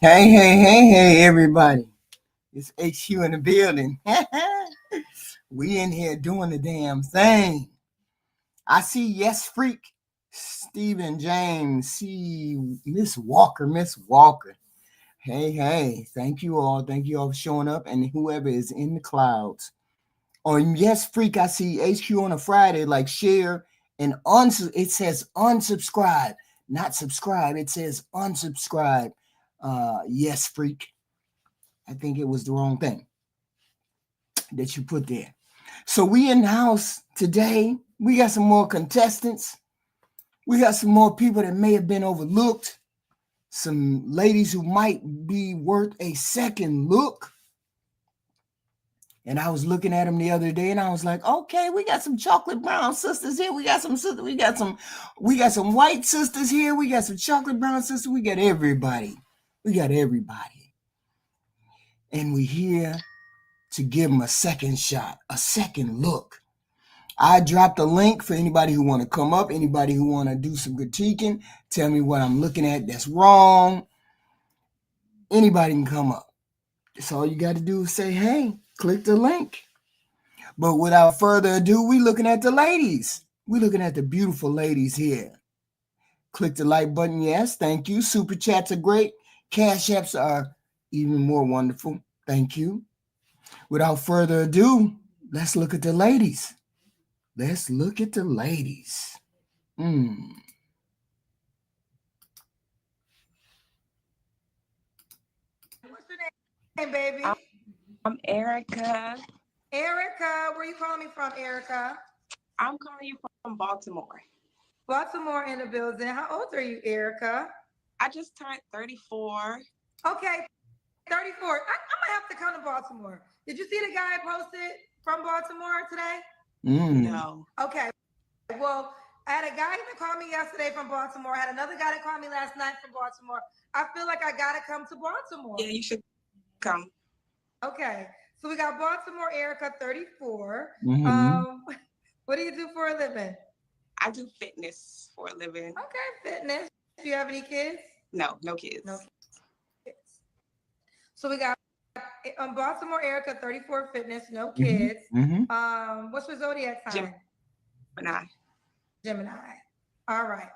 Hey, everybody. It's HQ in the building. We in here doing the damn thing. I see Yes Freak, Stephen James, see Miss Walker. Hey. Thank you all. Thank you all for showing up and whoever is in the clouds. On Yes Freak, I see HQ on a Friday, like share and it says unsubscribe, not subscribe. It says unsubscribe. Yes Freak. I think it was the wrong thing that you put there. So we in the house today. We got some more contestants. We got some more people that may have been overlooked. Some ladies who might be worth a second look. And I was looking at them the other day, and I was like, okay, we got some chocolate brown sisters here. We got some sisters. We got some white sisters here. We got some chocolate brown sisters. We got everybody. And we here to give them a second shot, a second look. I dropped a link for anybody who want to come up, anybody who want to do some critiquing, tell me what I'm looking at that's wrong. Anybody can come up. That's all you got to do is say, hey, click the link. But without further ado, we looking at the ladies. We looking at the beautiful ladies here. Click the like button, yes, thank you. Super chats are great. Cash apps are even more wonderful. Thank you. Without further ado, let's look at the ladies. What's your name, baby? I'm Erica. Erica, where are you calling me from, Erica? I'm calling you from Baltimore. Baltimore in the building. How old are you, Erica? I just turned 34. Okay, 34. I'm gonna have to come to Baltimore. Did you see the guy I posted from Baltimore today? No. Okay. Well, I had a guy that called me yesterday from Baltimore. I had another guy that called me last night from Baltimore. I feel like I gotta come to Baltimore. Yeah, you should come. Okay. So we got Baltimore Erica 34. What do you do for a living? I do fitness for a living. Okay, fitness. Do you have any kids? No kids. No kids. So we got Baltimore Erica 34 fitness, no kids. What's your zodiac sign? Gemini. All right.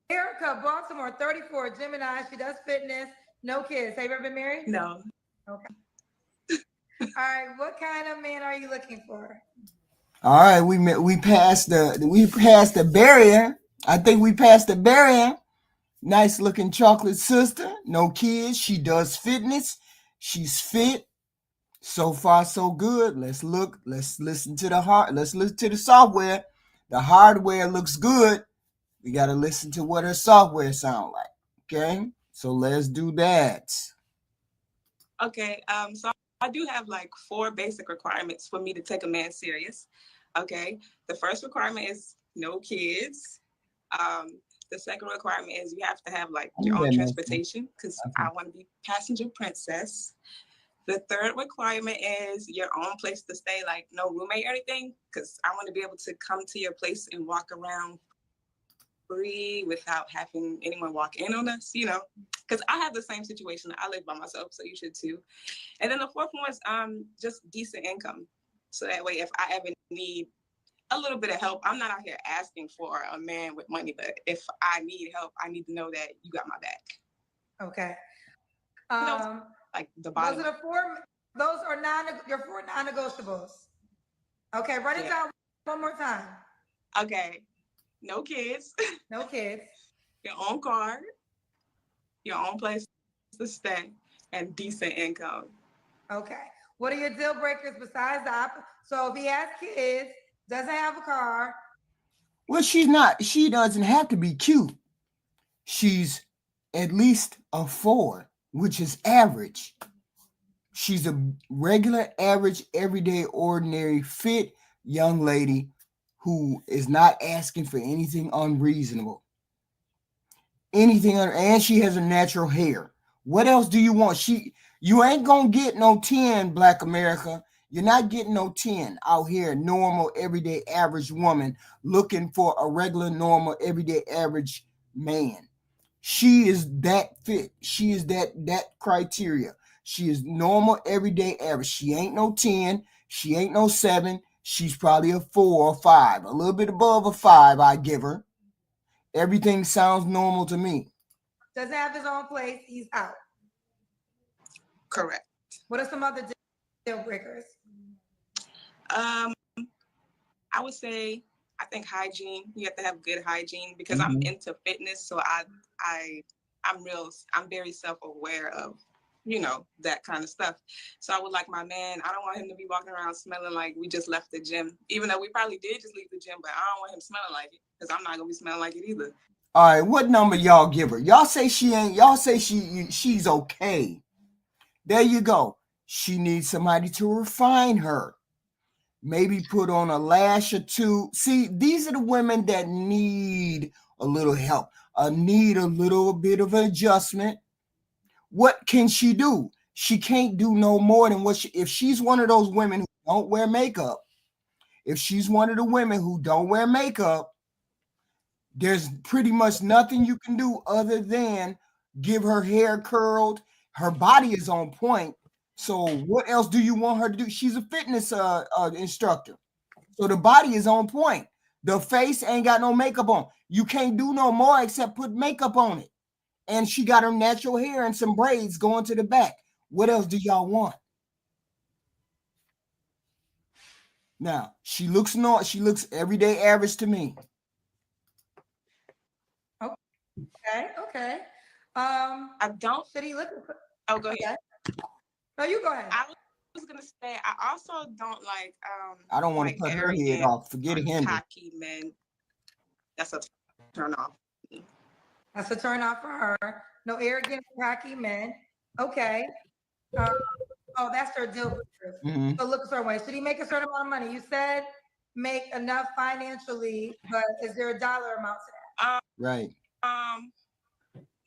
Erica, Baltimore 34, Gemini. She does fitness, no kids. Have you ever been married? No. Okay. All right. What kind of man are you looking for? All right, we passed the barrier. I think we passed the barrier. Nice looking chocolate sister, no kids. She does fitness. She's fit. So far, so good. Let's listen to the heart. Let's listen to the software. The hardware looks good. We got to listen to what her software sound like. Okay, so let's do that. Okay, so I do have like 4 basic requirements for me to take a man serious. Okay, the first requirement is no kids. The second requirement is you have to have like your own transportation because I want to be passenger princess. The third requirement is your own place to stay, like no roommate or anything, because I want to be able to come to your place and walk around free without having anyone walk in on us, because I have the same situation. I live by myself, so you should too. And then the fourth one is just decent income. So that way, if I ever need a little bit of help, I'm not out here asking for a man with money, but if I need help, I need to know that you got my back. Okay. Like the bottom. Those are your 4 non-negotiables. Okay, run it down one more time. Okay. No kids. No kids. Your own car. Your own place to stay. And decent income. Okay. What are your deal breakers besides that? So if he has kids, doesn't have a car. Well, she doesn't have to be cute. She's at least a 4, which is average. She's a regular, average, everyday, ordinary, fit young lady who is not asking for anything unreasonable. And she has a natural hair. What else do you want? You ain't gonna get no 10, Black America. You're not getting no 10 out here, normal, everyday, average woman looking for a regular, normal, everyday, average man. She is that fit. She is that criteria. She is normal, everyday average. She ain't no 10. She ain't no 7. She's probably a 4 or 5. A little bit above a 5, I give her. Everything sounds normal to me. Doesn't have his own place. He's out. Correct. What are some other deal breakers? I would say, I think hygiene. You have to have good hygiene because I'm into fitness, so I'm very self-aware of, that kind of stuff. So I would like my man, I don't want him to be walking around smelling like we just left the gym, even though we probably did just leave the gym, but I don't want him smelling like it because I'm not gonna be smelling like it either. All right, what number y'all give her? Y'all say she ain't. Y'all say she's okay. There you go. She needs somebody to refine her. Maybe put on a lash or two. See, these are the women that need a little help, need a little bit of adjustment. What can she do? She can't do no more than if she's one of those women who don't wear makeup, if she's one of the women who don't wear makeup, there's pretty much nothing you can do other than give her hair curled. Her body is on point. So what else do you want her to do? She's a fitness instructor. So the body is on point. The face ain't got no makeup on. You can't do no more except put makeup on it. And she got her natural hair and some braids going to the back. What else do y'all want? Now, she looks everyday average to me. Okay. I don't. Should he look? Oh, go ahead. No, you go ahead. I was gonna say I also don't like. I don't want to cut her head off. Forget him. Cocky men. That's a turn off. That's a turn off for her. No arrogant, cocky men. Okay. That's her deal breaker. So look a certain way. Should he make a certain amount of money? You said make enough financially, but is there a dollar amount to that? Right.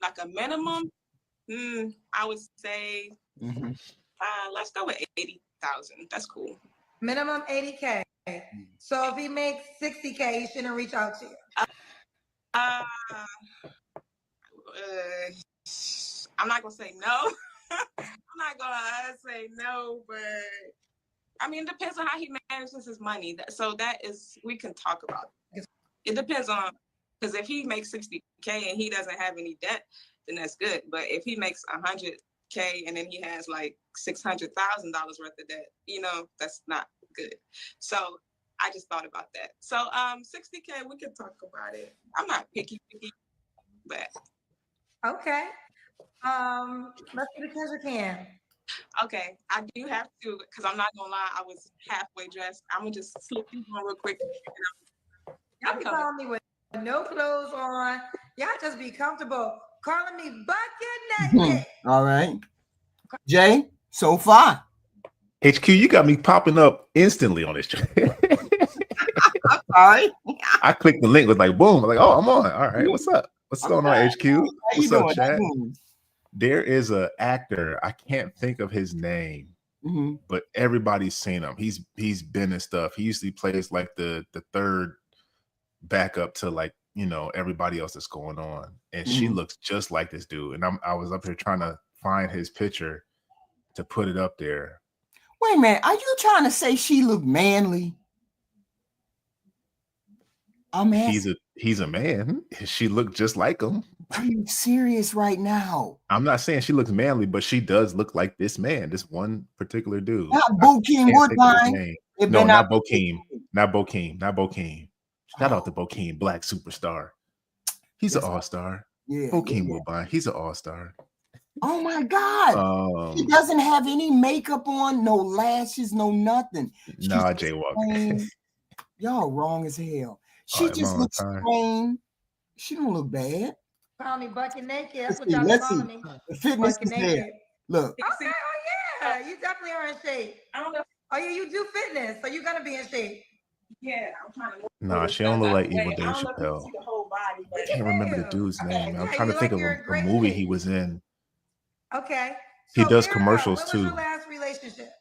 Like a minimum, I would say, let's go with 80,000. That's cool. Minimum 80K. So if he makes 60K, he shouldn't reach out to you. I'm not gonna say no. I'm not gonna say no, but I mean, it depends on how he manages his money. So we can talk about it. It depends on, because if he makes 60K and he doesn't have any debt, then that's good. But if he makes 100K and then he has like $600,000 worth of debt, that's not good. So I just thought about that. So 60K, we can talk about it. I'm not picky, but okay. Let's do the Kendra can. Okay, I do have to, because I'm not gonna lie, I was halfway dressed. I'm gonna just slip these on real quick. Y'all be calling me with no clothes on. Y'all just be comfortable calling me bucket naked. All right. Jay, so far. HQ, you got me popping up instantly on this chat. All right. I clicked the link, was like, boom. I'm like, oh, I'm on. All right, what's up? What's going on, HQ? What's up, chat? There is an actor, I can't think of his name, but everybody's seen him. He's been in stuff. He usually plays like the third backup to like, everybody else that's going on. And she looks just like this dude. And I was up here trying to find his picture to put it up there. Wait a minute, are you trying to say she looked manly? I'm asking. He's a man. She looked just like him. Are you serious right now? I'm not saying she looks manly, but she does look like this man, this one particular dude. Not Bokeem Woodbine. No, not Bokeem. Not Bokeem. Shout out to Bokeem, Black superstar. He's an all-star. Yeah. Bokeem Woodbine. He's an all-star. Oh my God. He doesn't have any makeup on, no lashes, no nothing. Nah, Jaywalker. Y'all wrong as hell. She just looks plain. She don't look bad. Call me bucket naked. That's what y'all calling me. The fitness is there. Look. Okay. Oh yeah, you definitely are in shape. I don't know. Oh yeah, you do fitness, so you're gonna be in shape. Yeah, I'm trying to. Nah, she don't look like Evil Dave Chappelle. I can't remember the dude's name. I'm trying to think of a movie he was in. Okay. He does commercials too. What was your last relationship?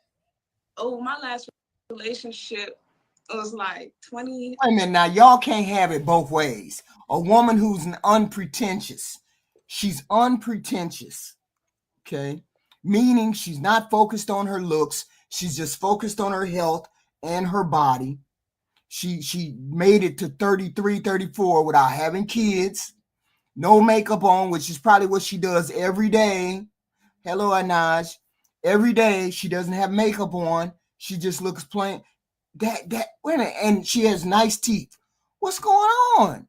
Oh, my last relationship was like 20. Wait a minute, now y'all can't have it both ways. A woman who's unpretentious, She's unpretentious. Okay. Meaning she's not focused on her looks. She's just focused on her health and her body. She made it to 33, 34 without having kids. No makeup on, which is probably what she does every day. Hello, Anaj. Every day she doesn't have makeup on. She just looks plain. Wait a minute, and she has nice teeth. What's going on?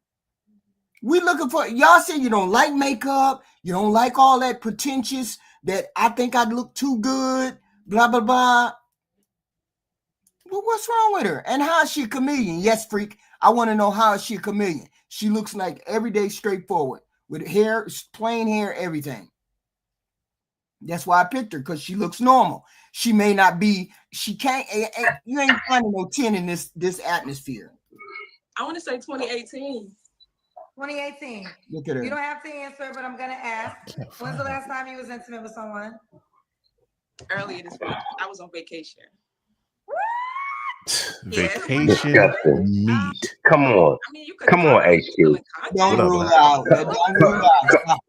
We looking for y'all say you don't like makeup, you don't like all that pretentious that I think I'd look too good, blah blah blah. Well, what's wrong with her? And how is she a chameleon? Yes, freak. I want to know how is she a chameleon. She looks like everyday straightforward with hair, plain hair, everything. That's why I picked her, because she looks normal. She may not be, she can't, you ain't finding no 10 in this atmosphere. I want to say 2018. 2018. Look at her. You don't have to answer, but I'm going to ask. When's the last time you was intimate with someone? Earlier this week. I was on vacation. Vacation meat. Come on. I mean, you could Come on, HQ. Don't rule out. Don't rule out.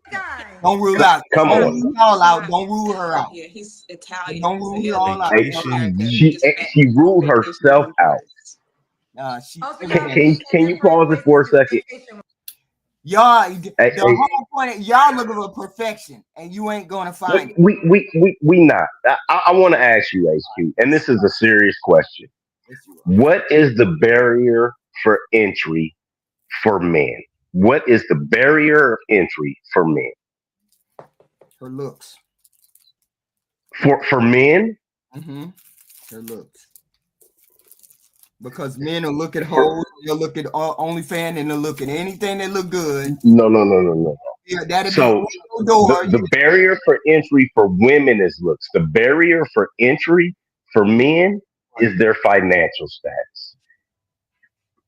Don't rule out. Come on. Don't rule y'all out. Don't rule her out. Yeah, he's Italian. Don't rule y'all out. She ruled herself out. Can you pause it for a second? Y'all, the whole point is y'all looking for perfection, and you ain't gonna find it. We not. I want to ask you, HQ, and this is a serious question. What is the barrier for entry for men? What is the barrier of entry for men? Her looks. For men? Mm-hmm. Her looks. Because men will look at hoes, they'll look at OnlyFans, and they'll look at anything that look good. No. Yeah, so the barrier for entry for women is looks. The barrier for entry for men is their financial status.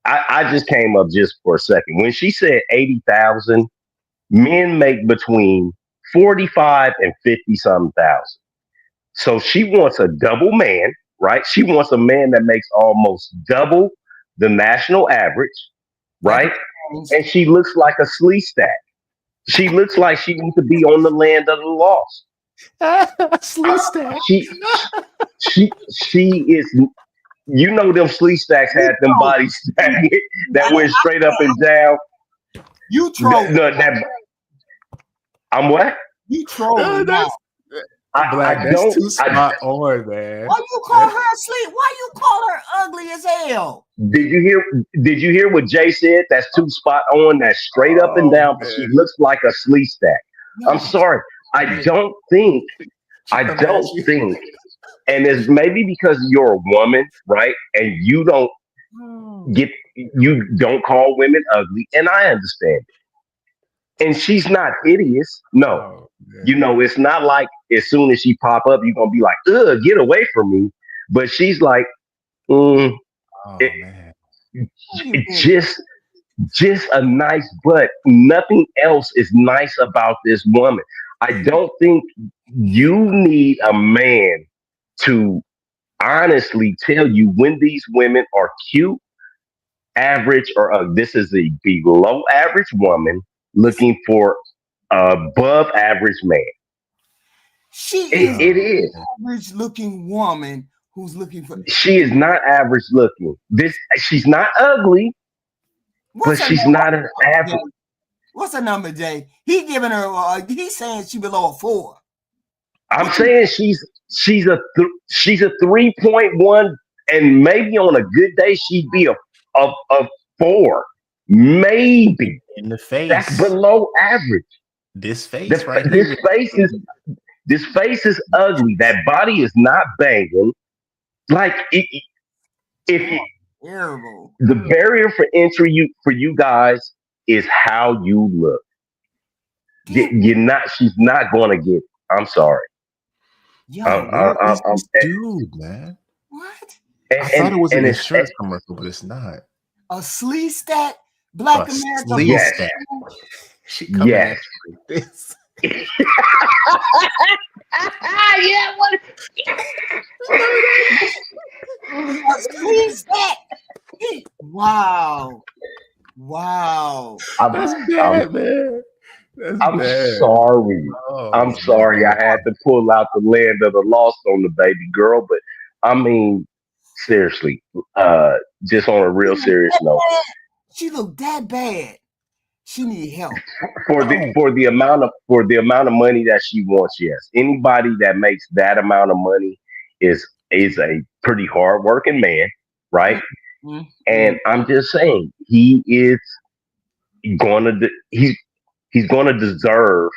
I just came up just for a second. When she said 80,000, men make between 45 and 50 something thousand. So she wants a double man, right? She wants a man that makes almost double the national average, right? And she looks like a slee stack. She looks like she needs to be on the land of the lost. Slee stack. She is. You know them slee stacks had them bodies that went straight up and down. You troll. I'm what? You troll. I don't. Too spot on, man. Why you call her asleep? Why you call her ugly as hell? Did you hear what Jay said? That's too spot on. That's straight up and down. But she looks like a slee stack. No. I'm sorry. I don't think. And it's maybe because you're a woman, right? And you don't call women ugly, and I understand it. And she's not hideous. No. It's not like as soon as she pop up, you're gonna be like, ugh, get away from me. But she's like, just a nice butt. Nothing else is nice about this woman. I don't think you need a man to honestly tell you when these women are cute, average, or this is a below average woman looking for above average man. It is average looking woman who's looking for. She is not average looking. She's not ugly, but she's not an average. What's her number, Jay? He giving her. He's saying she below a 4. I'm saying she's a 3.1, and maybe on a good day she'd be a 4, maybe in the face. That's below average. This face, this face is ugly. That body is not banging. Like terrible. The barrier for entry for you guys is how you look. She's not gonna get it. I'm sorry. Dude, man. What? I thought it was an insurance commercial, but it's not. A slee stack, Black America. Slee stack. She coming at you like this. Yeah, what? A slee stack. Wow. That's bad, man. I'm bad. sorry. I'm Oh, sorry. I man. had to pull out the land of the lost on the baby girl, but I mean, seriously, just on a real serious note, She looked that bad. She need help. Oh, for the amount of money that she wants, yes. Anybody that makes that amount of money is a pretty hardworking man, right? Mm-hmm. And I'm just saying, he's gonna deserve.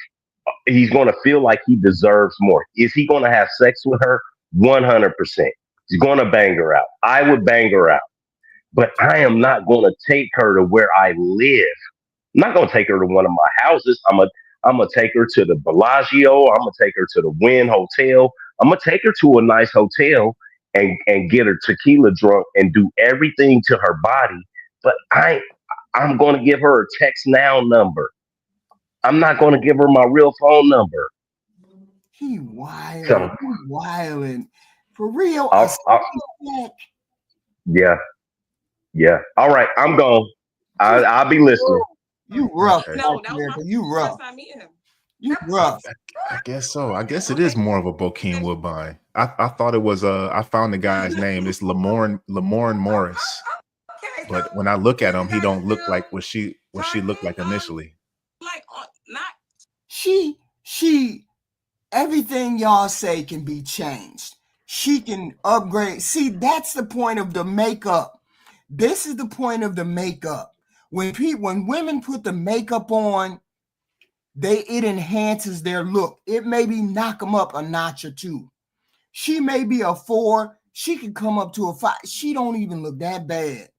He's gonna feel like he deserves more. Is he gonna have sex with her? 100%. He's gonna bang her out. I would bang her out, but I am not gonna take her to where I live. I'm not gonna take her to one of my houses. I'm gonna take her to the Bellagio. I'm gonna take her to the Wynn Hotel. I'm gonna take her to a nice hotel and get her tequila drunk and do everything to her body. But I'm gonna give her a text now number. I'm not gonna give her my real phone number. He wild. So He wild and for real. I I'll, see I'll that. yeah, yeah. All right, I'm gone. Just I'll be listening. you rough, okay. Black No, that was my America. You first rough. time meeting him. You I, rough. I guess so. I guess it Okay. is more of a Bokeem Woodbine. I thought it was I found the guy's name. It's Lamorne Morris. Okay, so But when I look at you him, he guys don't look still like what she looked like initially. Like not She everything y'all say can be changed. She can upgrade. See, that's the point of the makeup. This is the point of the makeup. When women put the makeup on, it enhances their look. It maybe knock them up a notch or two. She may be a 4. She can come up to a 5. She don't even look that bad.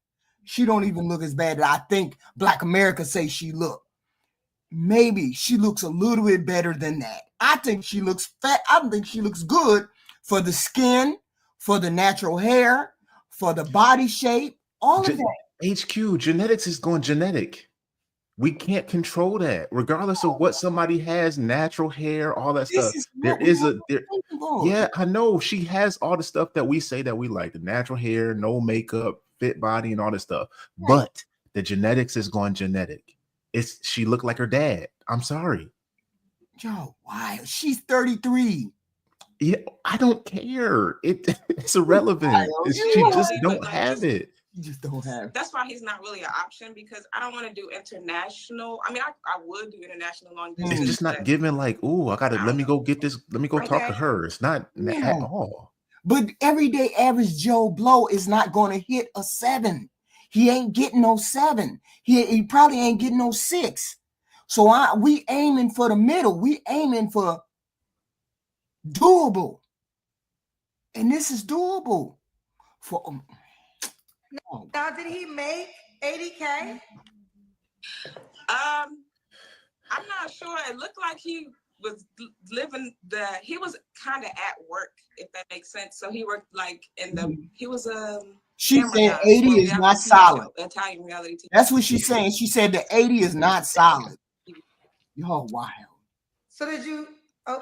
She don't even look as bad as I think Black America say she look. Maybe she looks a little bit better than that. I think she looks fat. I think she looks good for the skin, for the natural hair, for the body shape, all of that. HQ genetics is going genetic. We can't control that, regardless of what somebody has, natural hair, all that This stuff. is There what we is have a to there. think about. Yeah, I know she has all the stuff that we say that we like: the natural hair, no makeup, fit body, and all this stuff. Right. But the genetics is going genetic. She looked like her dad. I'm sorry. Yo, why? She's 33. Yeah, I don't care. It's irrelevant. She You just really, but don't like have it. just don't have. that's why he's not really an option because I don't want to do international. I mean, I would do international long It's distance, just not but given like, oh, I gotta I let don't me know. go get this. Let me go talk to Okay. her. It's not Yeah. at all. But everyday average Joe Blow is not going to hit a 7. He ain't getting no 7. He probably ain't getting no 6. So we aiming for the middle. We aiming for doable. And this is doable. For now did he make 80K? I'm not sure. It looked like he was living he was kind of at work, if that makes sense. So he worked like he was she camera said guy 80 for a is reality not TV solid. show, Italian reality TV. That's what she's saying. She said the 80 is not solid. Yo, wild. So did you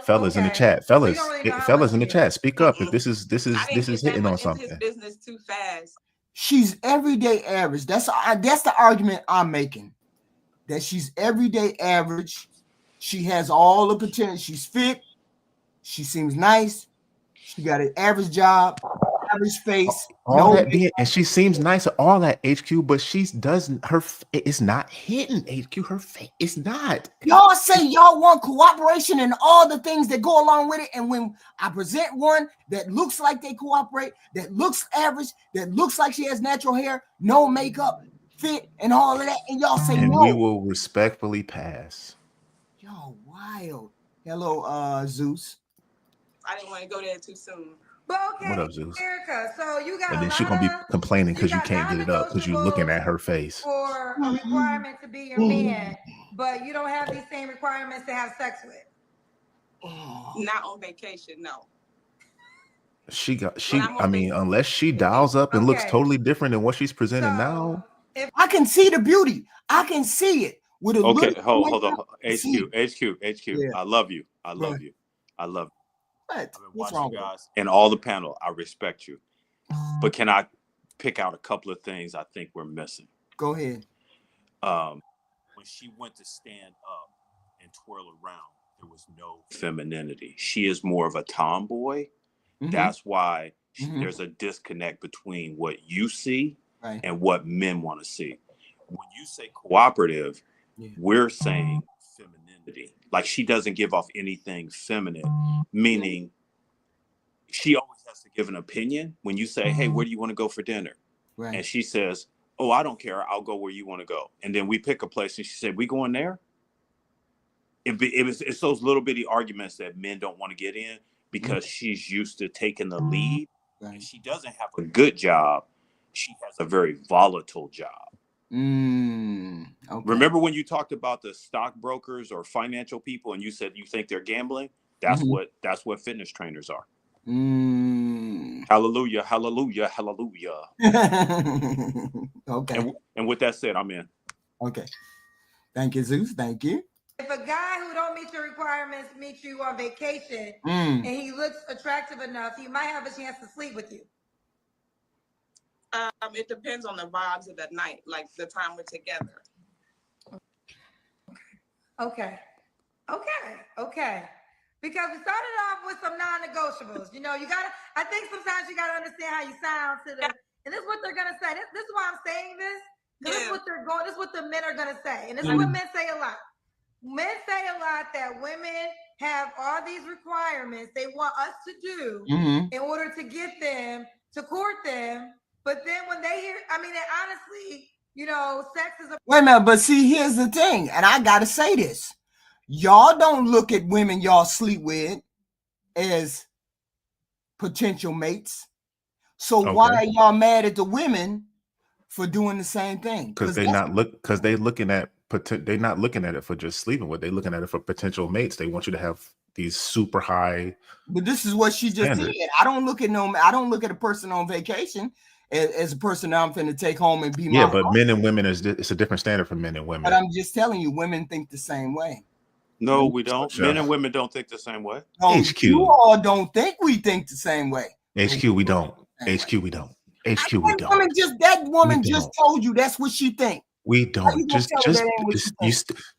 Fellas in the okay. chat, So you don't really know how fellas much in the he chat, is. speak up if this I is didn't get that hitting on much into his something. business too fast. She's everyday average. That's the argument I'm making. That she's everyday average. She has all the potential. She's fit. She seems nice. She got an average job, average face. All that being, and she seems nice at all that HQ, but she doesn't. It's not hitting HQ. Her face, it's not. Y'all say y'all want cooperation and all the things that go along with it, and when I present one that looks like they cooperate, that looks average, that looks like she has natural hair, no makeup, fit, and all of that, and y'all say And no. we will respectfully pass. Yo, wild. Hello, Zeus. I didn't want to go there too soon. But okay, What up, Zeus? Erica, so you got And a then she's lot gonna be of complaining because you can't get it up because you're looking non-negotiables at her face. for a requirement to be your man, but you don't have these same requirements to have sex with. Not on vacation, no. I mean, unless she dials up and looks totally different than what she's presenting now. I can see the beauty. I can see it with a Okay, little. hold on. HQ. Yeah. I love you. I love Right. you. I love you. What? I've been What's watching wrong you with guys and all the panel. I respect you. But can I pick out a couple of things I think we're missing? Go ahead. When she went to stand up and twirl around, there was no femininity. She is more of a tomboy. That's why there's a disconnect between what you see and what men want to see. When you say cooperative, we're saying femininity. Like, she doesn't give off anything feminine, meaning she always has to give an opinion. When you say, hey, where do you want to go for dinner? And she says, oh, I don't care. I'll go where you want to go. And then we pick a place and she said, we going there? It's those little bitty arguments that men don't want to get in because she's used to taking the lead. And she doesn't have a good job. She has a very volatile job. Remember when you talked about the stockbrokers or financial people and you said you think they're gambling? That's what fitness trainers are. Hallelujah, hallelujah, hallelujah. Okay. And with that said, I'm in. Okay. Thank you, Zeus. Thank you. If a guy who don't meet your requirements meets you on vacation and he looks attractive enough, he might have a chance to sleep with you. It depends on the vibes of that night, like the time we're together. Okay. Because we started off with some non-negotiables. You know, I think sometimes you gotta understand how you sound to them. And this is what they're gonna say. This is why I'm saying this. This is what this is what the men are gonna say. And this is what men say a lot. Men say a lot that women have all these requirements they want us to do in order to get them, to court them. But then when they hear, I mean, honestly, you know, sex is a... Wait a minute, but see, here's the thing, and I gotta say this. Y'all don't look at women y'all sleep with as potential mates. So why are y'all mad at the women for doing the same thing? Because they're not looking at it for just sleeping with. They're looking at it for potential mates. They want you to have these super high. But this is what she just said. I don't look at a person on vacation as a person that I'm finna take home and be my Yeah, but home. men and women it's a different standard for men and women. But I'm just telling you, women think the same way. No, we don't. Men and women don't think the same way. No, HQ. You all don't think we think the same way. HQ, we don't. HQ, we don't. HQ, we don't. That woman just told you that's what she think. We don't.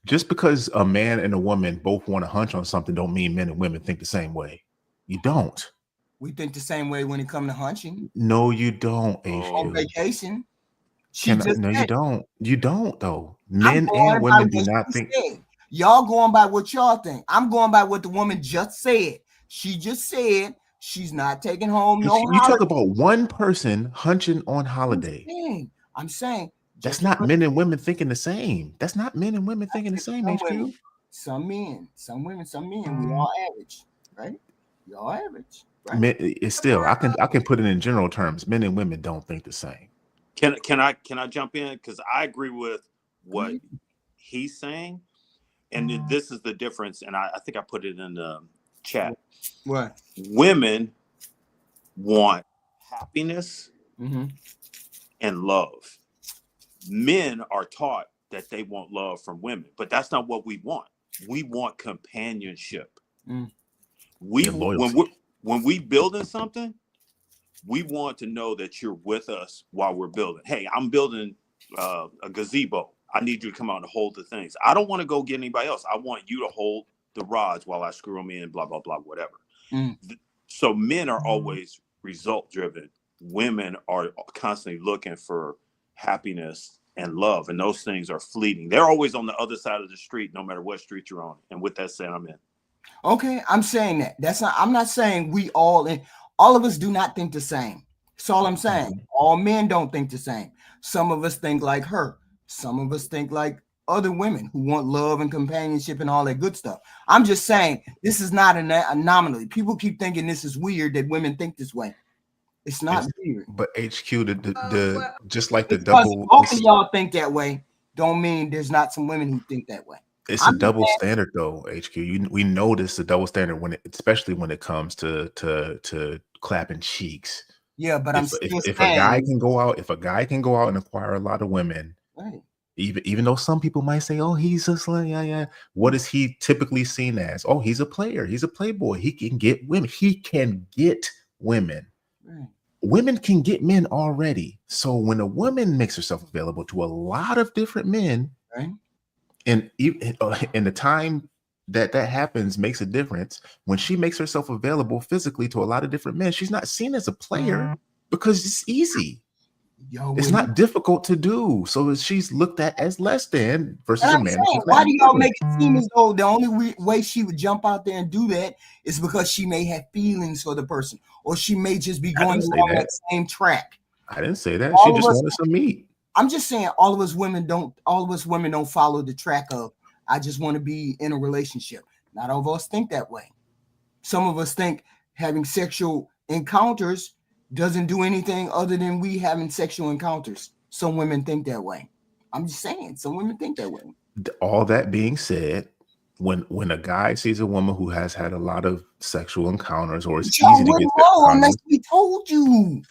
Just because a man and a woman both want to hunch on something don't mean men and women think the same way. You don't. We think the same way when it comes to hunching. No, you don't. HQ. On vacation. You don't. You don't though. Men and women do not think. Y'all going by what y'all think. I'm going by what the woman just said. She just said she's not taking home You talk about one person hunching on holiday. I'm saying that's not men and women thinking the same. That's not men and women thinking the same. HQ. Some men, some women, some men. We all average, right? We all average. Right? Men, it's still. I can put it in general terms. Men and women don't think the same. Can I jump in? Because I agree with what he's saying. And this is the difference, and I think I put it in the chat. What? Women want happiness and love. Men are taught that they want love from women, but that's not what we want. We want companionship. When we building something, we want to know that you're with us while we're building. Hey, I'm building a gazebo. I need you to come out and hold the things. I don't want to go get anybody else. I want you to hold the rods while I screw them in, blah, blah, blah, whatever. So men are always result driven. Women are constantly looking for happiness and love. And those things are fleeting. They're always on the other side of the street, no matter what street you're on. And with that said, I'm in. Okay, I'm saying that. I'm not saying all of us do not think the same. That's all I'm saying. All men don't think the same. Some of us think like her. Some of us think like other women who want love and companionship and all that good stuff. I'm just saying this is not an anomaly. People keep thinking this is weird that women think this way. It's not weird. But HQ, just like the double. Both of y'all think that way. Don't mean there's not some women who think that way. It's a double standard though, HQ. We notice a double standard especially when it comes to clapping cheeks. Yeah, but if a guy can go out and acquire a lot of women. Right. Even though some people might say, "Oh, he's a slut," yeah. What is he typically seen as? Oh, he's a player. He's a playboy. He can get women. He can get women. Right. Women can get men already. So when a woman makes herself available to a lot of different men, right, and in the time that happens makes a difference. When she makes herself available physically to a lot of different men, she's not seen as a player because it's easy. It's not difficult to do. So she's looked at as less than versus a man. Why do y'all make it seem as though the only way she would jump out there and do that is because she may have feelings for the person, or she may just be going along that same track? I didn't say that. She just wanted some meat. I'm just saying all of us women don't follow the track of I just want to be in a relationship. Not all of us think that way. Some of us think having sexual encounters doesn't do anything other than we having sexual encounters. Some women think that way. I'm just saying, some women think that way. All that being said, when a guy sees a woman who has had a lot of sexual encounters, or it's easy to get unless we told you.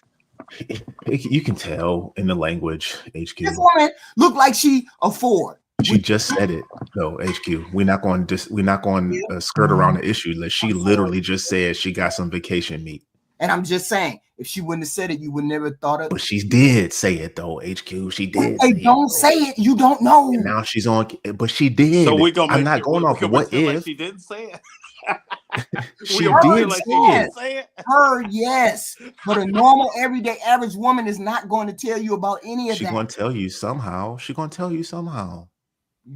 You can tell in the language, HQ. This woman looked like she a 4. She just said it. No, HQ. We're not going to skirt around the issue. She literally just said she got some vacation meat. And I'm just saying, if she wouldn't have said it, you would never thought of it. But she did say it though, HQ. She did. Hey, don't say it. You don't know. And now she's on, but she did. So I'm not going off what if. Like she didn't say it. She did say it. Her, yes. But a normal, everyday, average woman is not going to tell you about any of that. She's going to tell you somehow.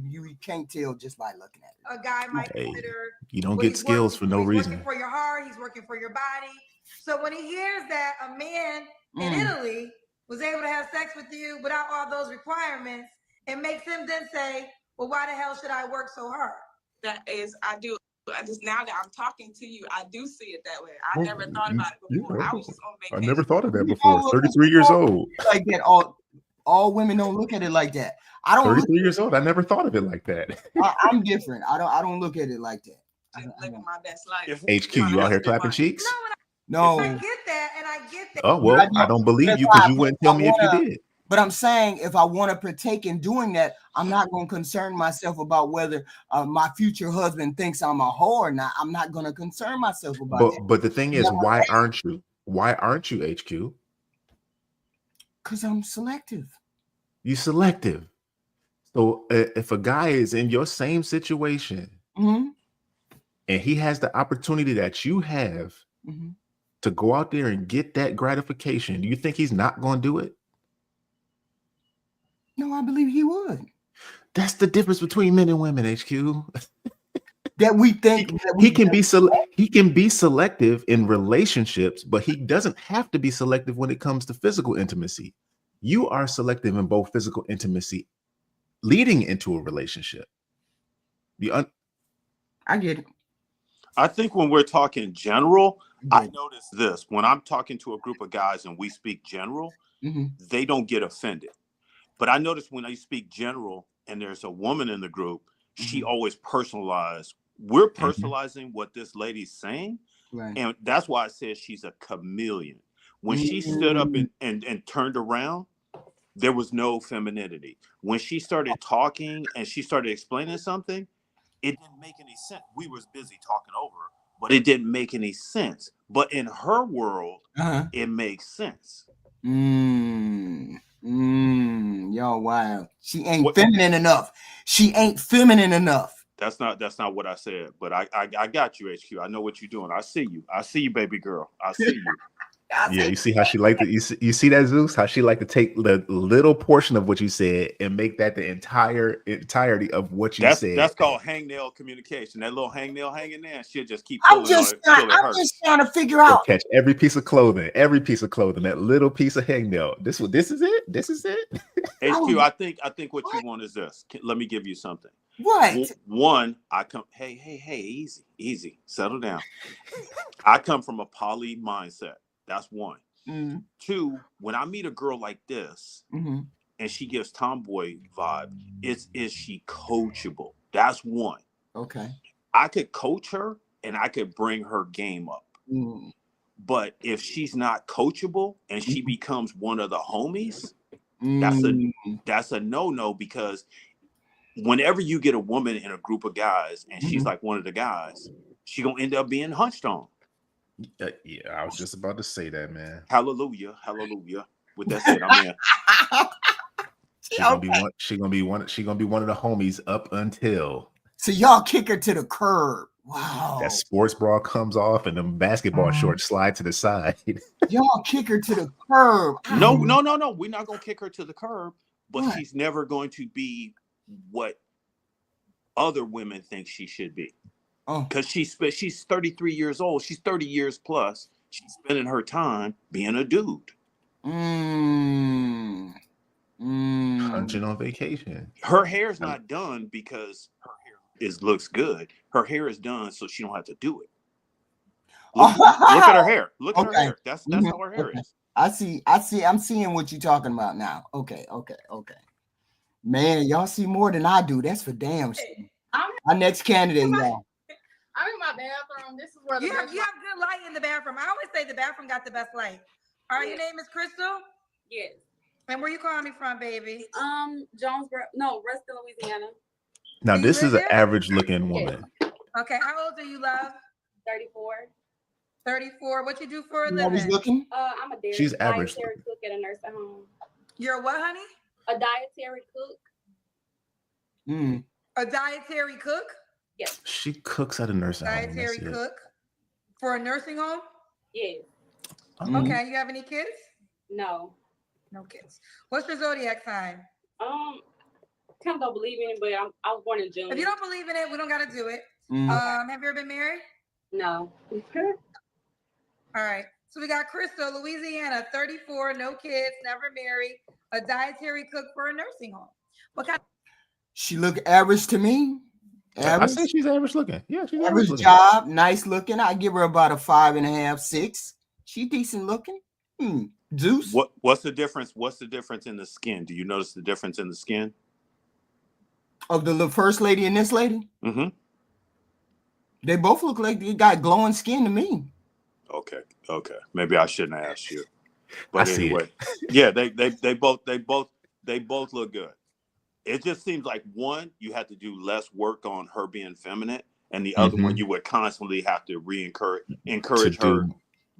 You can't tell just by looking at it. A guy might consider you don't get skills for no reason. He's working for your heart. He's working for your body. So when he hears that a man in Italy was able to have sex with you without all those requirements, it makes him then say, well, why the hell should I work so hard? That is, I just, now that I'm talking to you, I do see it that way. I never thought about it before. I was just on vacation. I never thought of that before. 33 years old. Like that, all women don't look at it like that. I don't. 33 years old. I never thought of it like that. I'm different. I don't look at it like that. I'm living my best life. HQ, you out here clapping cheeks? No. I get that, and I get that. Oh well, I don't believe you because you wouldn't tell me if you did. But I'm saying if I want to partake in doing that, I'm not going to concern myself about whether my future husband thinks I'm a whore or not. I'm not going to concern myself about it. But the thing is, why aren't you? Why aren't you, HQ? Because I'm selective. You selective. So if a guy is in your same situation and he has the opportunity that you have to go out there and get that gratification, do you think he's not going to do it? No, I believe he would. That's the difference between men and women, HQ. That we think he can be selective in relationships, but he doesn't have to be selective when it comes to physical intimacy. You are selective in both physical intimacy leading into a relationship. I get it. I think when we're talking general, I notice this. When I'm talking to a group of guys and we speak general, they don't get offended. But I notice when I speak general and there's a woman in the group, she always personalizes. We're personalizing what this lady's saying. Right. And that's why I said she's a chameleon. When she stood up and turned around, there was no femininity. When she started talking and she started explaining something, it didn't make any sense. We was busy talking over her, but it didn't make any sense. But in her world, it makes sense. Y'all wild. She ain't feminine enough. She ain't feminine enough. That's not what I said. But I got you, HQ. I know what you're doing. I see you, baby girl. I see you. Yeah, you see how she liked it. You see that, Zeus? How she liked to take the little portion of what you said and make that the entirety of what you said. That's called hangnail communication. That little hangnail hanging there, she'll just keep pulling on it. I'm just trying to figure out. Catch every piece of clothing, that little piece of hangnail. This is it. HQ, I think what you want is this. Let me give you something. What? One, I come. Hey, easy, settle down. I come from a poly mindset. That's one. Two, when I meet a girl like this and she gives tomboy vibe, is she coachable? That's one. Okay. I could coach her and I could bring her game up. But if she's not coachable and she becomes one of the homies, that's a no-no, because whenever you get a woman in a group of guys and she's like one of the guys, she gonna end up being hunched on. Yeah, I was just about to say that, man. Hallelujah. With that said, I'm in. She gonna be one of the homies up until. So y'all kick her to the curb. Wow. That sports bra comes off and them basketball shorts slide to the side. Y'all kick her to the curb. No. We're not gonna kick her to the curb, but What? she's never going to be what other women think she should be. Because she's 33 years old. She's 30 years plus. She's spending her time being a dude. Punching on vacation. Her hair's not done because her hair looks good. Her hair is done so she don't have to do it. Look at her hair. Look at her hair. That's how her hair is. I see. I'm seeing what you're talking about now. Okay. Man, y'all see more than I do. That's for damn sure. Our next candidate, y'all. I'm in my bathroom. This is where you have good light in the bathroom. I always say the bathroom got the best light. All right, Your name is Crystal? Yes. And where you calling me from, baby? Jonesboro. No, Ruston, Louisiana. Now, this is an average looking woman. Okay, how old are you, love? 34. 34. What you do for a Always living? looking? I'm a She's average. dietary cook at a nursing home. You're a what, honey? A dietary cook. A dietary cook? Yes. She cooks at a nursing home. Dietary cook for a nursing home? Yes. Okay, you have any kids? No. No kids. What's your zodiac sign? Kind of don't believe in it, but I was born in June. If you don't believe in it, we don't got to do it. Have you ever been married? No. All right. So we got Crystal, Louisiana, 34, no kids, never married, a dietary cook for a nursing home. What kind? She look average to me. Average? I say she's average looking. Yeah, she's average looking. job, nice looking. I give her about a 5.5, 6. She decent looking. Zeus. What's the difference? What's the difference in the skin? Do you notice the difference in the skin of the first lady and this lady? Mm-hmm. They both look like they got glowing skin to me. Okay. Maybe I shouldn't have asked you. But I anyway, yeah, they both look good. It just seems like one, you have to do less work on her being feminine, and the other one, you would constantly have to encourage her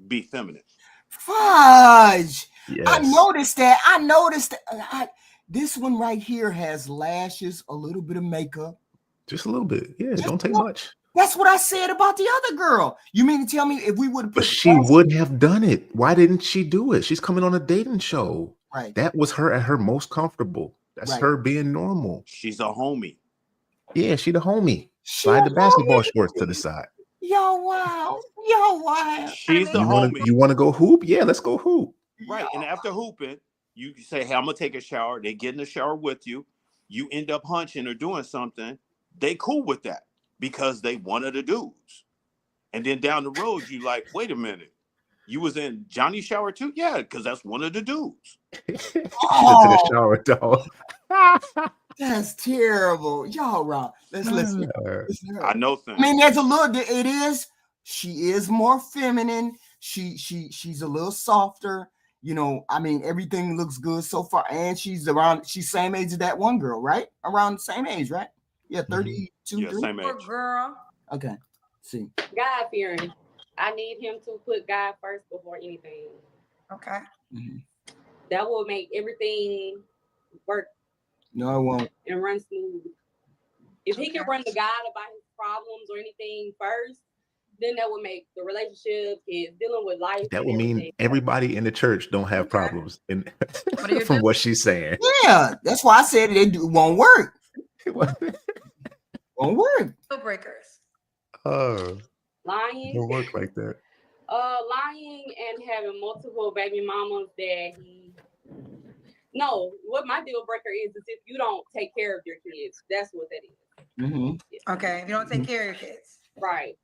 be feminine. Fudge. Yes. I noticed that. This one right here has lashes, a little bit of makeup. Just a little bit. Yeah, don't take much. That's what I said about the other girl. You mean to tell me if we would have put... But she would have done it. Why didn't she do it? She's coming on a dating show. Right. That was her at her most comfortable. That's her being normal. She's a homie. Yeah, she the homie. Slide the basketball shorts to the side. Yo, wow. She's the homie. You want to go hoop? Yeah, let's go hoop. Right. And after hooping, you say, hey, I'm going to take a shower. They get in the shower with you. You end up hunching or doing something. They cool with that because they one of the dudes. And then down the road, you like, wait a minute. You was in Johnny's shower too? Yeah, because that's one of the dudes. To the shower, dog. That's terrible. Y'all wrong. Let's listen. I know things. I mean, there's a little, it is, she is more feminine. She's a little softer. You know, I mean, everything looks good so far. And she's same age as that one girl, right? Around the same age, right? Yeah, 32. Yeah, same age. Girl. Okay. See. God fearing. I need him to put God first before anything. Okay. That will make everything work. No, it won't. And run smooth. If he can run to God about his problems or anything first, then that would make the relationship, is dealing with life. That would mean everybody in the church don't have problems. And from what she's saying. Yeah, that's why I said it won't work. Won't work. Deal breakers. Lying. Don't work like that. Lying and having multiple baby mamas that what my deal breaker is if you don't take care of your kids. That's what that is. Okay, if you don't take care of your kids. Right.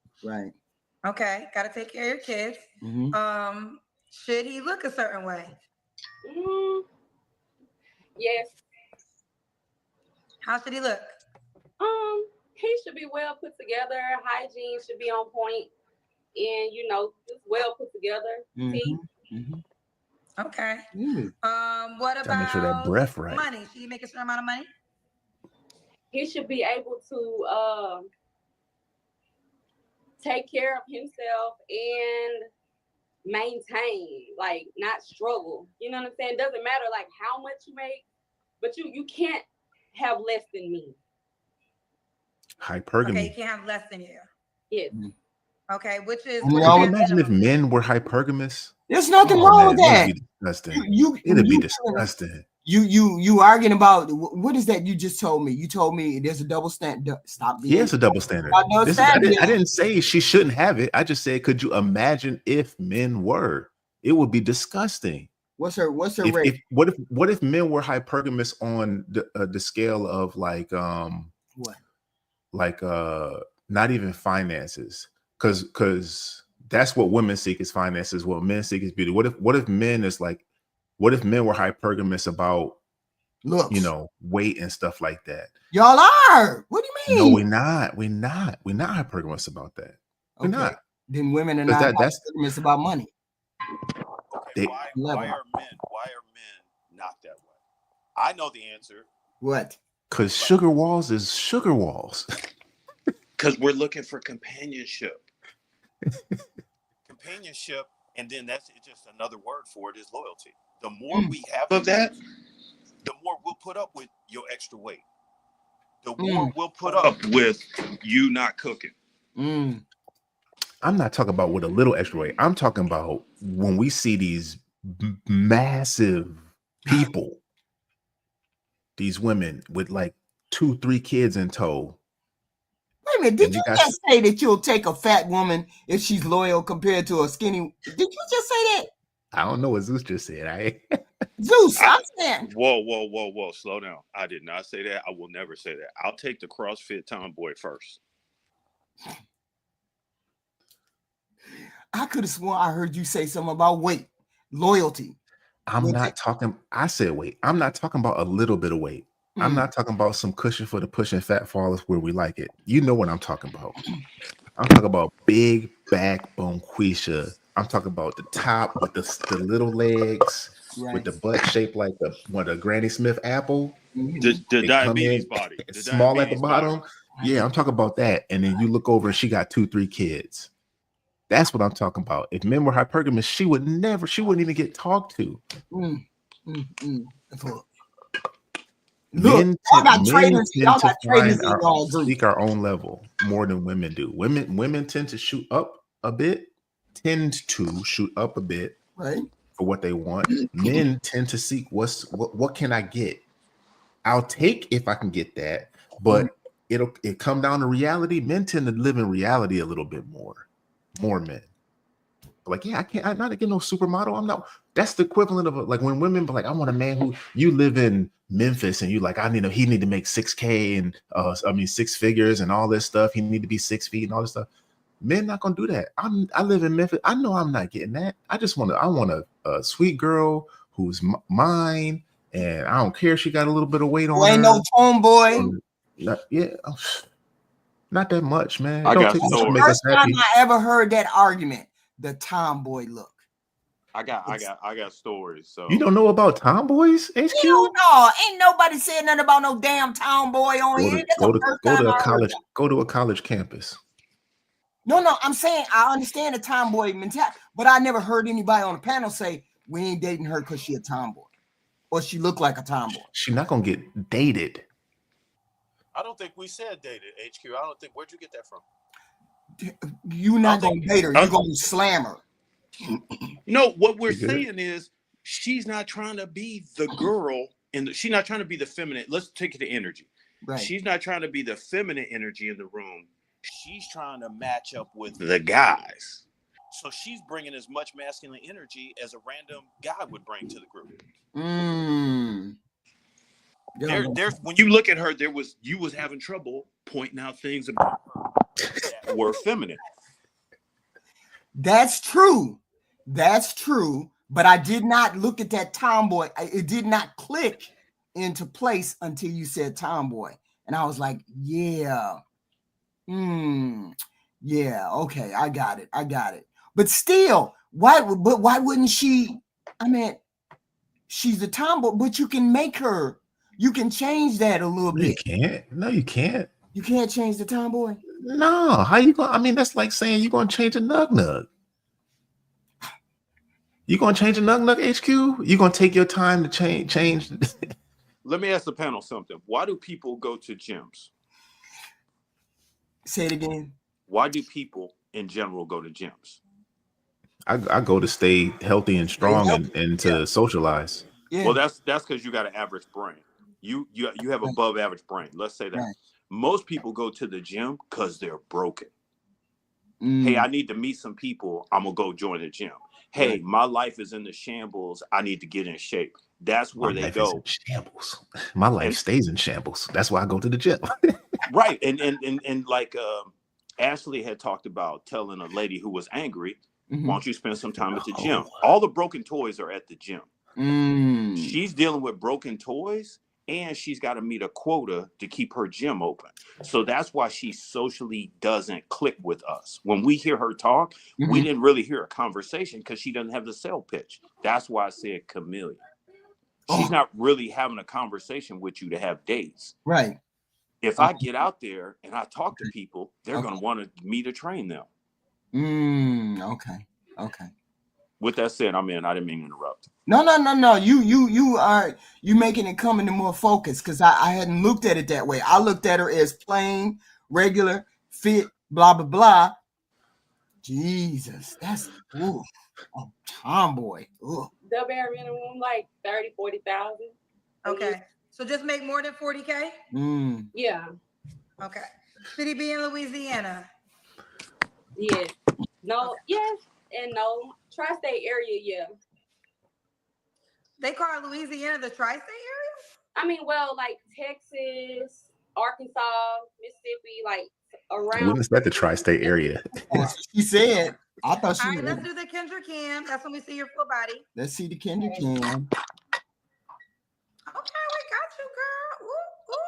Okay, gotta take care of your kids. Should he look a certain way? Yes. How should he look? He should be well put together. Hygiene should be on point, and just well put together. Okay. What about make sure that breath right. Money? Should he make a certain amount of money? He should be able to take care of himself and maintain, like not struggle. You know what I'm saying? Doesn't matter like how much you make, but you can't have less than me. Hypergamy. Okay, you can't have less than you. Yes. Okay, which is. Could you imagine if men were hypergamous? There's nothing wrong with that. It'd be disgusting. It'd be disgusting. You arguing about what is that you just told me? You told me there's a double standard. Stop. Yes, a double standard. I didn't say she shouldn't have it. I just said, could you imagine if men were? It would be disgusting. What's her rate? What if men were hypergamous on the scale of like what? Like not even finances, because that's what women seek is finances. What men seek is beauty. What if men is like, what if men were hypergamous about looks, you know, weight and stuff like that? Y'all are. What do you mean? No, we're not hypergamous about that. We're not. Then women are not hypergamous about money. Okay, why are men not that way? I know the answer. What? Because sugar walls is sugar walls. Because we're looking for companionship. Companionship, and then that's just another word for it is loyalty. The more we have of that, the more we'll put up with your extra weight. The more we'll put up with you not cooking. I'm not talking about with a little extra weight. I'm talking about when we see these massive people, these women with like 2-3 kids in tow. Wait a minute, did you just say that you'll take a fat woman if she's loyal compared to a skinny? Did you just say that? I don't know what Zeus just said. Zeus, I'm saying. Whoa. Slow down. I did not say that. I will never say that. I'll take the CrossFit tomboy first. I could have sworn I heard you say something about weight, loyalty. I said weight. I'm not talking about a little bit of weight. I'm not talking about some cushion for the pushing fat fallers where we like it. You know what I'm talking about. I'm talking about big backbone Quisha. I'm talking about the top with the little legs, with the butt shaped like the Granny Smith apple. The diabetes body. Small at the bottom. Yeah, I'm talking about that. And then you look over and she got 2-3 kids. That's what I'm talking about. If men were hypergamous, she wouldn't even get talked to. Men tend to seek our own level more than women do. Women tend to shoot up a bit, right, for what they want. Men tend to seek what can I get? I'll take if I can get that, but it come down to reality. Men tend to live in reality a little bit more men. Like, yeah, I'm not getting no supermodel. I'm not. That's the equivalent of like when women be like, I want a man who, you live in Memphis and you like, he need to make 6K and 6 figures and all this stuff. He need to be 6 feet and all this stuff. Men not gonna do that. I live in Memphis. I know I'm not getting that. I want a sweet girl who's mine, and I don't care if she got a little bit of weight on her. Ain't no tomboy. Not that much, man. I got stories. First time I ever heard that argument, the tomboy look. I got stories. So you don't know about tomboys, HQ? You know, ain't nobody said nothing about no damn tomboy on here. Go to a college campus. No, I'm saying I understand the tomboy mentality, but I never heard anybody on the panel say we ain't dating her because she a tomboy or she look like a tomboy. She's not gonna get dated. I don't think we said dated, HQ. I don't think. Where'd you get that from? You're not gonna date her. You're gonna slam her. No, what we're saying is she's not trying to be the girl, and she's not trying to be the feminine. Let's take it to energy. Right. She's not trying to be the feminine energy in the room. She's trying to match up with the guys. So she's bringing as much masculine energy as a random guy would bring to the group. When you look at her, you was having trouble pointing out things about her that were feminine. That's true. But I did not look at that tomboy. It did not click into place until you said tomboy. And I was like, yeah. Yeah, okay, I got it. But still, why wouldn't she? I mean, she's a tomboy, but you can make her. You can change that a little bit. You can't. No, you can't. You can't change the tomboy. No, how you going? I mean, that's like saying you're going to change a nug. You going to change a nug HQ? You going to take your time to change? Let me ask the panel something. Why do people go to gyms? Say it again. Why do people in general go to gyms? I go to stay healthy and strong and to socialize. Yeah. Well, that's because you got an average brain. You have above average brain. Let's say that. Right. Most people go to the gym because they're broken. Hey, I need to meet some people. I'm gonna go join the gym. Hey, my life is in the shambles. I need to get in shape. That's where they go. Is in shambles. My life stays in shambles. That's why I go to the gym. Right. And like Ashley had talked about telling a lady who was angry, why don't you spend some time at the gym? All the broken toys are at the gym. She's dealing with broken toys, and she's got to meet a quota to keep her gym open. So that's why she socially doesn't click with us. When we hear her talk, we didn't really hear a conversation because she doesn't have the sell pitch. That's why I said chameleon. She's not really having a conversation with you to have dates. Right. If I get out there and I talk to people, they're going to want me to train them. Okay. With that said, I didn't mean to interrupt. No. You making it come into more focus because I hadn't looked at it that way. I looked at her as plain, regular, fit, blah, blah, blah. Jesus, that's tomboy. Ooh. They'll be in a room like 30, 40,000. Okay. So just make more than 40K? Yeah. Okay. Should he be in Louisiana? Yes. No, yes and no. Tri-state area, yeah. They call Louisiana the tri-state area? Well, like Texas, Arkansas, Mississippi, like around. When is that the tri-state area? She said. I thought she. All right, let's do the Kendra Cam. That's when we see your full body. Let's see the Kendra Cam. Okay, we got you, girl. Ooh.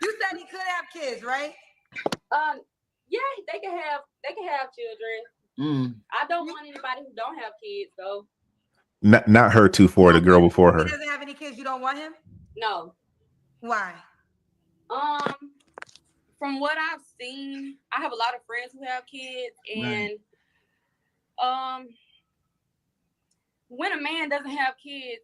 You said he could have kids, right? Yeah, they can have children. I don't want anybody who don't have kids though. Not her 2-4, the girl before her. He doesn't have any kids. You don't want him? No. Why? From what I've seen, I have a lot of friends who have kids, and when a man doesn't have kids,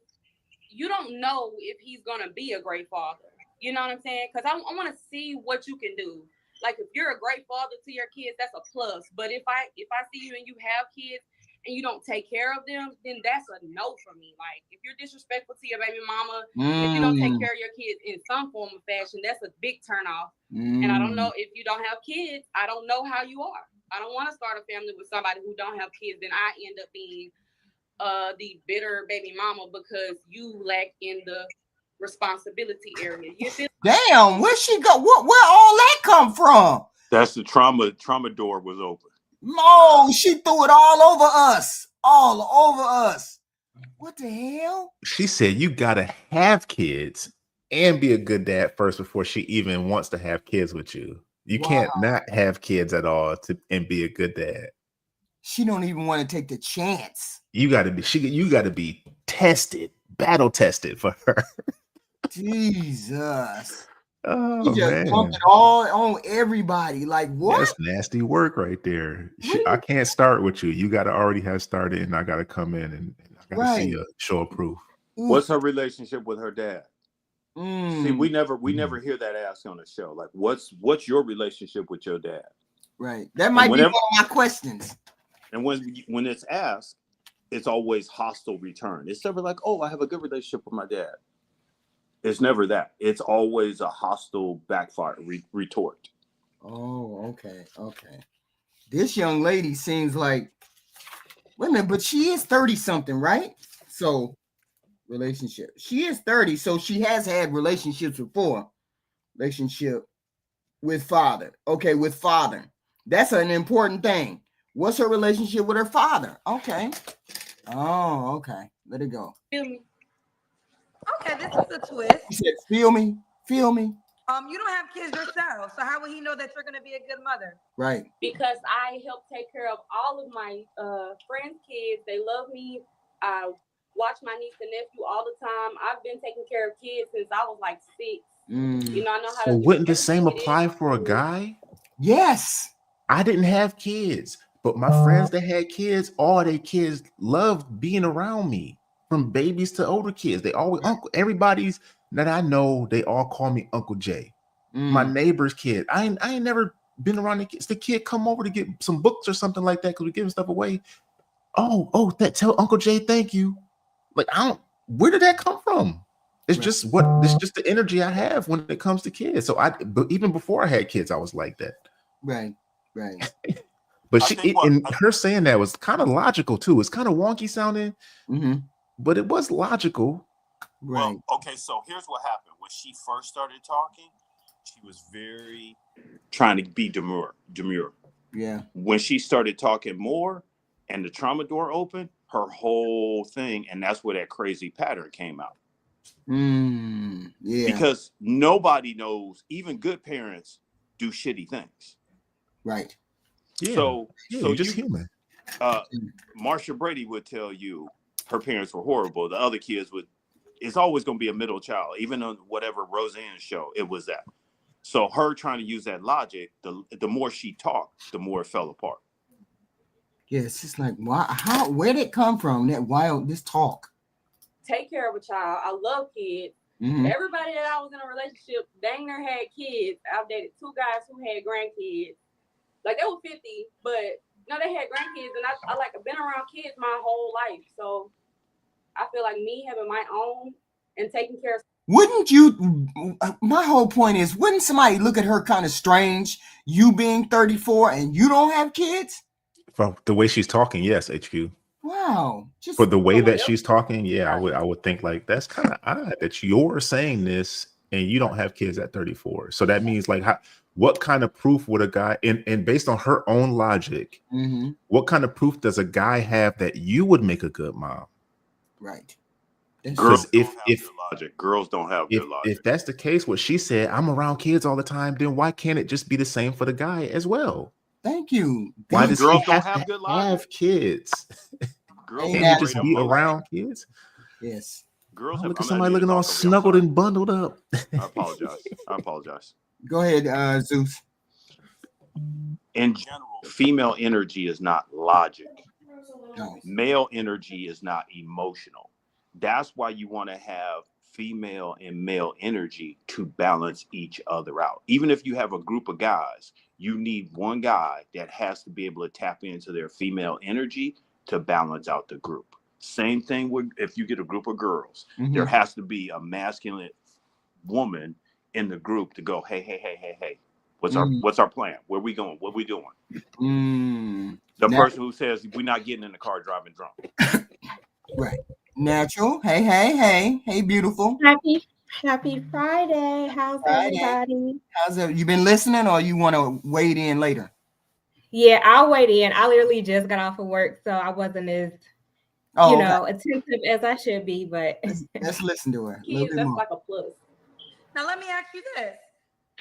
you don't know if he's gonna be a great father. You know what I'm saying? Because I want to see what you can do. Like if you're a great father to your kids, that's a plus. But if I see you and you have kids and you don't take care of them, then that's a no for me. Like if you're disrespectful to your baby mama, if you don't take care of your kids in some form of fashion, that's a big turnoff. And I don't know if you don't have kids, I don't know how you are. I don't want to start a family with somebody who don't have kids. Then I end up being the bitter baby mama because you lack in the responsibility area. Damn, where she go? Where all that come from? That's the trauma door was open. No, she threw it all over us. What the hell? She said you gotta have kids and be a good dad first before she even wants to have kids with you. You can't not have kids at all and be a good dad. She don't even want to take the chance. You gotta be tested, battle tested for her. Jesus. Oh, he just dumped it all on everybody. Like what? That's nasty work right there. I can't start with you. You gotta already have started, and I gotta come in and I gotta see a show of proof. What's her relationship with her dad? See, we never hear that asked on the show. Like, what's your relationship with your dad? Right. That might be one of my questions. And when it's asked, it's always hostile return. It's never like, oh, I have a good relationship with my dad. It's never that. It's always a hostile backfire retort. Oh, okay. This young lady seems like, wait a minute, but she is 30 something, right? So relationship. She is 30, so she has had relationships before. Relationship with father. Okay, with father. That's an important thing. What's her relationship with her father? Okay. Oh, okay. Let it go. Okay, this is a twist. He said, feel me. You don't have kids yourself, so how will he know that you're going to be a good mother? Right. Because I help take care of all of my friends' kids. They love me. I watch my niece and nephew all the time. I've been taking care of kids since I was like 6. You know, I know how to. So wouldn't the same apply for a guy? Yes. I didn't have kids, but my friends that had kids, all their kids loved being around me. From babies to older kids, they always everybody's that I know, they all call me Uncle Jay. my neighbor's kid. I ain't never been around the kids. The kid come over to get some books or something like that because we're giving stuff away. Oh, tell Uncle Jay thank you. Like, where did that come from? It's just the energy I have when it comes to kids. So but even before I had kids, I was like that. Right. But her saying that was kind of logical too. It's kind of wonky sounding, but it was logical. Right. Well, okay, so here's what happened. When she first started talking, she was very trying to be demure. Yeah. When she started talking more and the trauma door opened, her whole thing, and that's where that crazy pattern came out. Yeah. Because nobody knows, even good parents do shitty things. Right. Yeah. So you're just human. Marsha Brady would tell you her parents were horrible. The other kids would. It's always going to be a middle child, even on whatever Roseanne show it was that. So her trying to use that logic, the more she talked, the more it fell apart. Yeah, it's just like, where did it come from? This talk. Take care of a child. I love kids. Everybody that I was in a relationship, dang near had kids. I've dated 2 guys who had grandkids. Like, they were 50, but they had grandkids, and I've been around kids my whole life. So I feel like me having my own and taking care of. Wouldn't you? My whole point is, wouldn't somebody look at her kind of strange? You being 34 and you don't have kids? From the way she's talking, yes, HQ. Wow. For the way that she's talking, yeah, I would think like that's kind of odd that you're saying this and you don't have kids at 34. So that means like what kind of proof would a guy and based on her own logic, what kind of proof does a guy have that you would make a good mom? Right. Girls don't have good logic. Girls don't have good logic. If that's the case, what she said, I'm around kids all the time, then why can't it just be the same for the guy as well? Thank you. Why does girls he don't have good logic? Have kids? Girls can't he just be around kids? Yes. Girls look at somebody looking all snuggled and bundled up. I apologize. Go ahead, Zeus. In general, female energy is not logic. No. Male energy is not emotional. That's why you want to have female and male energy to balance each other out. Even if you have a group of guys, you need one guy that has to be able to tap into their female energy to balance out the group. Same thing with if you get a group of girls, there has to be a masculine woman in the group to go, hey. What's our plan? Where we going? What we doing? The person who says we're not getting in the car driving drunk. Right. Natural. Hey, beautiful. Happy Friday. How's everybody? You been listening or you want to wade in later? Yeah, I'll wait in. I literally just got off of work, so I wasn't as attentive as I should be, but let's listen to her. Kids, that's like a plus. Now let me ask you this.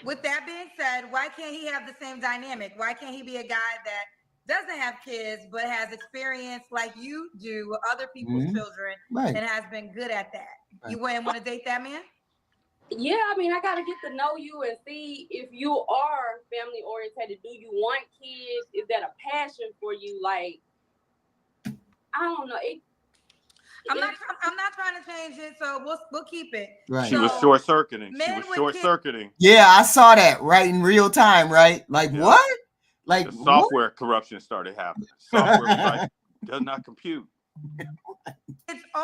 With that being said, why can't he have the same dynamic? Why can't he be a guy that doesn't have kids but has experience like you do with other people's children and has been good at that? Right. You wouldn't want to date that man? Yeah, I mean, I gotta get to know you and see if you are family oriented. Do you want kids? Is that a passion for you? Like, I don't know. I'm not trying to change it, so we'll keep it. Right. She was short circuiting. Yeah, I saw that right in real time. Right, like what? Like the software corruption started happening. Software was like does not compute.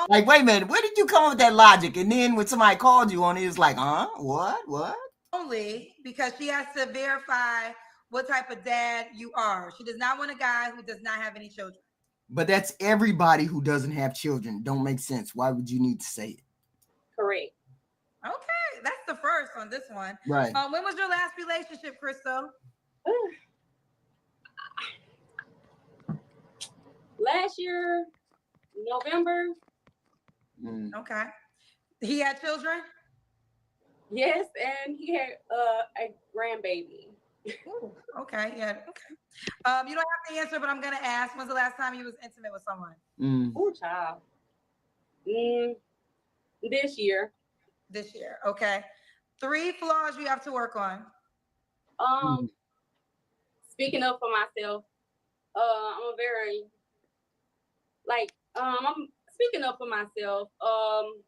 Like, wait a minute, where did you come up with that logic? And then when somebody called you on it, it's like, what? Only because she has to verify what type of dad you are. She does not want a guy who does not have any children. But that's everybody who doesn't have children. Don't make sense. Why would you need to say it? Correct. Okay, that's the first on this one. Right. When was your last relationship, Crystal? Last year, November. Okay. He had children? Yes, and he had a grandbaby. Ooh, okay, yeah, okay. You don't have to answer, but I'm gonna ask. When's the last time you was intimate with someone? Oh, child. This year. This year, okay. 3 flaws you have to work on. Speaking up for myself, I'm speaking up for myself.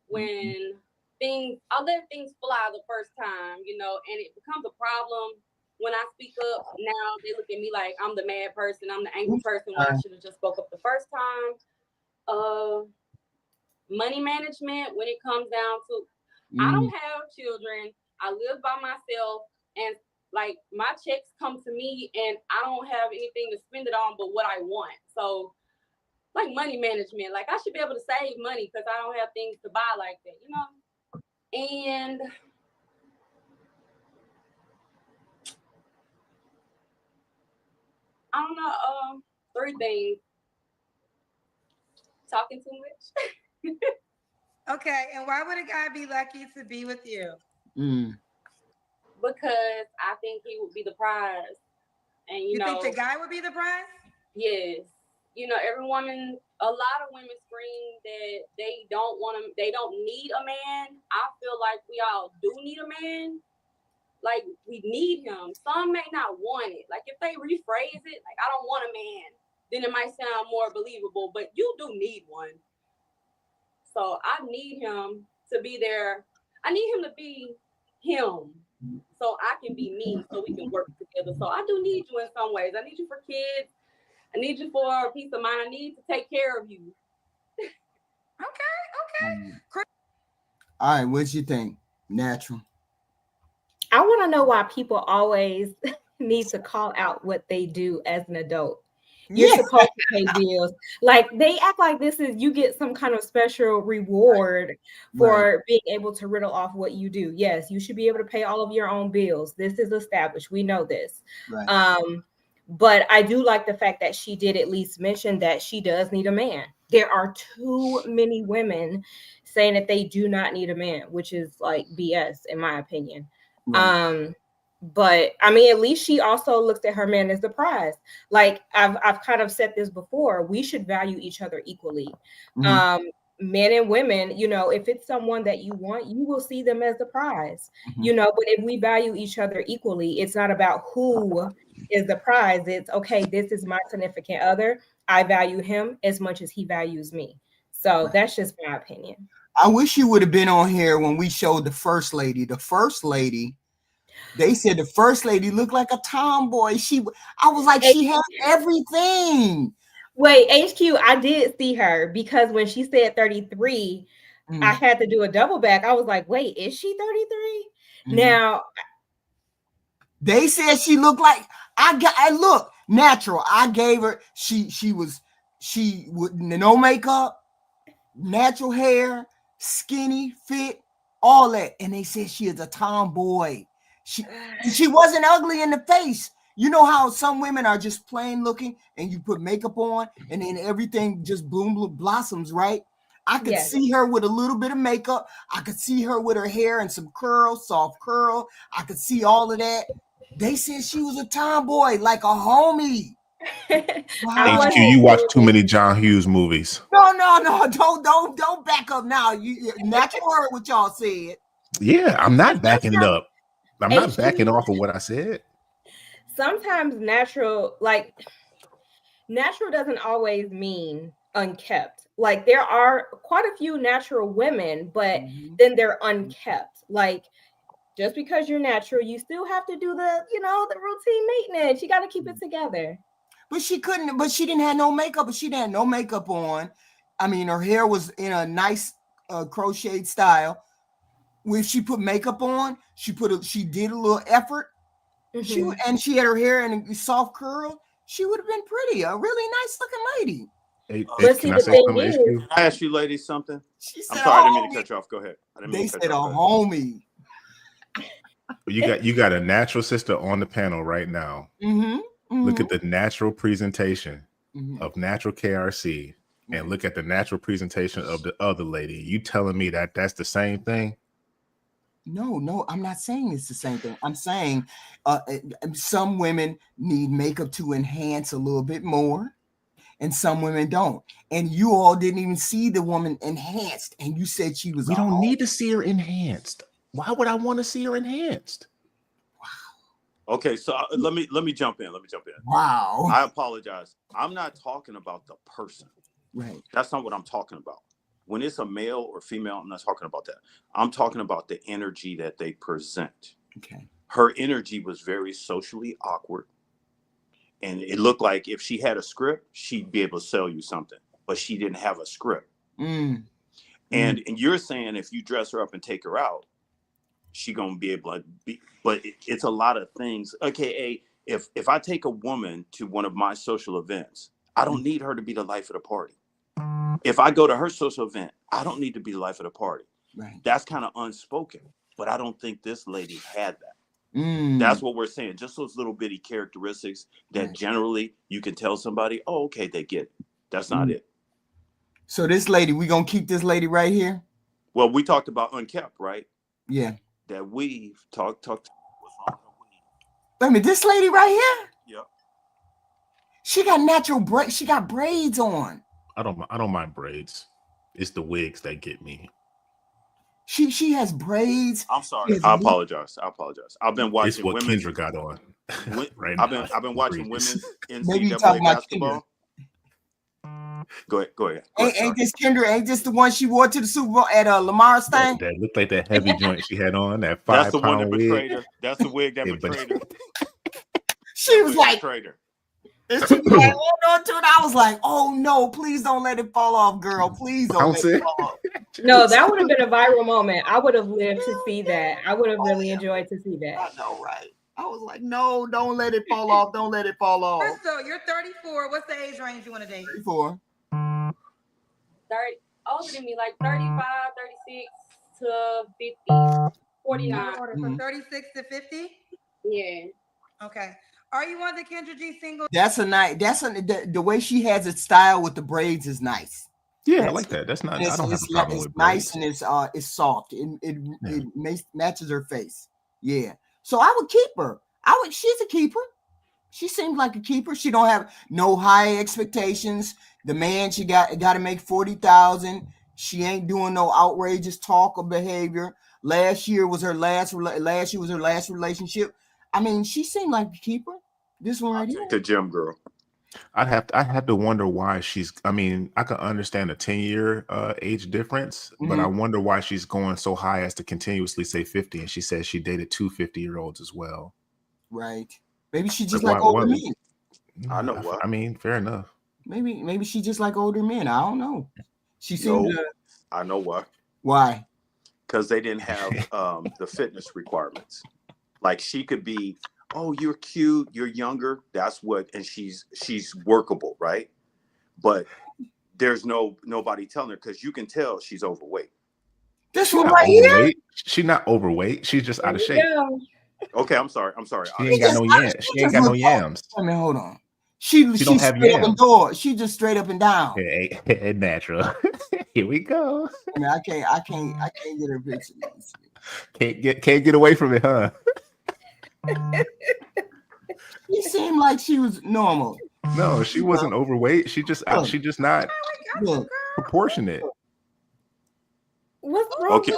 When I let things fly the first time, you know, and it becomes a problem when I speak up. Now they look at me like I'm the mad person, I'm the angry person when I should have just spoke up the first time. Money management, when it comes down to, I don't have children, I live by myself, and like my checks come to me and I don't have anything to spend it on but what I want. So like money management, like I should be able to save money because I don't have things to buy like that, you know? And I don't know, 3 things. Talking too much. Okay, and why would a guy be lucky to be with you? Because I think he would be the prize. And you know, think the guy would be the prize? Yes. You know, a lot of women scream that they don't need a man. I feel like we all do need a man. Like, we need him. Some may not want it. Like, if they rephrase it, like, I don't want a man, then it might sound more believable, but you do need one. So I need him to be there. I need him to be him so I can be me, so we can work together. So I do need you in some ways. I need you for kids. I need you for peace of mind. I need to take care of you. Okay. All right, what you think? Natural. I want to know why people always need to call out what they do as an adult. You're supposed to pay bills. Like, they act like you get some kind of special reward for being able to riddle off what you do. Yes, you should be able to pay all of your own bills. This is established. We know this. Right. But I do like the fact that she did at least mention that she does need a man. There are too many women saying that they do not need a man, which is like BS in my opinion. Right. But I mean, at least she also looks at her man as the prize. Like I've kind of said this before, we should value each other equally. Men and women, you know, if it's someone that you want, you will see them as the prize, you know, but if we value each other equally, it's not about who is the prize. It's okay, this is my significant other. I value him as much as he values me. So that's just my opinion. I wish you would have been on here when we showed the first lady. The first lady, they said the first lady looked like a tomboy. I was like, she had everything. Wait, HQ, I did see her because when she said 33, I had to do a double back. I was like, wait, is she 33? Now, they said she looked like I look natural. I gave her she would no makeup, natural hair, skinny, fit, all that. And they said she is a tomboy. She wasn't ugly in the face. You know how some women are just plain looking and you put makeup on and then everything just blossoms, right? I could see her with a little bit of makeup. I could see her with her hair and some curls, soft curl. I could see all of that. They said she was a tomboy, like a homie. Wow. HQ, you watch too many John Hughes movies. No, don't back up now. You natural heard what y'all said. Yeah, I'm not backing it up. I'm not backing off of what I said. Sometimes natural doesn't always mean unkept. Like, there are quite a few natural women, but then they're unkept. Like, just because you're natural, you still have to do the routine maintenance. You got to keep it together. But she didn't have no makeup. But she didn't have no makeup on. I mean, her hair was in a nice crocheted style. When she put makeup on, she did a little effort. She had her hair in a soft curl. She would have been pretty, a really nice looking lady. Can I say something? Can I ask you ladies something? I'm sorry, I didn't mean to cut you off. Go ahead. They said a homie. You got a natural sister on the panel right now. Look at the natural presentation of natural KRC and look at the natural presentation of the other lady. You telling me that that's the same thing? No, I'm not saying it's the same thing. I'm saying some women need makeup to enhance a little bit more, and some women don't. And you all didn't even see the woman enhanced, and you said she was. We don't need to see her enhanced. Why would I want to see her enhanced? Wow. Okay, so let me jump in. Wow. I apologize. I'm not talking about the person. Right. That's not what I'm talking about. when it's a male or female, I'm not talking about that. I'm talking about the energy that they present. Okay. Her energy was very socially awkward. And it looked like if she had a script, she'd be able to sell you something, but she didn't have a script. And you're saying if you dress her up and take her out, she gonna be able to be, but it's a lot of things. AKA, if I take a woman to one of my social events, I don't need her to be the life of the party. If I go to her social event, I don't need to be the life of the party. Right. That's kind of unspoken, but I don't think this lady had that. That's what we're saying. Just those little bitty characteristics that generally you can tell somebody, oh, okay, they get it. That's not it. So this lady, we gonna keep this lady right here? Well, we talked about unkept, right? Yeah. That weave, talked. What's wrong with her weave? Wait a minute, this lady right here? Yep. She got natural braids. She got braids on. I don't mind braids. It's the wigs that get me. She has braids. I'm sorry. I apologize. I've been watching it's what women. Kendra got on. Right. I've been watching women's Maybe NCAA basketball. Go ahead. Ain't this Kendra? Ain't this the one she wore to the Super Bowl at Lamar's thing? That looked like that heavy joint she had on. That 5 That's the one that wig. betrayed her. That's the wig that betrayed her. She was like, and she was like, hold on to it. I was like, oh no, please don't let it fall off, girl. Please don't let it fall off. No, that would have been a viral moment. I would have lived to see that. I would have really enjoyed to see that. I know, right? I was like, no, don't let it fall off. Don't let it fall off. So you're 34. What's the age range you want to date? 34. 30, older than me, like 35, 36 to 50, 49. From 36 to 50? Yeah. Okay. Are you on the Kendra G single? That's a nice. The way she has it styled with the braids is nice. Yeah, I like that. That's not. I don't have a problem with nice braids. And it's soft. It matches her face. Yeah. So I would keep her. She's a keeper. She seems like a keeper. She don't have no high expectations. The man she got to make 40,000. She ain't doing no outrageous talk or behavior. Last year was her last relationship. I mean, she seemed like a keeper. This one right here. The gym girl. I'd have to wonder why she's. I mean, I can understand a 10-year age difference, but I wonder why she's going so high as to continuously say 50. And she says she dated 2 50-year-olds as well. Right. Maybe she just like older men. I know what. I mean, fair enough. Maybe she just like older men. I don't know. She seemed to. I know why. Why? Because they didn't have the fitness requirements. Like she could be, oh, you're cute, you're younger. That's what, and she's workable, right? But there's nobody telling her because you can tell she's overweight. This one right here. She's not overweight. She's just out of shape. Okay, I'm sorry. She ain't got no yams. She ain't got no yams. I mean, hold on. She's don't have straight yams. up and door. She just straight up and down. Hey, natural. Here we go. I mean, I can't get her picture. Can't get away from it, huh? She seemed like she was normal. No, she wasn't overweight. She just not proportionate. What's wrong with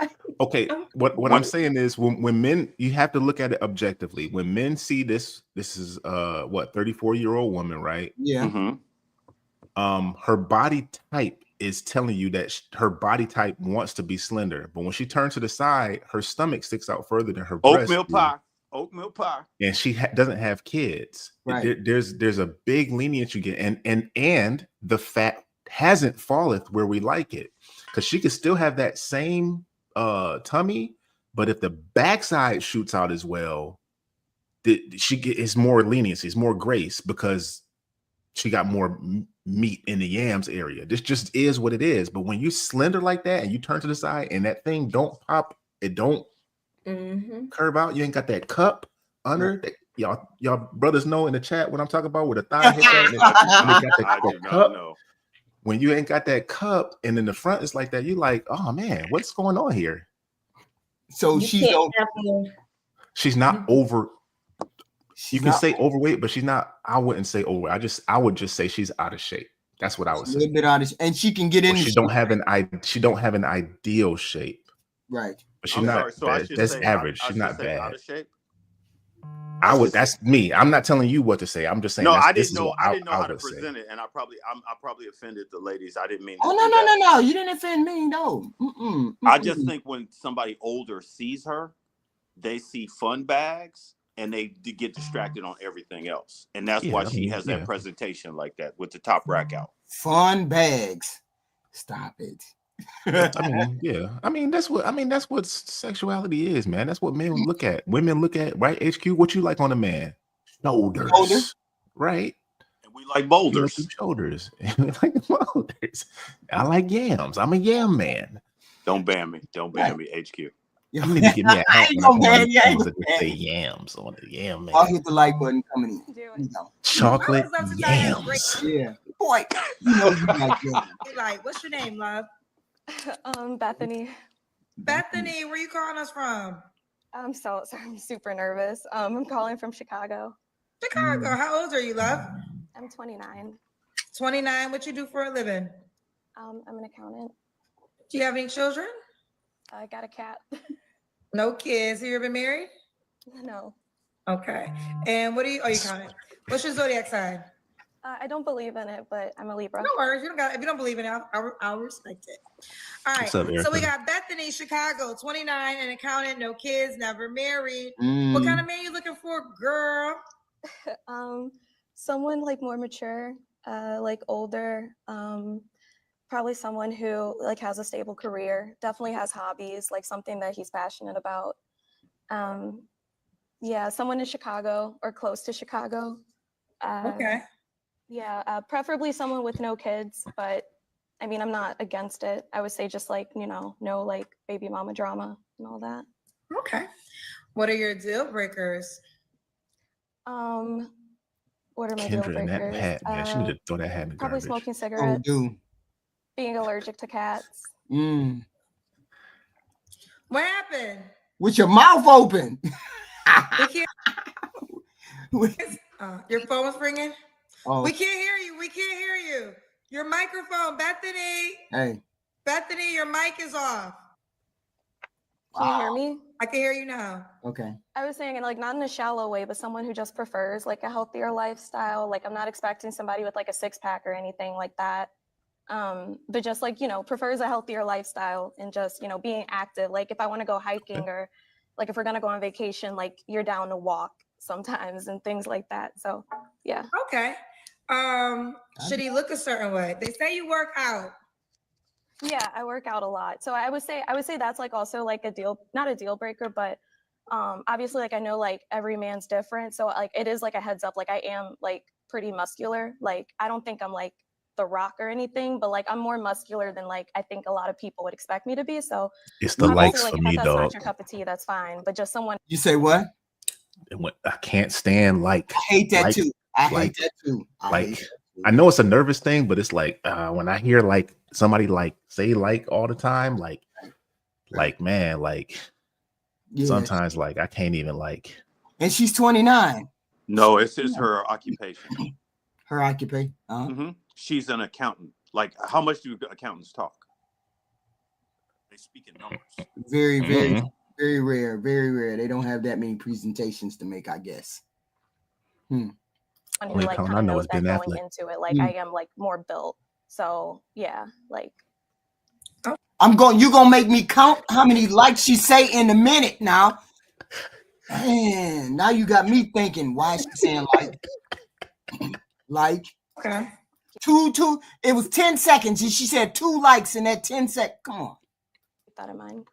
her? Okay. What I'm saying is when men, you have to look at it objectively. When men see this is 34-year-old woman, right? Yeah. Her body type is telling you that her body type wants to be slender, but when she turns to the side, her stomach sticks out further than her breast. Oatmeal pie. And she doesn't have kids. Right. There's a big lenience you get, and the fat hasn't falleth where we like it, because she could still have that same tummy, but if the backside shoots out as well, it's more leniency, it's more grace, because she got more meat in the yams area. This just is what it is. But when you slender like that and you turn to the side and that thing don't pop, it don't curve out, you ain't got that cup under that. Y'all brothers know in the chat what I'm talking about, with a thigh hit that, and they got that cup. When you ain't got that cup and in the front is like that, you're like, oh man, what's going on here? So she's not over. You can say overweight, but she's not. I wouldn't say overweight. I would just say she's out of shape. That's what I would say. A little bit out of shape, and she can get in. She don't have an ideal shape. Right. But she's not. That's average. She's not bad. Out of shape? That's me. I'm not telling you what to say. I'm just saying. No, I didn't know how to say. present it, and I probably offended the ladies. I didn't mean. No. You didn't offend me. No. I just think when somebody older sees her, they see fun bags and they get distracted on everything else, and that's why she has that presentation like that with the top rack out. Fun bags. Stop it. I mean, that's what sexuality is, man. That's what men look at. Women look at, right? HQ, what you like on a man? Shoulders. Right? And we like boulders. Shoulders. We like boulders. I like yams. I'm a yam man. Don't ban me. Don't ban me, HQ. You need to give me a hat that say yams on it. Yam man. I'll hit the like button coming in. Chocolate yams. Yeah. Boy, you know you like yams. Like, what's your name, love? Bethany. Bethany, where you calling us from? I'm so sorry. I'm super nervous. I'm calling from Chicago. Chicago. How old are you, love? I'm 29. 29. What you do for a living? I'm an accountant. Do you have any children? I got a cat. No kids. Have you ever been married? No. Okay. And what are you counting? What's your zodiac sign? I don't believe in it, but I'm a Libra. No worries. If you don't believe in it, I'll respect it. All right. Up, so we got Bethany, Chicago, 29, an accountant, no kids, never married. What kind of man you looking for, girl? Someone like more mature, like older. Probably someone who like has a stable career, definitely has hobbies, like something that he's passionate about. Yeah, someone in Chicago or close to Chicago. Okay. Yeah, preferably someone with no kids, but I mean, I'm not against it. I would say just like, no like baby mama drama and all that. Okay. What are your deal breakers? What are my deal Kendra in that breakers? hat, man. She need to throw that hat in the Probably garbage. smoking cigarettes. do. Being allergic to cats. What happened? With your mouth open. Your phone was ringing? Oh. We can't hear you. We can't hear you. Your microphone, Bethany. Hey. Bethany, your mic is off. Can you hear me? I can hear you now. Okay. I was saying, like, not in a shallow way, but someone who just prefers like a healthier lifestyle. Like, I'm not expecting somebody with like a 6-pack or anything like that. But just like, prefers a healthier lifestyle and just, being active. Like if I want to go hiking or like if we're going to go on vacation, like you're down to walk sometimes and things like that. So, yeah. Okay. Should he look a certain way? They say you work out. Yeah, I work out a lot. So I would say that's like also like not a deal breaker, but obviously like I know like every man's different. So like it is like a heads up. Like I am like pretty muscular. Like I don't think I'm like The Rock or anything, but like I'm more muscular than like I think a lot of people would expect me to be. So it's the likes like, for if me, that's dog. not your cup of tea, that's fine. But just someone. You say what? I can't stand like. I hate that too. I hate that too. I know it's a nervous thing, but it's like when I hear like somebody like say like all the time, like man, like sometimes like I can't even like. And she's 29. No, it's her occupation. Her occupation. She's an accountant. Like, how much do accountants talk? They speak in numbers. Very, very, very rare. Very rare. They don't have that many presentations to make, I guess. Who like kind of knows that going into it. Like I am like more built. So yeah, like. You gonna make me count how many likes she say in a minute now. Man, now you got me thinking, why is she saying like? Okay. Two. It was 10 seconds, and she said 2 likes in that 10 seconds. Come on. Keep that in mind.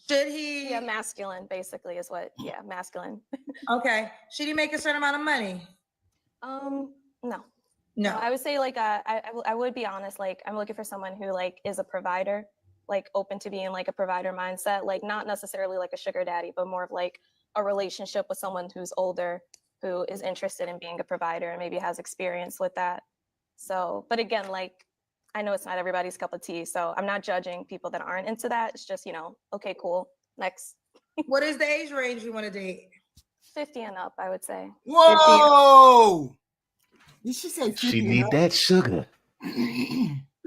Should he? Yeah, masculine basically is what. Yeah, masculine. Okay. Should he make a certain amount of money? No. I would say like I would be honest. Like I'm looking for someone who like is a provider, like open to being like a provider mindset. Like not necessarily like a sugar daddy, but more of like a relationship with someone who's older, who is interested in being a provider and maybe has experience with that. So, but again, like I know it's not everybody's cup of tea, so I'm not judging people that aren't into that. It's just, okay, cool. Next. What is the age range you want to date? 50 and up, I would say. Whoa! Did she say 50? She need that sugar.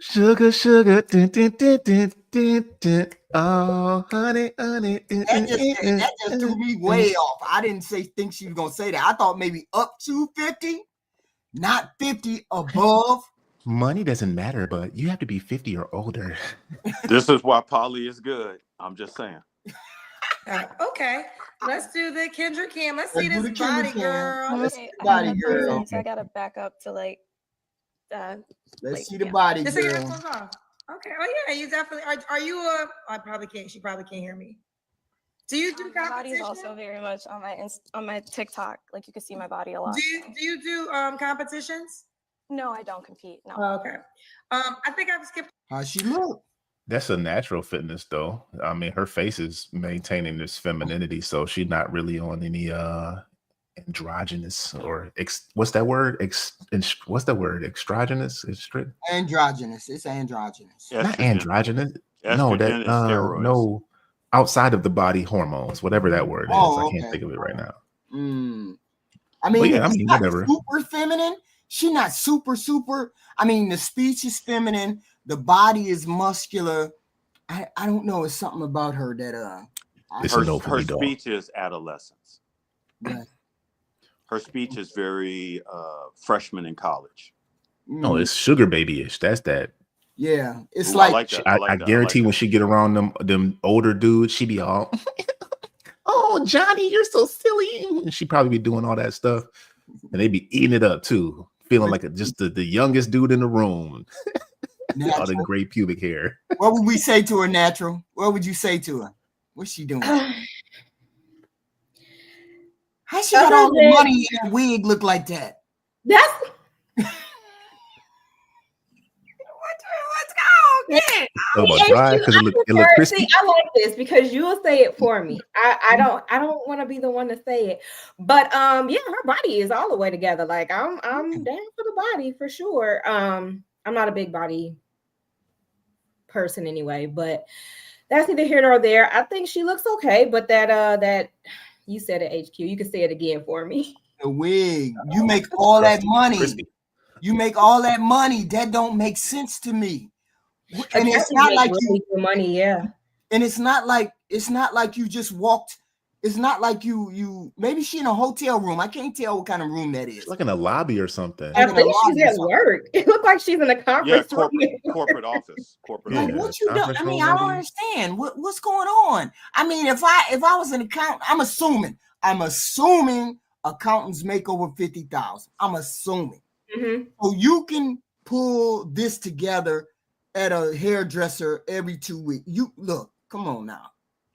Sugar. Dun, dun, dun, dun, dun, dun. Oh, honey. That just threw me way off. I didn't think she was gonna say that. I thought maybe up to 50, not 50 above. Money doesn't matter, but you have to be 50 or older. This is why poly is good. I'm just saying. Okay, let's do the Kendra Cam. Let's see this body, girl. Let's see the body, girl. So I gotta back up to like. Let's see the body, Just take your girl. headphones off. Okay. Oh yeah, you definitely are. You I probably can't. She probably can't hear me. Do you do my body is competition? also very much on my TikTok. Like you can see my body a lot. Do you do competitions? No, I don't compete. No. Oh, okay. I think I've skipped. How she look? That's a natural fitness, though. I mean, her face is maintaining this femininity, so she's not really on any androgynous or what's that word? What's that word? Extragenous? Androgynous. It's androgynous. Not androgynous. No, Estrogen that and steroids. no, outside of the body hormones, whatever that word is. I can't think of it right now. I mean, yeah, she's whatever. Super feminine. She's not super. I mean, the speech is feminine. The body is muscular. I don't know. It's something about her that her speech is adolescence. Right. Her speech is very freshman in college. No, it's sugar baby-ish. That's that. Yeah, it's Ooh, like I guarantee when she get around them older dudes, she be all, "Oh, Johnny, you're so silly." And she probably be doing all that stuff, and they be eating it up too, feeling like just the youngest dude in the room. All the great pubic hair. What would we say to her, Natural? What would you say to her? What's she doing? How she got all the money and a wig look like that? That's what's going on? Dry because it look crispy. See, I like this because you'll say it for me. I don't want to be the one to say it, but yeah, her body is all the way together. Like I'm down for the body for sure. I'm not a big body person anyway, but that's neither here nor there. I think she looks okay, but that you said it, HQ. You can say it again for me. The wig. You make all that money. You make all that money. That don't make sense to me. And it's not like you money, yeah. And it's not like you just walked. It's not like you maybe she in a hotel room. I can't tell what kind of room that is. It's like in a lobby or something. I think she's at work. It looked like she's in a conference room. Corporate office. Corporate like, office. what you doing? I mean, I don't understand. What's going on? I mean, if I was an accountant, I'm assuming accountants make over 50,000. I'm assuming. Mm-hmm. So you can pull this together at a hairdresser every 2 weeks. You look, come on now.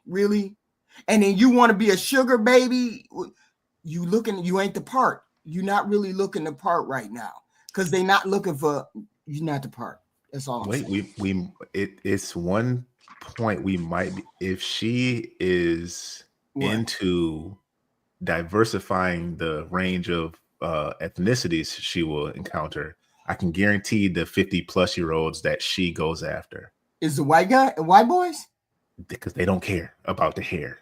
Really? And then you want to be a sugar baby? You ain't the part. You're not really looking the part right now. Because they're not looking for you're not the part. That's all I'm saying. It's one point we might be, if she is into diversifying the range of ethnicities she will encounter, I can guarantee the 50-plus-year-olds that she goes after is the white boys, because they don't care about the hair.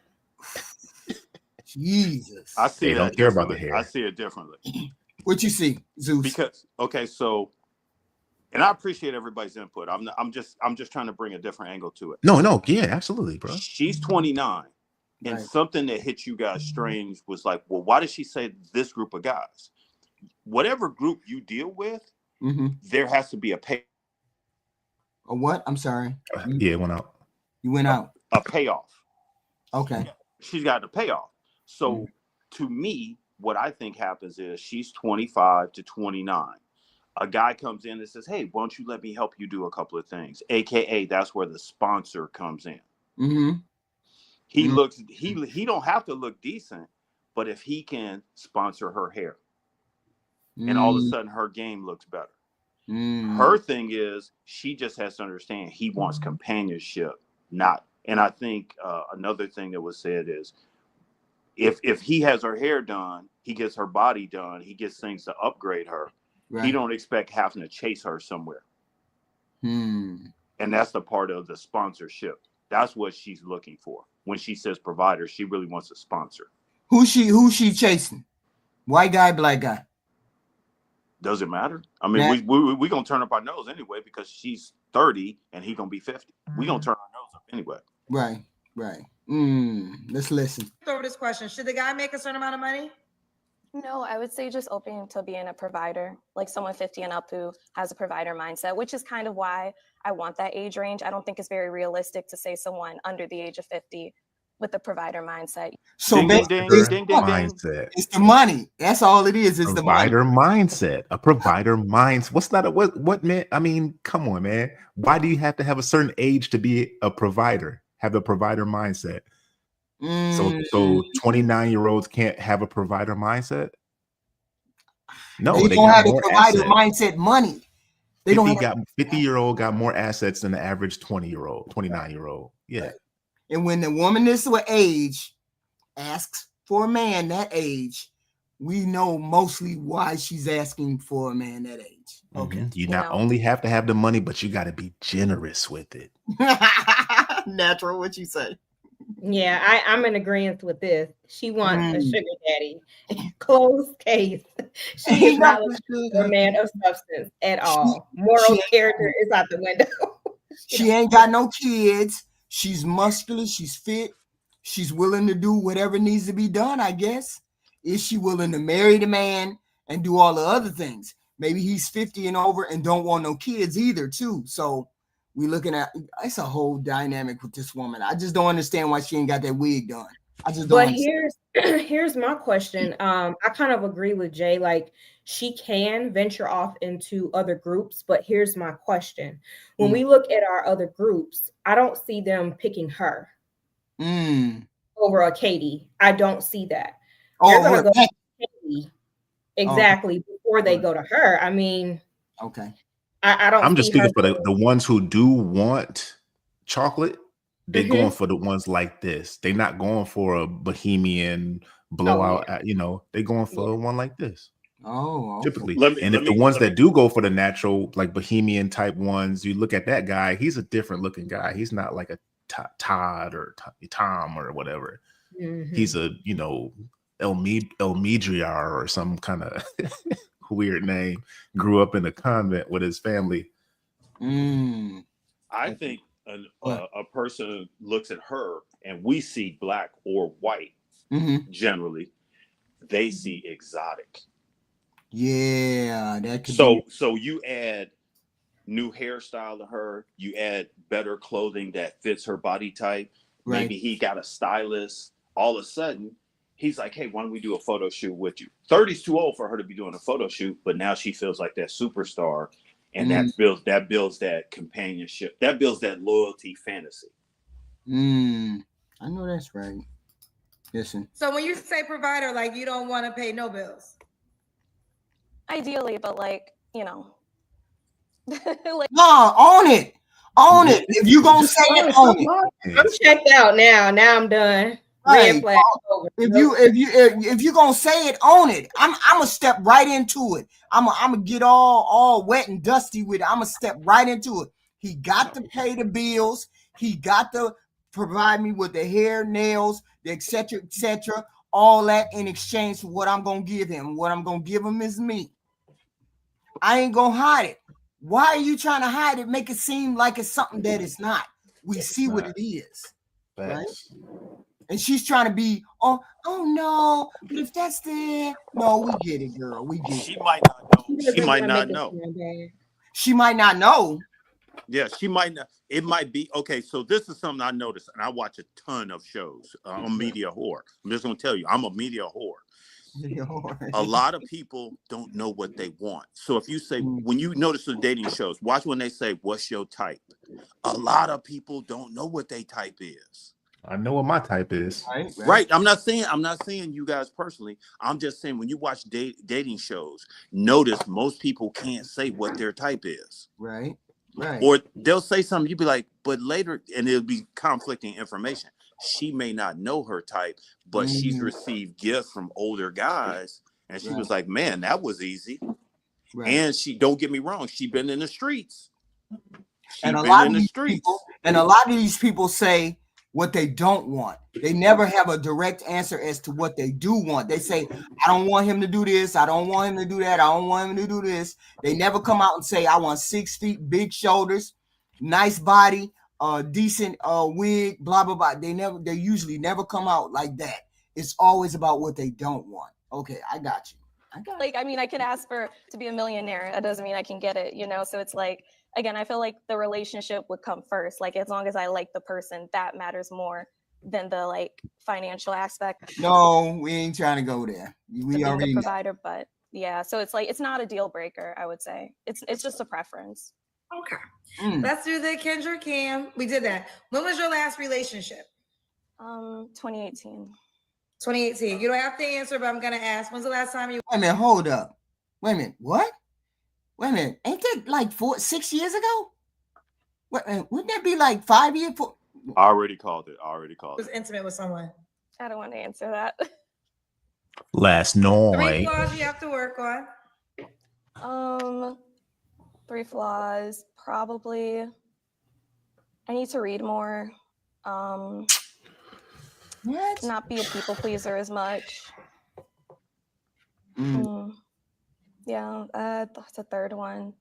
Jesus, they don't care about the hair. I see it differently. What you see, Zeus? Because so, and I appreciate everybody's input. I'm just trying to bring a different angle to it. No, yeah, absolutely, bro. She's 29. And something that hit you guys strange was like, well, why did she say this group of guys? Whatever group you deal with, there has to be a pay. A what? I'm sorry. Yeah, it went out. You went out. A payoff. Okay. She's got a payoff. So to me, what I think happens is she's 25 to 29. A guy comes in and says, hey, why don't you let me help you do a couple of things? AKA, that's where the sponsor comes in. Mm-hmm. He looks, he don't have to look decent, but if he can sponsor her hair, and all of a sudden her game looks better. Her thing is she just has to understand he wants companionship, not. And I think another thing that was said is if he has her hair done, he gets her body done, he gets things to upgrade her. He don't expect having to chase her somewhere. And that's the part of the sponsorship. That's what she's looking for. When she says provider, she really wants a sponsor. Who's she chasing? White guy, black guy? Does it matter? I mean, we gonna turn up our nose anyway because she's 30 and he gonna be 50. We gonna turn our nose up anyway. Right. Let's listen. Over this question: should the guy make a certain amount of money? No, I would say just open to being a provider, like someone 50 and up who has a provider mindset, which is kind of why I want that age range. I don't think it's very realistic to say someone under the age of 50 with a provider mindset. So ding, mindset. It's the money. That's all it is. It's provider the money. mindset. A provider mindset. What's not a what man? I mean, come on, man. Why do you have to have a certain age to be a provider? Have a provider mindset. So 29-year-olds can't have a provider mindset? No, they don't have a provider mindset money. They don't have 50-year-old got more assets than the average 20-year-old, 29-year-old. Yeah. Right. And when the woman this age asks for a man that age, we know mostly why she's asking for a man that age. Okay. You not only have to have the money, but you got to be generous with it. Natural, what you say? Yeah, I'm in agreement with this. She wants a sugar daddy. Closed case. She is not looking for a man of substance at all. Moral character is out the window. She ain't got no kids. She's muscular. She's fit. She's willing to do whatever needs to be done, I guess. Is she willing to marry the man and do all the other things? Maybe he's 50 and over and don't want no kids either, too. So we're looking at, it's a whole dynamic with this woman. I just don't understand why she ain't got that wig done. I just don't understand. Here's my question. I kind of agree with Jay. Like, she can venture off into other groups, but here's my question. When we look at our other groups, I don't see them picking her over a Katie. I don't see that. They're gonna go to Katie exactly before they go to her. I mean, okay. I don't. I'm just speaking for the ones who do want chocolate. They're going for the ones like this. They're not going for a bohemian blowout. They're going for one like this. Oh, typically. If the ones that do go for the natural, like bohemian type ones, you look at that guy, he's a different looking guy. He's not like a Todd or Tom or whatever. He's a, Elmidriar or some kind of weird name. Grew up in a convent with his family. I think a person looks at her and we see black or white. Generally, they see exotic. Yeah, that could be. So you add new hairstyle to her, you add better clothing that fits her body type. Right. Maybe he got a stylist. All of a sudden, he's like, hey, why don't we do a photo shoot with you? 30's too old for her to be doing a photo shoot, but now she feels like that superstar. And that builds that companionship. That builds that loyalty fantasy. I know that's right. Listen. So when you say provider, like you don't want to pay no bills. Ideally, but like, like, no, own it. Own it. If you gonna say it, own it. I'm checked out now. Now I'm done. Right. If you gonna say it, own it. I'm gonna step right into it. I'm gonna get all wet and dusty with it. I'm gonna step right into it. He got to pay the bills. He got to provide me with the hair, nails, the etc., all that in exchange for what I'm gonna give him. What I'm gonna give him is me. I ain't gonna hide it. Why are you trying to hide it? Make it seem like it's something that it's not. We see what it is. Right? And she's trying to be, oh no, but if that's there, no, we get it, girl. We get it. She might not know. She might not know. She might not know. Yeah, she might not. It might be okay. So this is something I noticed, and I watch a ton of shows. I'm a media whore. I'm just gonna tell you, I'm a media whore. A lot of people don't know what they want. So if you say, when you notice the dating shows, watch when they say, what's your type? A lot of people don't know what their type is. I know what my type is. Right. I'm not saying you guys personally. I'm just saying when you watch dating shows, notice most people can't say what their type is. Right. Or they'll say something, you'll be like, but later, and it'll be conflicting information. She may not know her type, but she's received gifts from older guys. And she was like, man, that was easy. Right. And don't get me wrong, she's been in the streets. And a lot of these people say what they don't want. They never have a direct answer as to what they do want. They say, I don't want him to do this. I don't want him to do that. I don't want him to do this. They never come out and say, I want 6 feet, big shoulders, nice body, decent wig, blah blah blah. They usually never come out like that. It's always about what they don't want. Okay, I got you. Like, I mean, I can ask to be a millionaire. That doesn't mean I can get it, you know? So it's like, again, I feel like the relationship would come first. Like, as long as I like the person, that matters more than the like financial aspect. No, we ain't trying to go there. We already the provider, but yeah. So it's like, it's not a deal breaker, I would say. It's just a preference. Okay. Let's do the Kendra Cam. We did that. When was your last relationship? 2018. 2018. You don't have to answer, but I'm gonna ask. When's the last time you? Wait a minute. Hold up. Wait a minute. What? Wait a minute. Ain't that like 6 years ago? Wouldn't that be like 5 years? I already called it. Was intimate with someone. I don't want to answer that. Last 3 night. flaws you have to work on. 3 flaws. Probably. I need to read more. What? Not be a people pleaser as much. Yeah, that's a third one.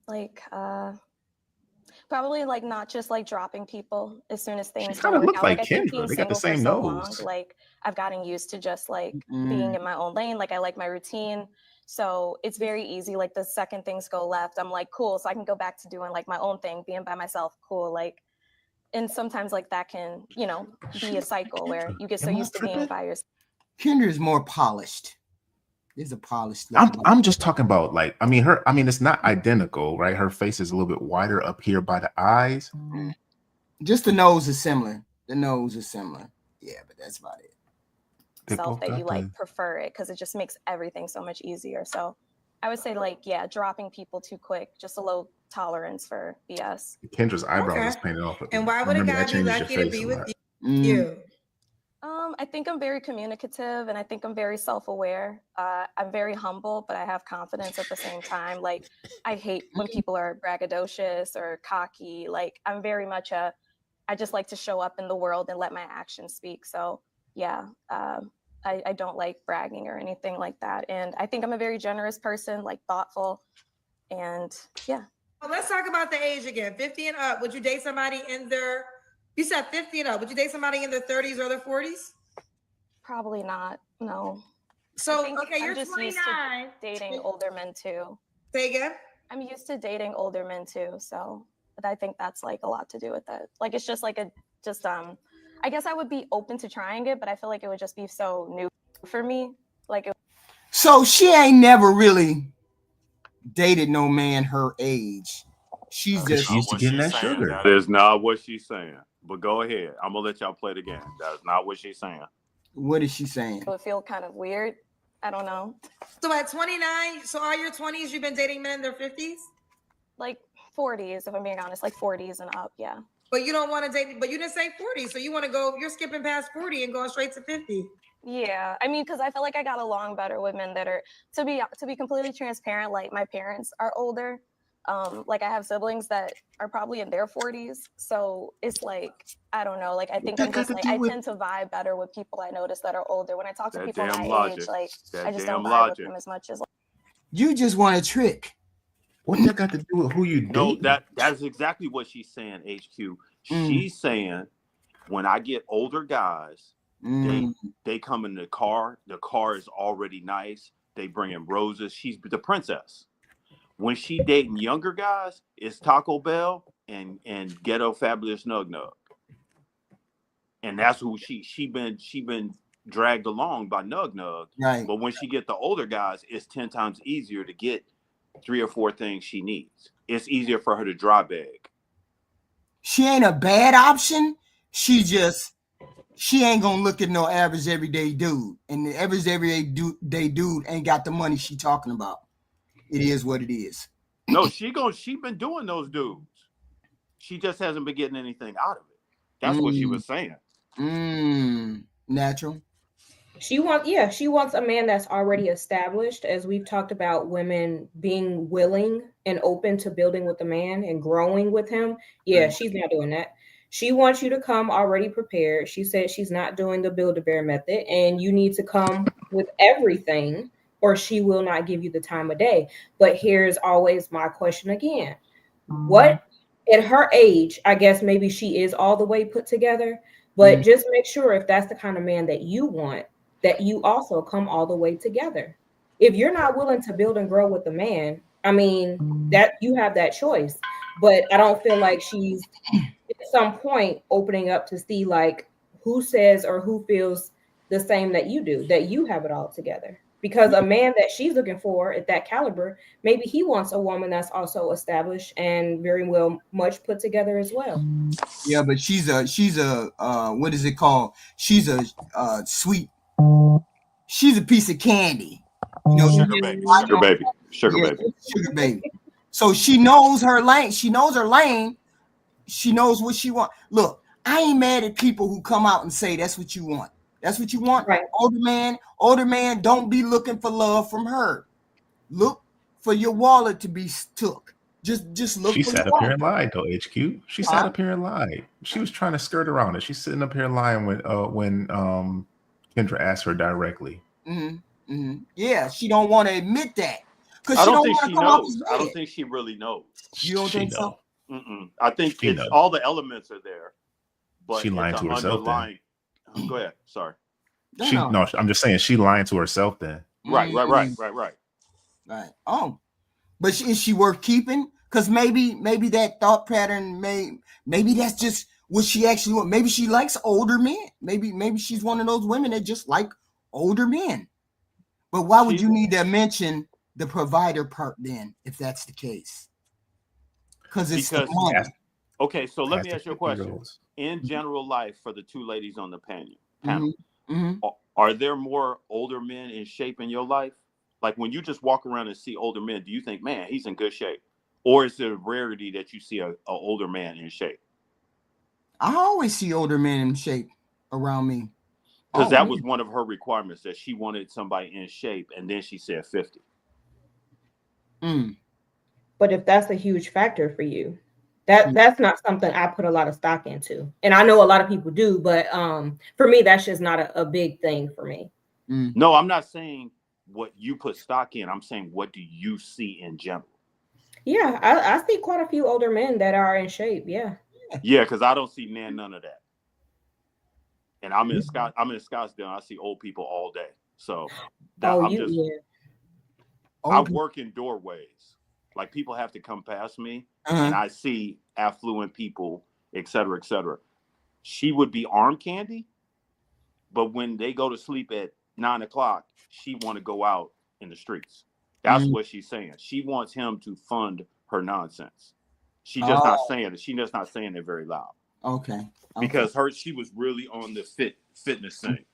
Like, probably like not just like dropping people as soon as things don't work out. Like I think Kendra. being They got the single for same so nose. long, like I've gotten used to just like being in my own lane. Like I like my routine. So it's very easy. Like the second things go left, I'm like, cool. So I can go back to doing like my own thing, being by myself. Cool. Like, and sometimes like that can, you know, be a cycle where you get so used to being by yourself. Kendra is more polished. There's a polished. I'm just talking about like, I mean, it's not identical, right? Her face is a little bit wider up here by the eyes. Just the nose is similar. Yeah, but that's about it. Self that you like prefer it because it just makes everything so much easier. So I would say like, yeah, dropping people too quick, just a low tolerance for BS. Kendra's eyebrows is painted off. And why would a guy be lucky to be with you? I think I'm very communicative and I think I'm very self-aware. I'm very humble, but I have confidence at the same time. Like I hate when people are braggadocious or cocky. Like I'm very much I just like to show up in the world and let my actions speak. So yeah, I don't like bragging or anything like that. And I think I'm a very generous person, like thoughtful. And yeah. Well, let's talk about the age again. 50 and up. Would you date somebody in their, you said 50 and up. Would you date somebody in their 30s or their 40s? Probably not. No. So, okay, I'm you're just 29. used to dating older men too. Say again? I'm used to dating older men too. So I think that's like a lot to do with it. Like, it's just like I guess I would be open to trying it, but I feel like it would just be so new for me. Like, so she ain't never really dated no man her age. She's just used to getting that sugar. That is not what she's saying. But go ahead. I'm gonna let y'all play the game. That's not what she's saying. What is she saying? It would feel kind of weird. I don't know. So at 29, so all your 20s, you've been dating men in their 50s? Like 40s, if I'm being honest, like 40s and up, yeah. But you don't want to date, but you didn't say 40, so you want to go, you're skipping past 40 and going straight to 50. Yeah, I mean, because I feel like I got along better with men that are, to be completely transparent, like my parents are older. Like I have siblings that are probably in their 40s. So it's like, I don't know, like I think I'm just like, I tend to vibe better with people I notice that are older. When I talk to people my age, like I just don't vibe with them as much as like. You just want a trick. What that got to do with who you date? No, that's exactly what she's saying, HQ. She's saying when I get older guys, they come in the car is already nice. They bring in roses. She's the princess. When she dating younger guys, it's Taco Bell and Ghetto Fabulous Nug Nug. And that's who she been dragged along by Nug Nug. Right. But when she get the older guys, it's 10 times easier to get 3 or 4 things she needs. It's easier for her to dry bag. She ain't a bad option. She ain't gonna look at no average everyday dude. And the average everyday dude ain't got the money she talking about. It is what it is. No, she been doing those dudes. She just hasn't been getting anything out of it. That's what she was saying. Natural. She wants a man that's already established, as we've talked about women being willing and open to building with a man and growing with him. Yeah, she's not doing that. She wants you to come already prepared. She said she's not doing the Build-A-Bear method, and you need to come with everything or she will not give you the time of day. But here's always my question again. What at her age, I guess maybe she is all the way put together, but just make sure if that's the kind of man that you want, that you also come all the way together. If you're not willing to build and grow with the man, I mean, that you have that choice. But I don't feel like she's at some point opening up to see like who says or who feels the same that you do, that you have it all together. Because a man that she's looking for at that caliber, maybe he wants a woman that's also established and very well much put together as well. Yeah, but she's a what is it called? She's a sweet. She's a piece of candy. You know, sugar baby. Sugar baby. So she knows her lane. She knows her lane. She knows what she wants. Look, I ain't mad at people who come out and say that's what you want. That's what you want. Right. Older man, don't be looking for love from her. Look for your wallet to be took. Just look. She for sat your up here wallet. and lied though, HQ. She sat up here and lied. She was trying to skirt around it. She's sitting up here lying when Kendra asked her directly. Yeah, she don't want to admit that because I she don't don't think want she to come off knows. as I don't bad. think she really knows. You don't think so? I think She it's knows. all the elements are there, but She lying it's to an herself then. underlying. Go ahead. Sorry. No, I'm just saying she lying to herself then. Right. Right. Oh, but is she worth keeping? Because maybe that thought pattern maybe that's just what she actually wants. Maybe she likes older men. Maybe she's one of those women that just like older men. But why would you need to mention the provider part then, if that's the case? Because it's the money. Okay, so let me ask you a question. In general life, for the two ladies on the panel, are there more older men in shape in your life? Like when you just walk around and see older men, do you think, man, he's in good shape? Or is it a rarity that you see a older man in shape? I always see older men in shape around me. Because that was one of her requirements, that she wanted somebody in shape, and then she said 50. But if that's a huge factor for you, that's not something I put a lot of stock into. And I know a lot of people do, but for me, that's just not a big thing for me. No, I'm not saying what you put stock in. I'm saying, what do you see in general? Yeah, I see quite a few older men that are in shape. Yeah. Yeah, because I don't see none of that. And I'm in Scottsdale. I see old people all day. So I work in doorways. Like people have to come past me, and I see affluent people, et cetera, et cetera. She would be arm candy, but when they go to sleep at 9 o'clock, she want to go out in the streets. That's what she's saying. She wants him to fund her nonsense. She's just not saying it. She's just not saying it very loud. Okay. Because she was really on the fitness thing.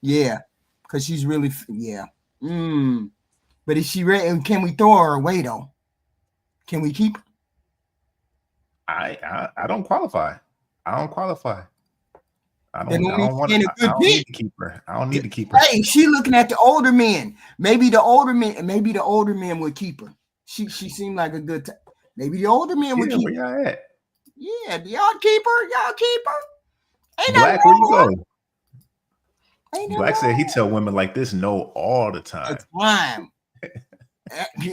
Yeah, because she's really But is she ready? Can we throw her away though? Can we keep her? I don't qualify. I don't need to keep her. I don't need to keep her. Hey, she looking at the older men. Maybe the older men would keep her. She seemed like a good time. Maybe the older men would keep her. Where y'all at? Yeah, y'all keep her. Y'all keep her. Ain't Black, where you go? Ain't Black said he tell women like this no all the time.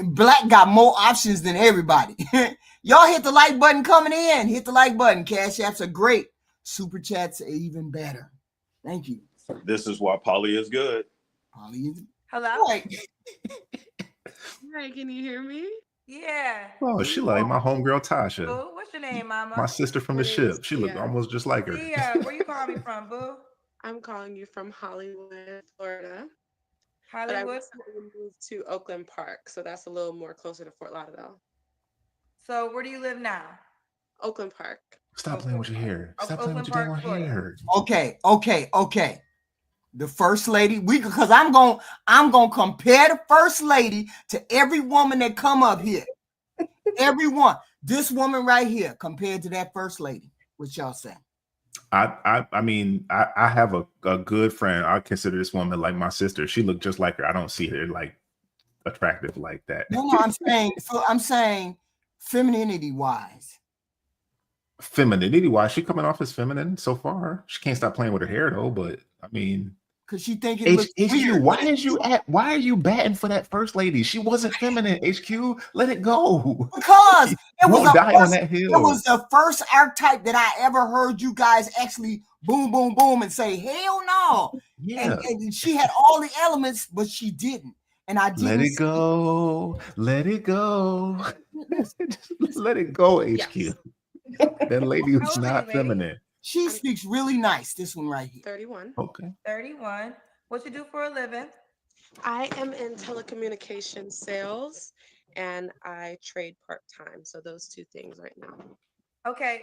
Black got more options than everybody. Y'all hit the like button coming in. Hit the like button. Cash apps are great. Super chats are even better. Thank you. This is why Polly is good. Polly is. Hello. Right. Hi, can you hear me? Yeah. Oh, she like my homegirl Tasha. Boo, what's your name, Mama? My sister from the ship. She looked almost just like her. Yeah, where you calling me from, Boo? I'm calling you from Hollywood, Florida. Hollywood. But I recently moved to Oakland Park, so that's a little more closer to Fort Lauderdale. So where do you live now? Oakland Park. Stop playing with your hair. Stop playing with your damn hair. Okay. The first lady, because I'm gonna compare the first lady to every woman that come up here. Everyone. This woman right here compared to that first lady. What y'all saying? I mean, I have a good friend. I consider this woman like my sister. She looked just like her. I don't see her like attractive like that. No, I'm saying femininity wise. Femininity wise, she coming off as feminine so far. She can't stop playing with her hair though, but I mean, because she think it looks weird. Why are you batting for that first lady? She wasn't feminine. HQ, let it go. Because it was the first archetype that I ever heard you guys actually boom, boom, boom and say, hell no. Yeah. And she had all the elements, but she didn't. And I didn't. Let it go. Let it go. Let it go, HQ. Yes. That lady was not feminine. She speaks really nice. This one right here. 31. Okay. 31. What you do for a living? I am in telecommunication sales and I trade part-time. So those two things right now. Okay.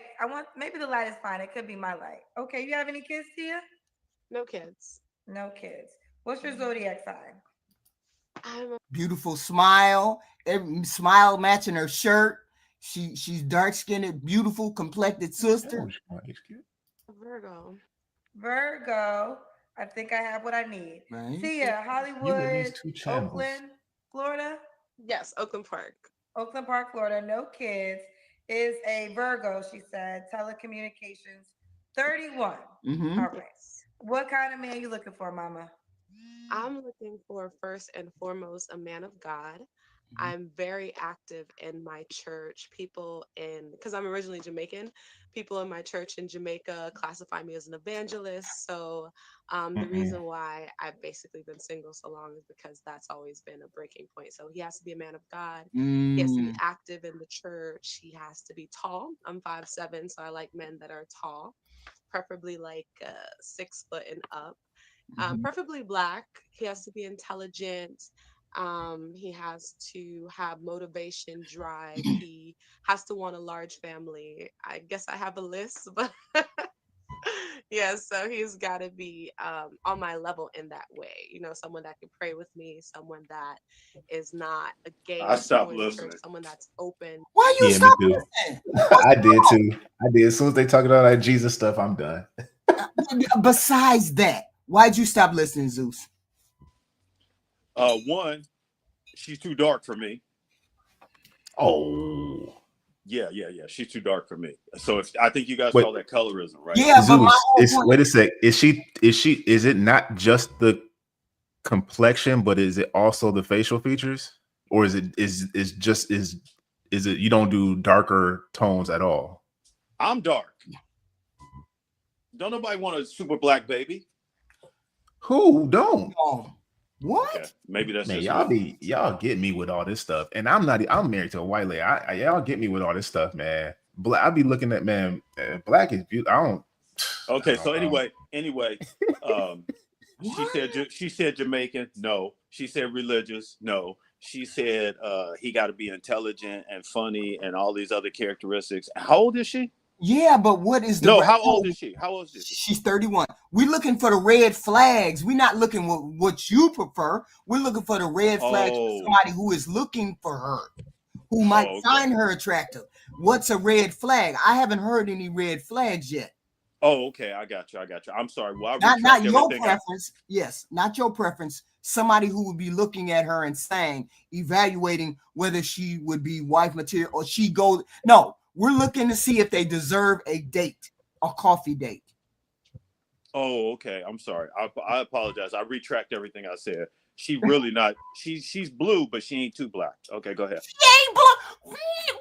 Maybe the light is fine. It could be my light. Okay. You have any kids, Tia? No kids. No kids. What's your zodiac sign? Beautiful smile. Every smile matching her shirt. She's dark-skinned, beautiful, complected sister. Virgo. I think I have what I need. Right. Tia, Hollywood, Oakland, Florida. Yes, Oakland Park. Oakland Park, Florida. No kids. Is a Virgo, she said. Telecommunications. 31. Mm-hmm. All right. What kind of man are you looking for, Mama? I'm looking for, first and foremost, a man of God. I'm very active in my church. Because I'm originally Jamaican, people in my church in Jamaica classify me as an evangelist. So the reason why I've basically been single so long is because that's always been a breaking point. So he has to be a man of God. He has to be active in the church. He has to be tall. I'm 5'7", so I like men that are tall, preferably like 6 foot and up. Preferably Black. He has to be intelligent. He has to have motivation, drive. He has to want a large family. I guess I have a list, but yeah, so he's got to be on my level in that way. You know, someone that can pray with me, someone that is not against church, someone that's open. Why you stop listening? I did too. I did. As soon as they talk about that Jesus stuff, I'm done. Besides that, why'd you stop listening, Zeus? One, she's too dark for me. Oh. Yeah. She's too dark for me. So I think you guys call that colorism, right? Yeah, Zeus, wait a sec. Is it not just the complexion, but is it also the facial features? Or is it you don't do darker tones at all? I'm dark. Don't nobody want a super black baby. Who don't? Oh. What? Okay. Maybe that's man. Just y'all get me with all this stuff, and I'm married to a white lady. Y'all get me with all this stuff, man. I be looking at black is beautiful. I don't. Okay, so anyway, she said Jamaican. No, she said religious. No, she said he got to be intelligent and funny and all these other characteristics. How old is she? Yeah, but what is the how old is she? How old is she? She's 31. We're looking for the red flags. We're not looking what you prefer. We're looking for the red flags for somebody who is looking for her, who might find her attractive. What's a red flag? I haven't heard any red flags yet. Oh, okay. I got you. I'm sorry. Well, not your preference. Yes, not your preference. Somebody who would be looking at her and evaluating whether she would be wife material or she go. No. We're looking to see if they deserve a date, a coffee date. Oh, okay. I'm sorry. I apologize. I retract everything I said. She really not. She's blue, but she ain't too black. Okay, go ahead. She ain't blue.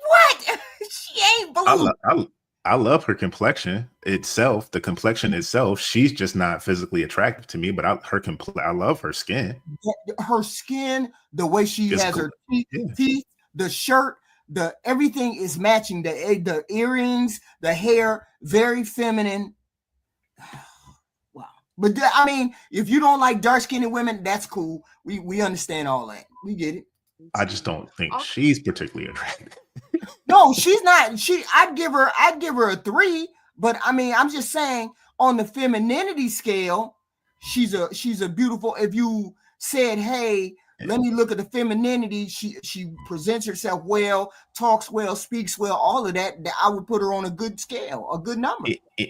What? She ain't blue. I love her complexion itself. The complexion itself. She's just not physically attractive to me, but I love her skin. Her skin, the way she has her teeth, the shirt. Everything is matching, the earrings, the hair, very feminine. Wow. But I mean, if you don't like dark-skinned women, that's cool. We understand all that. We get it. I just don't think she's particularly attractive. No, she's not. I'd give her a 3, but I mean, I'm just saying on the femininity scale, she's a beautiful. If you said, hey, let me look at the femininity. She presents herself well, talks well, speaks well, all of that. I would put her on a good scale, a good number.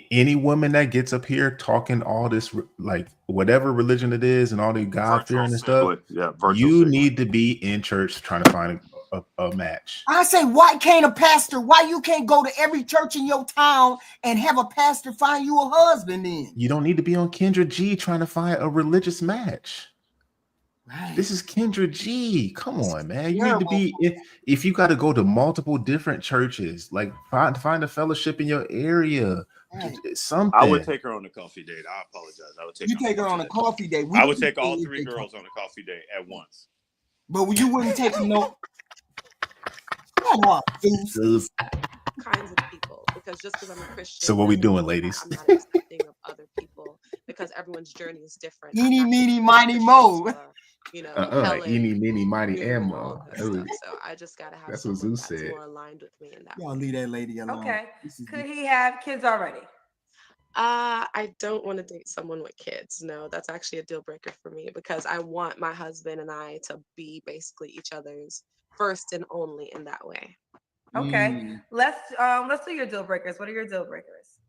Any woman that gets up here talking all this, like whatever religion it is and all the God fearing and stuff, you need to be in church trying to find a match. I say, why can't a pastor? Why you can't go to every church in your town and have a pastor find you a husband? Then you don't need to be on Kendra G trying to find a religious match. Right. This is Kendra G. Come on, man. You need to be if you got to go to multiple different churches, like find a fellowship in your area. Right. Something. I would take her on a coffee date. I apologize. I would take her on a coffee date. I would take all 3 girls on a coffee date at once. But you wouldn't take no. Come on, Zeus. Kinds of people, because just because I'm a Christian. So what we doing, ladies? I'm not accepting of other people because everyone's journey is different. Eeny, meeny, miny, mo. You know, eeny, meeny, miny, and mo. So I just gotta have. That's what Zeus said. More aligned with me in that. Y'all leave that lady alone. Okay. Could he have kids already? I don't want to date someone with kids. No, that's actually a deal breaker for me because I want my husband and I to be basically each other's first and only in that way. Okay. Let's do your deal breakers. What are your deal breakers?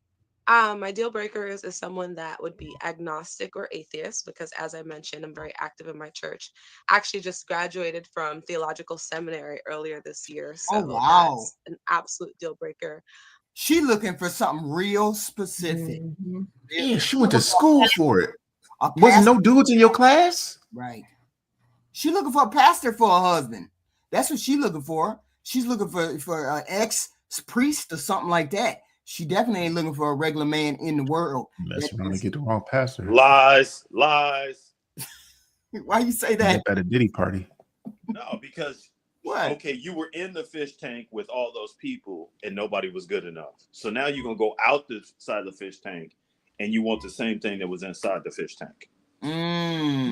My deal breakers is someone that would be agnostic or atheist because, as I mentioned, I'm very active in my church. I actually just graduated from theological seminary earlier this year. So that's an absolute deal breaker. She looking for something real specific. Mm-hmm. Yeah, she went to school for it. Wasn't no dudes in your class? Right. She looking for a pastor for a husband. That's what she's looking for. She's looking for an ex-priest or something like that. She definitely ain't looking for a regular man in the world. Mess around and get the wrong pastor. Lies. Why you say that? At a Diddy party. No, because what? Okay, you were in the fish tank with all those people and nobody was good enough. So now you're gonna go out the side of the fish tank and you want the same thing that was inside the fish tank.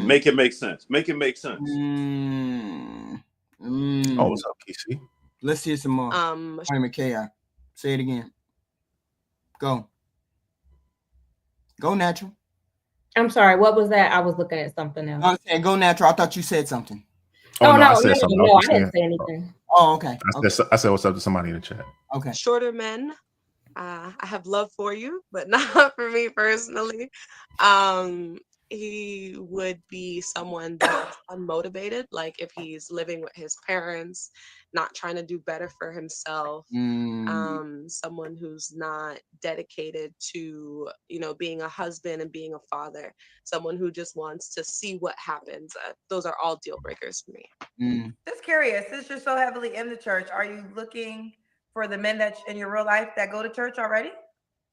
Make it make sense. Make it make sense. Oh, what's up, KC? Let's hear some more. McKay, say it again. Go natural. I'm sorry. What was that? I was looking at something else. I was saying go natural. I thought you said something. No, I didn't say anything. Oh, okay. I said what's up to somebody in the chat. Okay. Shorter men. I have love for you, but not for me personally. He would be someone that's unmotivated, like if he's living with his parents, not trying to do better for himself. Someone who's not dedicated to, being a husband and being a father. Someone who just wants to see what happens. Those are all deal breakers for me. Just curious, since you're so heavily in the church, are you looking for the men that in your real life that go to church already?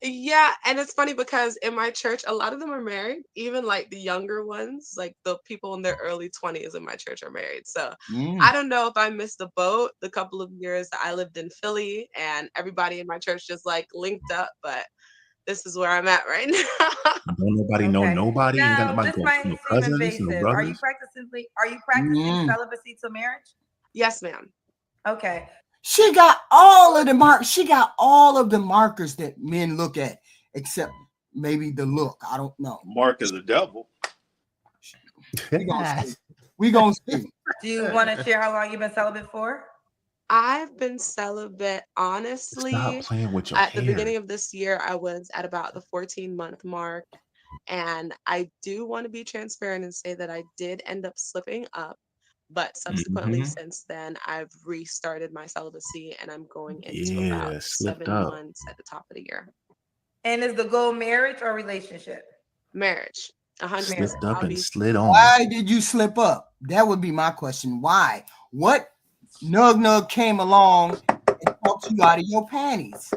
Yeah, and it's funny because in my church, a lot of them are married, even like the younger ones, like the people in their early 20s in my church are married. So I don't know if I missed the boat the couple of years that I lived in Philly and everybody in my church just like linked up, but this is where I'm at right now. Don't nobody know nobody. Now, this might seem invasive. Are you practicing celibacy till marriage? Yes, ma'am. Okay. She got all of the marks. She got all of the markers that men look at, except maybe the look. I don't know. Mark is the devil. We gonna see. Do you want to share how long you've been celibate for? I've been celibate, honestly. Stop playing with your At the beginning of this year, I was at about the 14-month mark. And I do want to be transparent and say that I did end up slipping up. But subsequently, since then, I've restarted my celibacy and I'm going into about 7 months at the top of the year. And is the goal marriage or relationship? Marriage. 100%. Slipped up and slid on. Why did you slip up? That would be my question. Why? What nug came along and talked you out of your panties?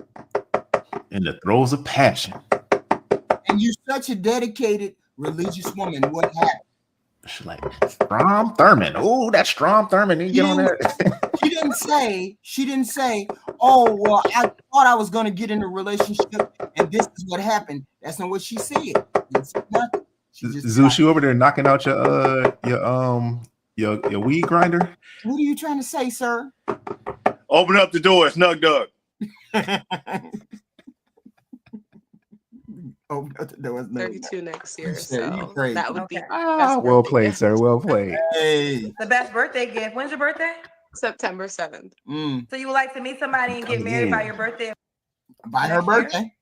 In the throes of passion. And you're such a dedicated religious woman. What happened? She's like, Strom Thurmond. Oh, that's Strom Thurmond. Didn't get on there. She didn't say, oh, well, I thought I was going to get in a relationship and this is what happened. That's not what she said. Zeus, you over there knocking out your weed grinder? What are you trying to say, sir? Open up the door, Snug Dog. Oh, there was no 32 next year, so that would be well played, sir. Well played. Hey, the best birthday gift. When's your birthday? September 7th. So you would like to meet somebody and get married by your birthday? By her birthday?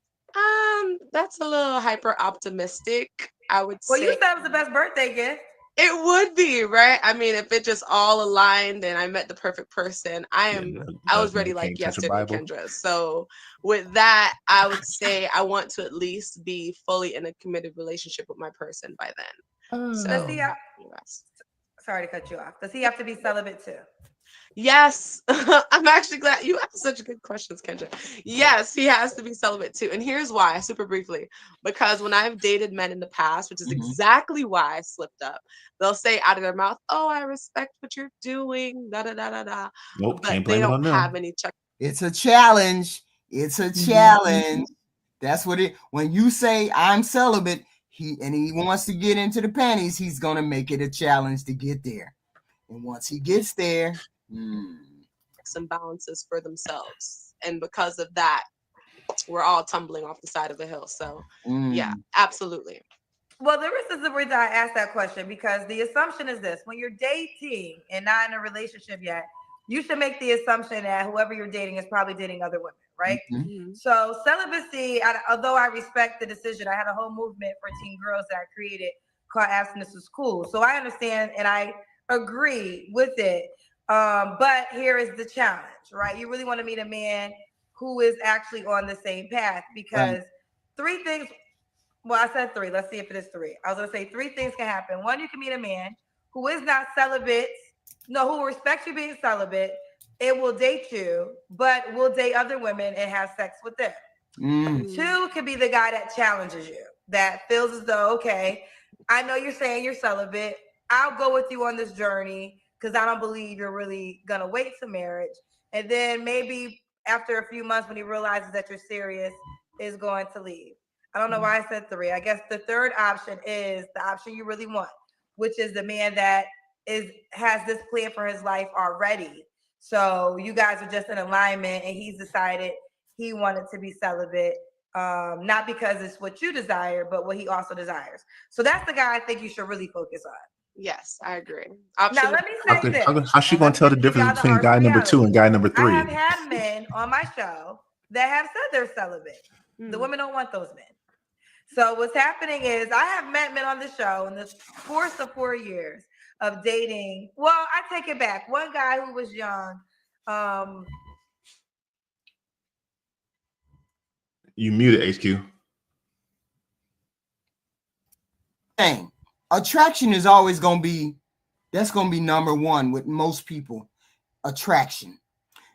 That's a little hyper optimistic, I would say. Well, you said it was the best birthday gift. It would be, right? I mean, if it just all aligned and I met the perfect person, I was ready like yesterday, Kendra. So with that, I would say I want to at least be fully in a committed relationship with my person by then. So does he have, sorry to cut you off. Does he have to be celibate too? Yes, I'm actually glad you asked such good questions, Kendra. Yes, he has to be celibate too. And here's why, super briefly, because when I've dated men in the past, which is exactly why I slipped up, they'll say out of their mouth, "Oh, I respect what you're doing, da da da da da." Nope, but they don't have any check. It's a challenge. It's a challenge. That's what it. When you say I'm celibate, he wants to get into the panties, he's gonna make it a challenge to get there. And once he gets there, some balances for themselves, and because of that, we're all tumbling off the side of a hill. So yeah, absolutely. Well, there is the reason I asked that question, because the assumption is this: when you're dating and not in a relationship yet, you should make the assumption that whoever you're dating is probably dating other women, right? So celibacy, although I respect the decision, I had a whole movement for teen girls that I created called Abstinence is Cool. So I understand and I agree with it. But here is the challenge, right? You really want to meet a man who is actually on the same path, because three things. Well, I said three. Let's see if it is three. I was going to say three things can happen. One, you can meet a man who is not celibate, who respects you being celibate. It will date you, but will date other women and have sex with them. Two could be the guy that challenges you, that feels as though, okay, I know you're saying you're celibate. I'll go with you on this journey because I don't believe you're really going to wait to marriage. And then maybe after a few months, when he realizes that you're serious, is going to leave. I don't know why I said three. I guess the third option is the option you really want, which is the man that has this plan for his life already. So you guys are just in alignment, and he's decided he wanted to be celibate, not because it's what you desire, but what he also desires. So that's the guy I think you should really focus on. Yes, I agree. Now let me say this. How's she going to tell the difference between guy number 2 and guy number 3? I have had men on my show that have said they're celibate. The women don't want those men. So what's happening is I have met men on the show in the course of 4 years of dating. Well, I take it back. One guy who was young. You muted, HQ. Thing. Attraction is always going to be, that's going to be number one with most people. Attraction.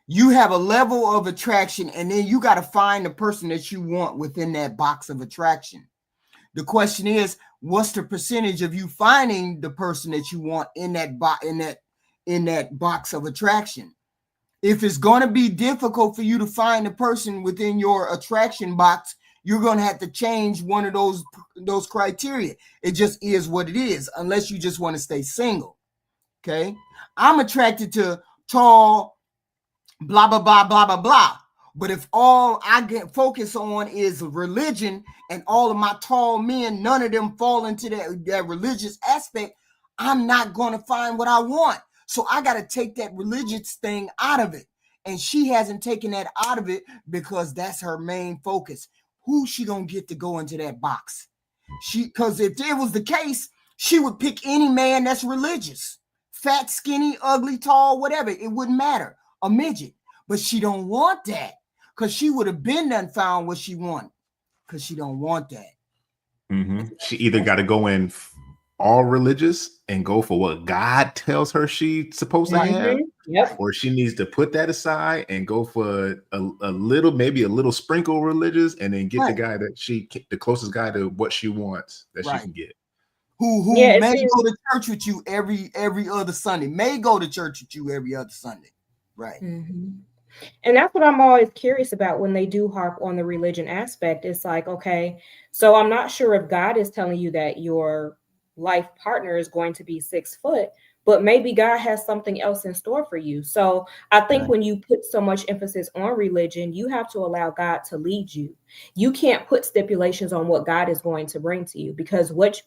You have a level of attraction, and then you got to find the person that you want within that box of attraction. The question is, what's the percentage of you finding the person that you want in that box of attraction? If it's going to be difficult for you to find the person within your attraction box, you're going to have to change one of those criteria. It just is what it is, unless you just want to stay single. Okay, I'm attracted to tall, blah, blah, blah, blah, blah, blah. But if all I get focus on is religion, and all of my tall men, none of them fall into that religious aspect, I'm not going to find what I want. So I got to take that religious thing out of it. And she hasn't taken that out of it because that's her main focus. Who's she going to get to go into that box? Because if it was the case, she would pick any man that's religious. Fat, skinny, ugly, tall, whatever. It wouldn't matter. A midget. But she don't want that, because she would have been done found what she wanted, because she don't want that. She either got to go in all religious and go for what God tells her she's supposed to have, or she needs to put that aside and go for a little, maybe a little sprinkle religious, and then get the guy that the closest guy to what she wants that she can get. Who may go to church with you every other Sunday, may go to church with you every other Sunday. Right. And that's what I'm always curious about when they do harp on the religion aspect. It's like, okay, so I'm not sure if God is telling you that your life partner is going to be 6 foot, but maybe God has something else in store for you. So I think when you put so much emphasis on religion, you have to allow God to lead you. You can't put stipulations on what God is going to bring to you, because what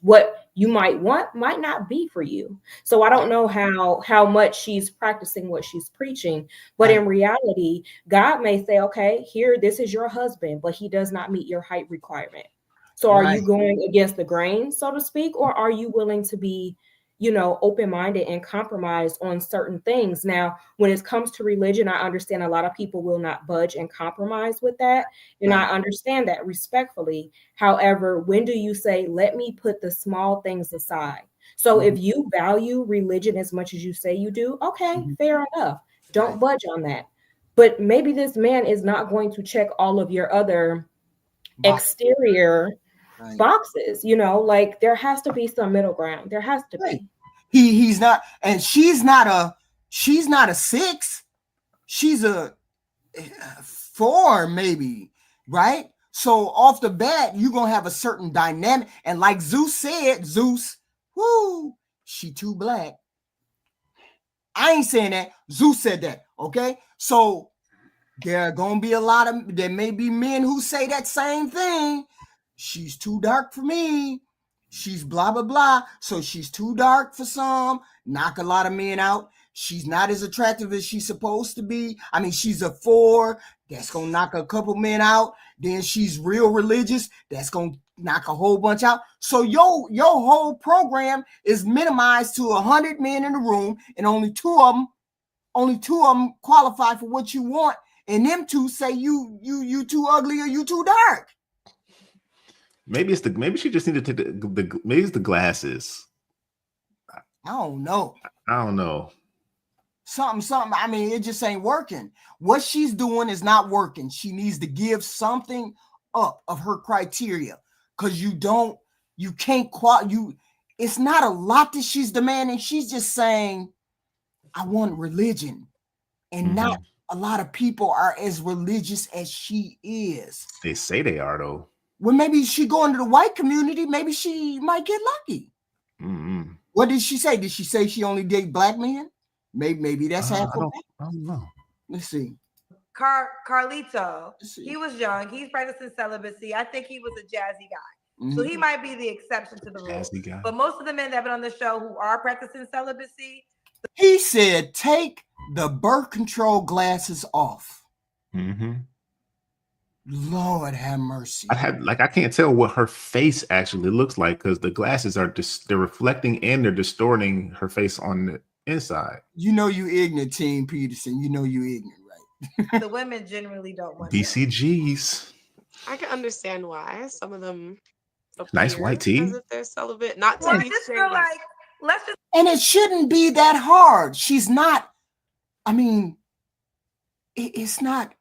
you might want might not be for you. So I don't know how much she's practicing what she's preaching, but in reality, God may say, okay, here, this is your husband, but he does not meet your height requirement. So are you going against the grain, so to speak, or are you willing to be, open-minded and compromise on certain things. Now, when it comes to religion, I understand a lot of people will not budge and compromise with that. And I understand that respectfully. However, when do you say, let me put the small things aside? So if you value religion as much as you say you do, okay, fair enough. Don't budge on that. But maybe this man is not going to check all of your other exterior boxes, like there has to be some middle ground. There has to be. He's not, and she's not a 6. She's a 4 maybe, right? So off the bat, you're gonna have a certain dynamic. And like Zeus said, she too black. I ain't saying that. Zeus said that. Okay. So there are gonna be there may be men who say that same thing. She's too dark for me. She's blah, blah, blah. So she's too dark for some, knock a lot of men out. She's not as attractive as she's supposed to be. I mean, she's a 4. That's going to knock a couple men out. Then she's real religious. That's going to knock a whole bunch out. So your whole program is minimized to 100 men in the room, and only two of them qualify for what you want. And them 2 say you too ugly or you too dark. Maybe she just needed to take maybe it's the glasses. I don't know. Something. I mean, it just ain't working. What she's doing is not working. She needs to give something up of her criteria, because it's not a lot that she's demanding. She's just saying, I want religion, and not a lot of people are as religious as she is. They say they are, though. Well, maybe she go into the white community. Maybe she might get lucky. What did she say? Did she say she only date black men? Maybe that's half. I don't know. Let's see. Carlito, he was young. He's practicing celibacy. I think he was a jazzy guy. So he might be the exception to the rule. But most of the men that have been on the show who are practicing celibacy. He said, take the birth control glasses off. Lord have mercy. I can't tell what her face actually looks like, because the glasses they're reflecting and they're distorting her face on the inside. You ignorant, Team Peterson. You ignorant, right? The women generally don't want BCGs. I can understand why some of them nice white tee as if they're celibate. Not to be and it shouldn't be that hard. She's not. I mean, it's not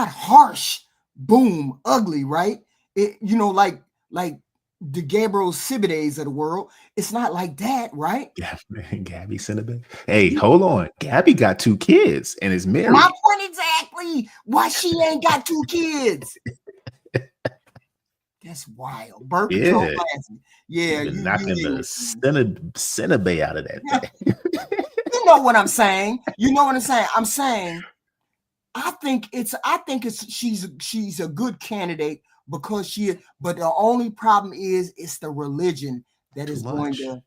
harsh, boom, ugly, right? Like the Gabriel Sibides of the world. It's not like that, right? Yeah, man, Gabby Cinnabon. Hey, hold on. Gabby got 2 kids and is married. My point exactly. Why she ain't got 2 kids? That's wild. Birth control glasses. Yeah, you're knocking the Cinnabon out of that. You know what I'm saying? I'm saying I think she's a good candidate because but the only problem is it's the religion that is going to,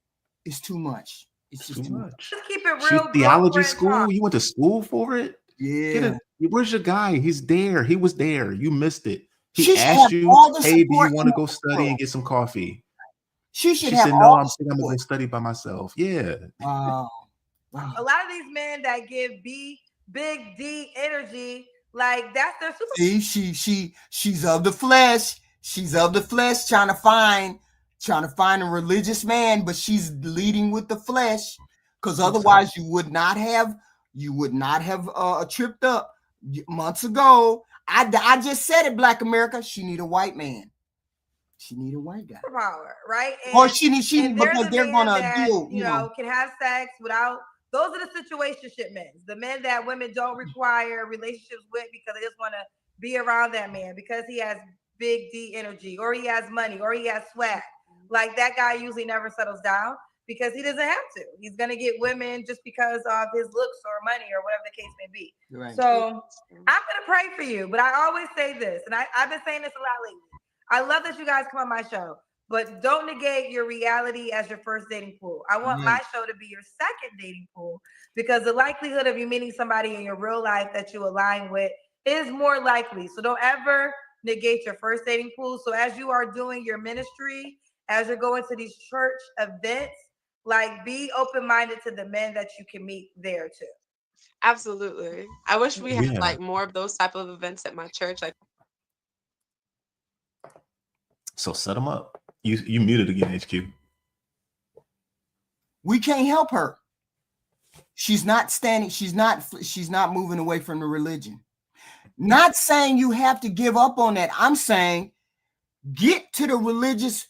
it's too much. It's just too much. Just keep it real. Theology school? You went to school for it? Yeah. Where's your guy? He's there. He was there. You missed it. He asked you, hey, do you want to go study and get some coffee? She said, no, I'm going to go study by myself. Yeah. Wow. A lot of these men that give big D energy, like that's their super. See, she's of the flesh. She's of the flesh, trying to find a religious man, but she's leading with the flesh, because otherwise you would not have tripped up months ago. I just said it, Black America. She need a white man. She need a white guy. Power, right? Or she because they're gonna deal. Can have sex without. Those are the situationship men. The men that women don't require relationships with because they just want to be around that man because he has big D energy, or he has money, or he has swag. Like that guy usually never settles down because he doesn't have to. He's gonna get women just because of his looks or money or whatever the case may be. Right. So I'm gonna pray for you, but I always say this, and I've been saying this a lot lately. I love that you guys come on my show, but don't negate your reality as your first dating pool. I want my show to be your second dating pool, because the likelihood of you meeting somebody in your real life that you align with is more likely. So don't ever negate your first dating pool. So as you are doing your ministry, as you're going to these church events, Like, be open-minded to the men that you can meet there too. Absolutely. I wish we had like more of those type of events at my church. Like, so set them up. You muted again, HQ. We can't help her. She's not standing. She's not moving away from the religion. Not saying you have to give up on that. I'm saying get to the religious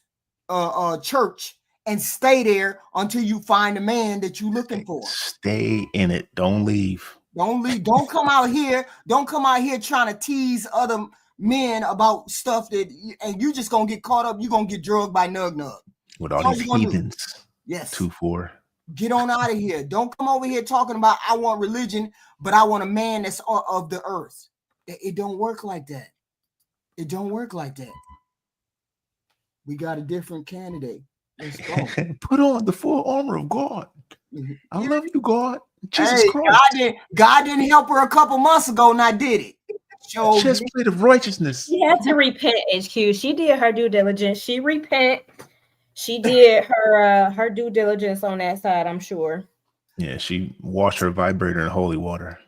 church and stay there until you find a man that you're looking for. Stay in it. Don't leave. Don't leave. Don't come out here. Don't come out here trying to tease other men about stuff and you just gonna get caught up. You're gonna get drugged by Nug Nug. With all these heathens. Yes. 2-4. Get on out of here. Don't come over here talking about I want religion, but I want a man that's of the earth. It don't work like that. It don't work like that. We got a different candidate. Let's go. Put on the full armor of God. I love you, God. Jesus Christ. God didn't help her a couple months ago, and I did it. Chest plate of righteousness. She had to repent, HQ. She did her due diligence. She repent. She did her due diligence on that side, I'm sure. Yeah, she washed her vibrator in holy water.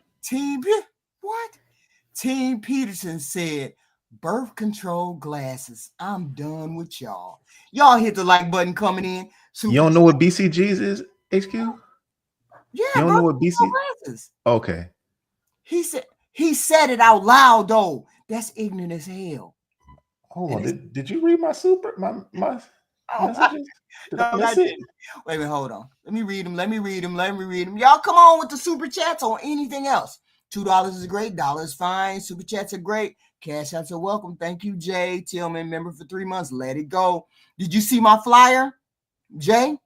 Team Peterson said, birth control glasses. I'm done with y'all. Y'all hit the like button coming in. You don't know what BCGs is, HQ? Yeah. You don't know what BC glasses. Okay. He said it out loud though. That's ignorant as hell. Hold on. Did you read my messages? No, wait, hold on. Let me read them. Y'all come on with the super chats on anything else. $2 is great. $1 is fine. Super chats are great. Cash outs are welcome. Thank you, Jay. Tillman, member for 3 months. Let it go. Did you see my flyer, Jay?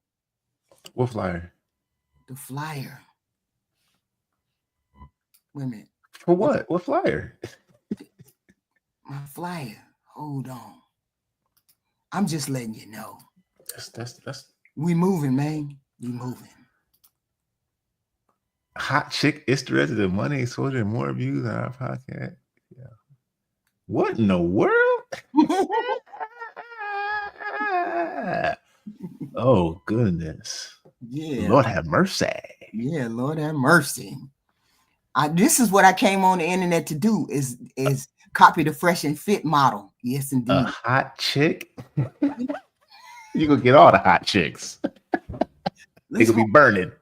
What flyer? The flyer. Wait a minute. For what? What flyer? My flyer. Hold on. I'm just letting you know. That's we moving, man. We moving. Hot chick is directed to money exposure and more views on our podcast. Yeah. What in the world? Oh goodness. Yeah. Lord have mercy. Yeah, Lord have mercy. This is what I came on the internet to do is copy the fresh and fit model. Yes, indeed. A hot chick. You gonna get all the hot chicks. They could be burning.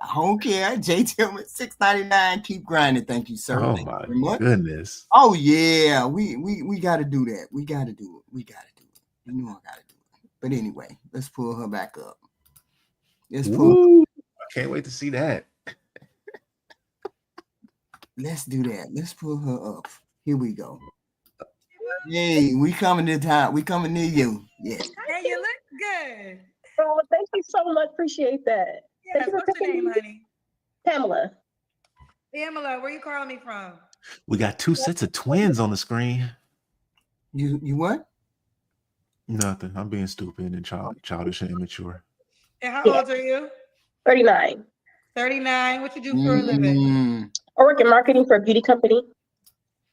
I don't care. Jay Tillman, $6.99. Keep grinding. Thank you, sir. Oh Thank my goodness. Oh yeah, we got to do that. We got to do it. You know I got to do it. But anyway, let's pull her back up. I can't wait to see that. Let's do that. Let's pull her up. Here we go. Hey, we coming to time. We coming near you. Yes. Hey, you look good. Oh, thank you so much. Appreciate that. Yes, what's your name, honey? Pamela. Pamela, where you calling me from? We got 2 sets of twins on the screen. You what? Nothing. I'm being stupid and childish and immature. And how old are you? 39. 39. What you do for a living? I work in marketing for a beauty company.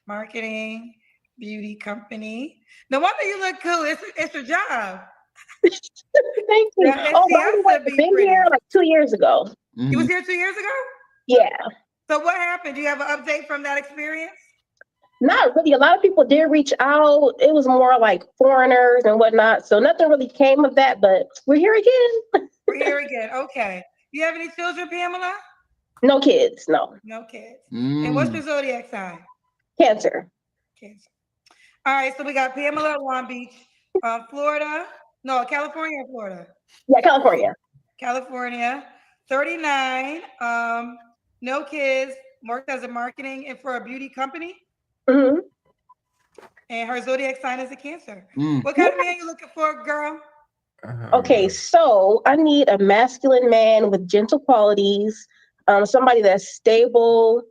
Marketing, beauty company. No wonder you look cool. It's your job. Thank you. Oh, by the way, I've been here like 2 years ago. You was here 2 years ago? Yeah. So what happened? Do you have an update from that experience? Not really. A lot of people did reach out. It was more like foreigners and whatnot. So nothing really came of that, but we're here again. We're here again. Okay. You have any children, Pamela? No kids. No. No kids. And what's your zodiac sign? Cancer. Cancer. All right. So we got Pamela, Long Beach, Florida. No, California or Florida? Yeah, California. California. 39. No kids. Worked as a marketing and for a beauty company. Mm-hmm. And her zodiac sign is a Cancer. What kind of man you looking for, girl? Okay, so I need a masculine man with gentle qualities, somebody that's stable.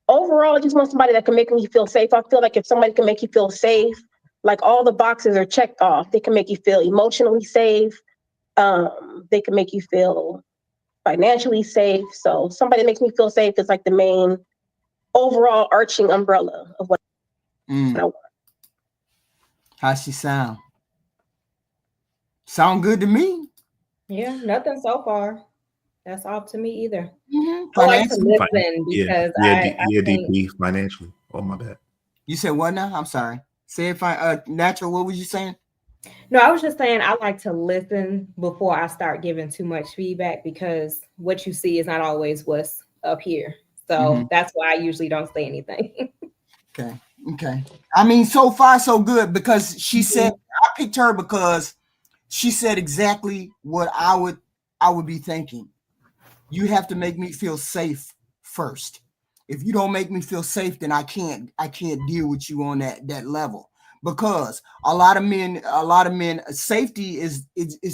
Overall, I just want somebody that can make me feel safe. I feel like if somebody can make you feel safe, like all the boxes are checked off. They can make you feel emotionally safe. They can make you feel financially safe. So somebody that makes me feel safe is like the main overall arching umbrella of what I want. How she sound? Sound good to me. Yeah, nothing so far. That's all to me either. Mm-hmm. I like to listen because I think DP financially. Oh, my bad. You said what now? I'm sorry. Say if natural, what was you saying? No, I was just saying I like to listen before I start giving too much feedback because what you see is not always what's up here. So that's why I usually don't say anything. Okay. I mean, so far so good because she said I picked her because she said exactly what I would be thinking. You have to make me feel safe first. If you don't make me feel safe, then I can't deal with you on that level. Because a lot of men, safety is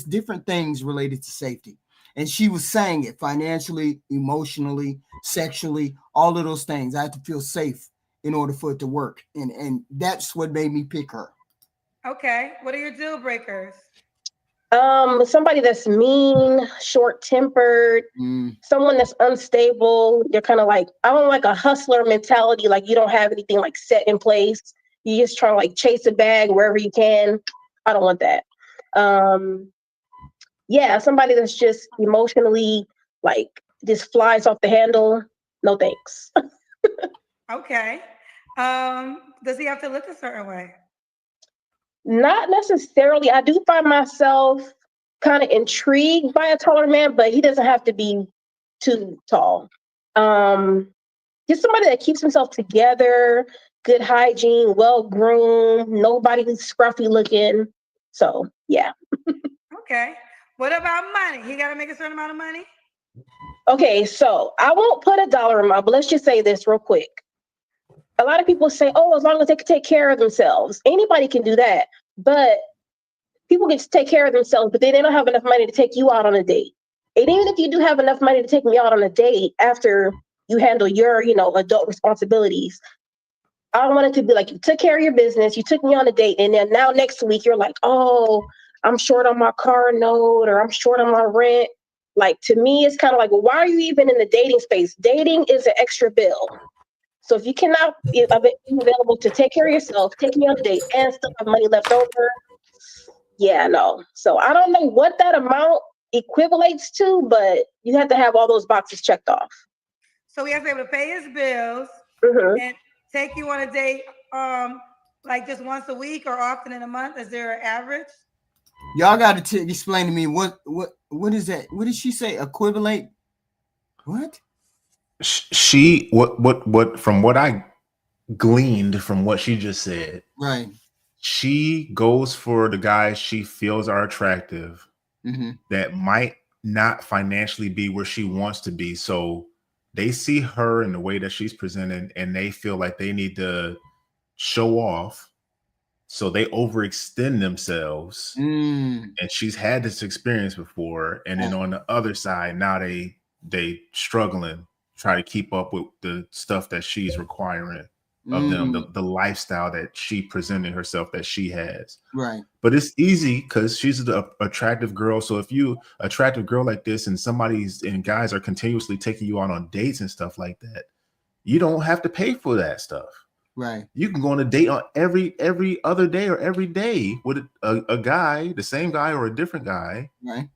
different things related to safety. And she was saying it financially, emotionally, sexually, all of those things. I have to feel safe in order for it to work. And that's what made me pick her. Okay. What are your deal breakers? Somebody that's mean, short-tempered, someone that's unstable. They're kind of like, I don't like a hustler mentality. Like you don't have anything like set in place. You just try to like chase a bag wherever you can. I don't want that. Yeah, somebody that's just emotionally like just flies off the handle. No thanks. Okay. Does he have to look a certain way? Not necessarily. I do find myself kind of intrigued by a taller man, but he doesn't have to be too tall. Just somebody that keeps himself together, good hygiene, well groomed, nobody who's scruffy looking. So yeah. Okay. What about money? He got to make a certain amount of money? Okay, so I won't put a dollar amount, but let's just say this real quick. A lot of people say, oh, as long as they can take care of themselves. Anybody can do that. But people get to take care of themselves, but they don't have enough money to take you out on a date. And even if you do have enough money to take me out on a date after you handle your, adult responsibilities, I don't want it to be like you took care of your business, you took me on a date, and then now next week you're like, oh, I'm short on my car note or I'm short on my rent. Like to me, it's kind of like, well, why are you even in the dating space? Dating is an extra bill. So if you cannot be available to take care of yourself, take me on a date, and still have money left over, yeah, no. So I don't know what that amount equivalates to, but you have to have all those boxes checked off. So he has to be able to pay his bills and take you on a date, like just once a week or often in a month. Is there an average? Y'all got to explain to me what is that? What did she say? Equivalent? What? She what from what I gleaned from what she just said. Right. She goes for the guys she feels are attractive that might not financially be where she wants to be. So they see her in the way that she's presented and they feel like they need to show off. So they overextend themselves. And she's had this experience before. And then on the other side, now they struggling, try to keep up with the stuff that she's requiring of them, the lifestyle that she presented herself that she has. Right. But it's easy because she's an attractive girl. So if you attractive girl like this and guys are continuously taking you out on dates and stuff like that, you don't have to pay for that stuff. Right. You can go on a date on every other day or every day with a guy, the same guy or a different guy. Right.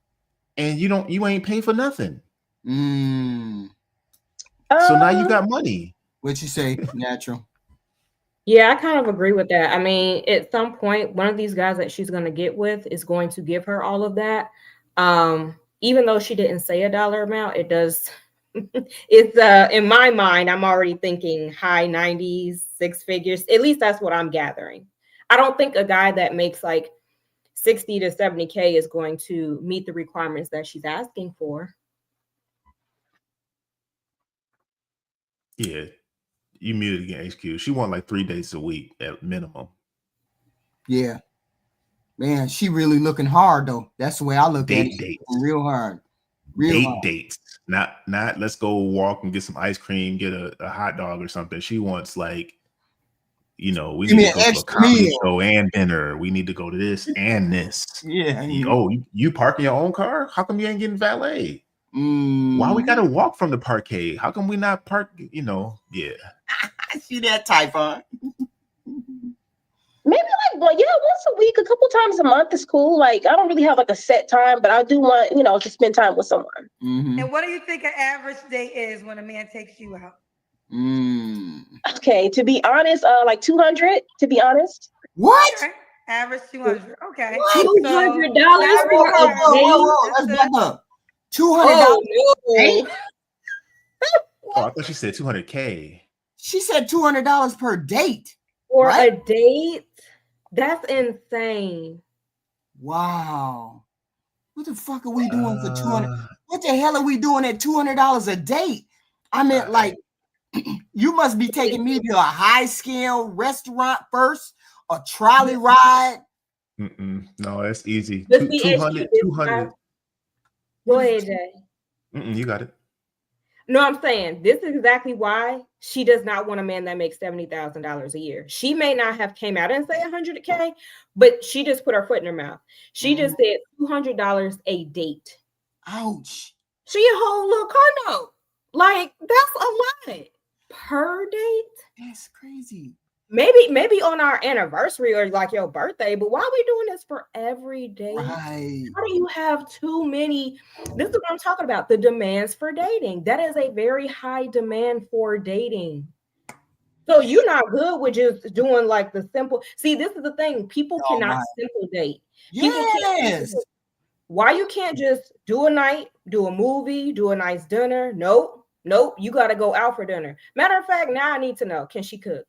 And you ain't paying for nothing. So now you got money. What you say, Natural? Yeah, I kind of agree with that. I mean, at some point, one of these guys that she's going to get with is going to give her all of that. Even though she didn't say a dollar amount, it does. It's in my mind, I'm already thinking high 90s, six figures. At least that's what I'm gathering. I don't think a guy that makes like 60 to 70K is going to meet the requirements that she's asking for. Yeah. You muted again, HQ. She want like 3 days a week at minimum. Yeah. Man, she really looking hard though. That's the way I look at it. Dates. Real hard. Dates. Not let's go walk and get some ice cream, get a hot dog or something. She wants like, we need to go to a comedy show and dinner. We need to go to this and this. Yeah. Oh, you park in your own car? How come you ain't getting valet? Why we gotta walk from the parquet? How come we not park? Yeah. I see that type, huh? Maybe like, once a week, a couple times a month is cool. Like, I don't really have like a set time, but I do want, to spend time with someone. And what do you think an average date is when a man takes you out? Okay, to be honest, like 200, to be honest. What? Okay. Average 200. Okay. $200 for a date? Let's back up. $200. No. Oh, I thought she said 200K. She said $200 per date. For a date? That's insane. Wow. What the fuck are we doing for 200? What the hell are we doing at $200 a date? I meant like, you must be taking me to a high scale restaurant first, a trolley ride. No, that's easy. 200. Go ahead, Jay. You got it. No, I'm saying this is exactly why she does not want a man that makes $70,000 a year. She may not have came out and say 100K, but she just put her foot in her mouth. She just said $200 a date. Ouch. She a whole little condo. Like, that's a lot per date. That's crazy. Maybe on our anniversary or like your birthday, but why are we doing this for every day? Right. How do you have too many? This is what I'm talking about. The demands for dating. That is a very high demand for dating. So you're not good with just doing like the simple. See, this is the thing. People cannot simple date. Yes. Why you can't just do a night, do a movie, do a nice dinner? Nope. You got to go out for dinner. Matter of fact, now I need to know, can she cook?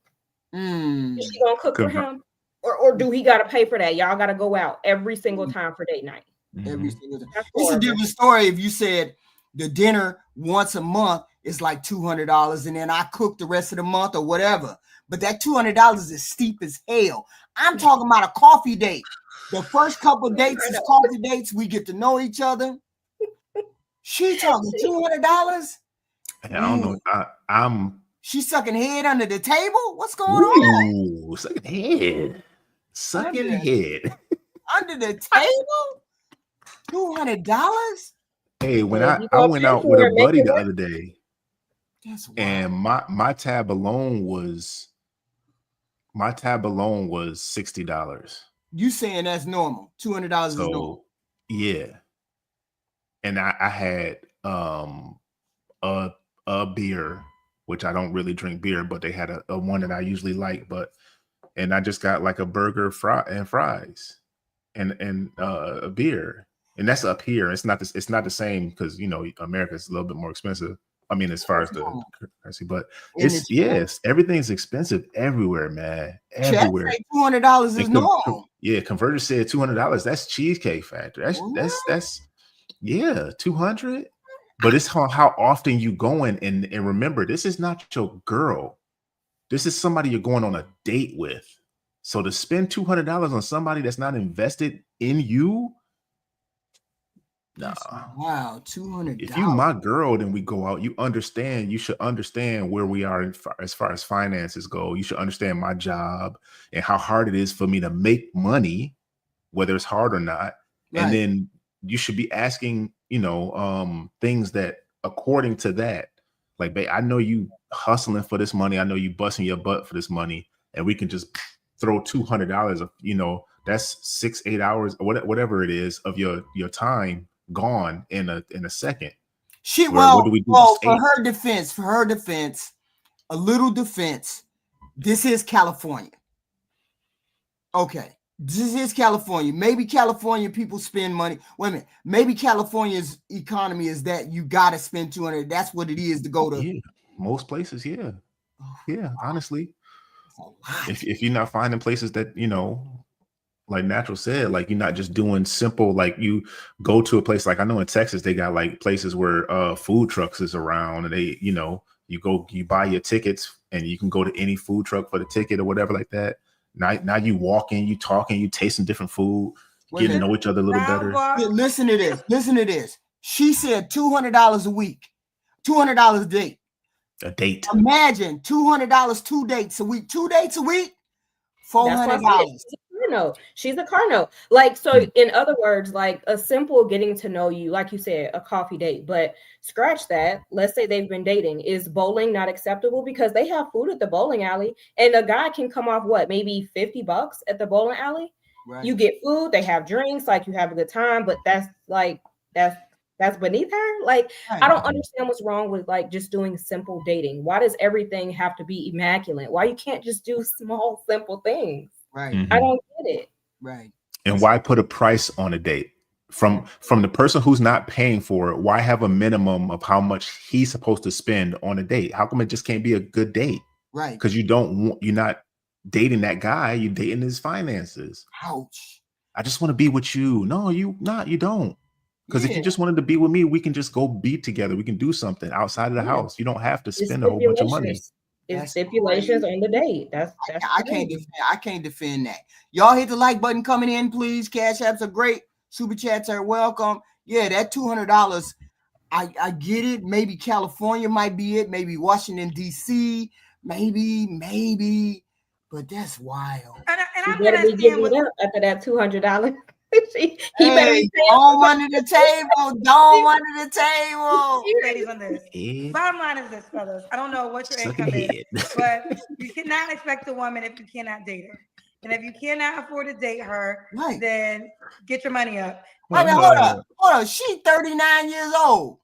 Is she gonna cook for him, or do he gotta pay for that? Y'all gotta go out every single time for date night. Every single time. It's a different story if you said the dinner once a month is like $200, and then I cook the rest of the month or whatever. But that $200 is steep as hell. I'm talking about a coffee date. The first couple of dates is coffee dates. We get to know each other. She talking $200. I don't know. I'm. She's sucking head under the table? What's going on? Sucking head. Sucking head. Under the table? $200? Hey, when I went out with a buddy the other day, and my tab alone was $60. You saying that's normal? $200 is normal. Yeah. And I had a beer, which I don't really drink beer, but they had a one that I usually like, and I just got like a burger, fries and a beer. And that's up here. It's not the same because America's a little bit more expensive. I mean, as far as the currency, but everything's expensive everywhere, man. Everywhere. $200 is normal. Yeah, Converter said $200. That's Cheesecake Factory. That's 200. But it's how often you going, and remember, this is not your girl. This is somebody you're going on a date with. So to spend $200 on somebody that's not invested in you, nah. Wow, $200. If you my girl, then we go out. You should understand where we are as far as finances go. You should understand my job and how hard it is for me to make money, whether it's hard or not. Right. And then you should be asking, things that according to that, like, babe, I know you hustling for this money. I know you busting your butt for this money, and we can just throw $200 that's 6-8 hours or whatever it is of your time gone in a second. For her defense, a little defense, this is California. Okay. This is California. Maybe California people spend money. Wait a minute. Maybe California's economy is that you got to spend $200. That's what it is to go to. Yeah, most places. Yeah. Yeah. Honestly, if you're not finding places that, like Natural said, like you're not just doing simple, like you go to a place, like I know in Texas, they got like places where food trucks is around, and they, you buy your tickets and you can go to any food truck for the ticket or whatever like that. Now you walking, you talking, you tasting different food, getting to know each other a little better. Listen to this. She said $200 a week, $200 a date. A date. Imagine $200 2 dates a week. 2 dates a week, $400. She's a Carno. Like, so in other words, like a simple getting to know you, like you said, a coffee date, but scratch that. Let's say they've been dating. Is bowling not acceptable? Because they have food at the bowling alley, and a guy can come off maybe $50 at the bowling alley. You get food, they have drinks, like you have a good time, but that's beneath her. Like, I don't understand what's wrong with like just doing simple dating. Why does everything have to be immaculate? Why you can't just do small, simple things? Right. I don't get it. Right. And why put a price on a date? From the person who's not paying for it, why have a minimum of how much he's supposed to spend on a date? How come it just can't be a good date? Right. Because you're not dating that guy, you're dating his finances. Ouch. I just want to be with you. No, you don't. Because if you just wanted to be with me, we can just go be together. We can do something outside of the house. You don't have to spend a whole bunch of money. It's stipulations on the date. I can't defend that. Y'all hit the like button coming in, please. Cash apps are great. Super chats are welcome. Yeah, that $200. I get it. Maybe California might be it. Maybe Washington D.C. Maybe. But that's wild. And I'm better gonna be giving it up after that $200. He better be don't under the table. Don't under the table. Ladies on this. Bottom line is this, fellas. I don't know what your income is, but you cannot expect a woman if you cannot date her. And if you cannot afford to date her, then get your money up. Hold on. She's 39 years old.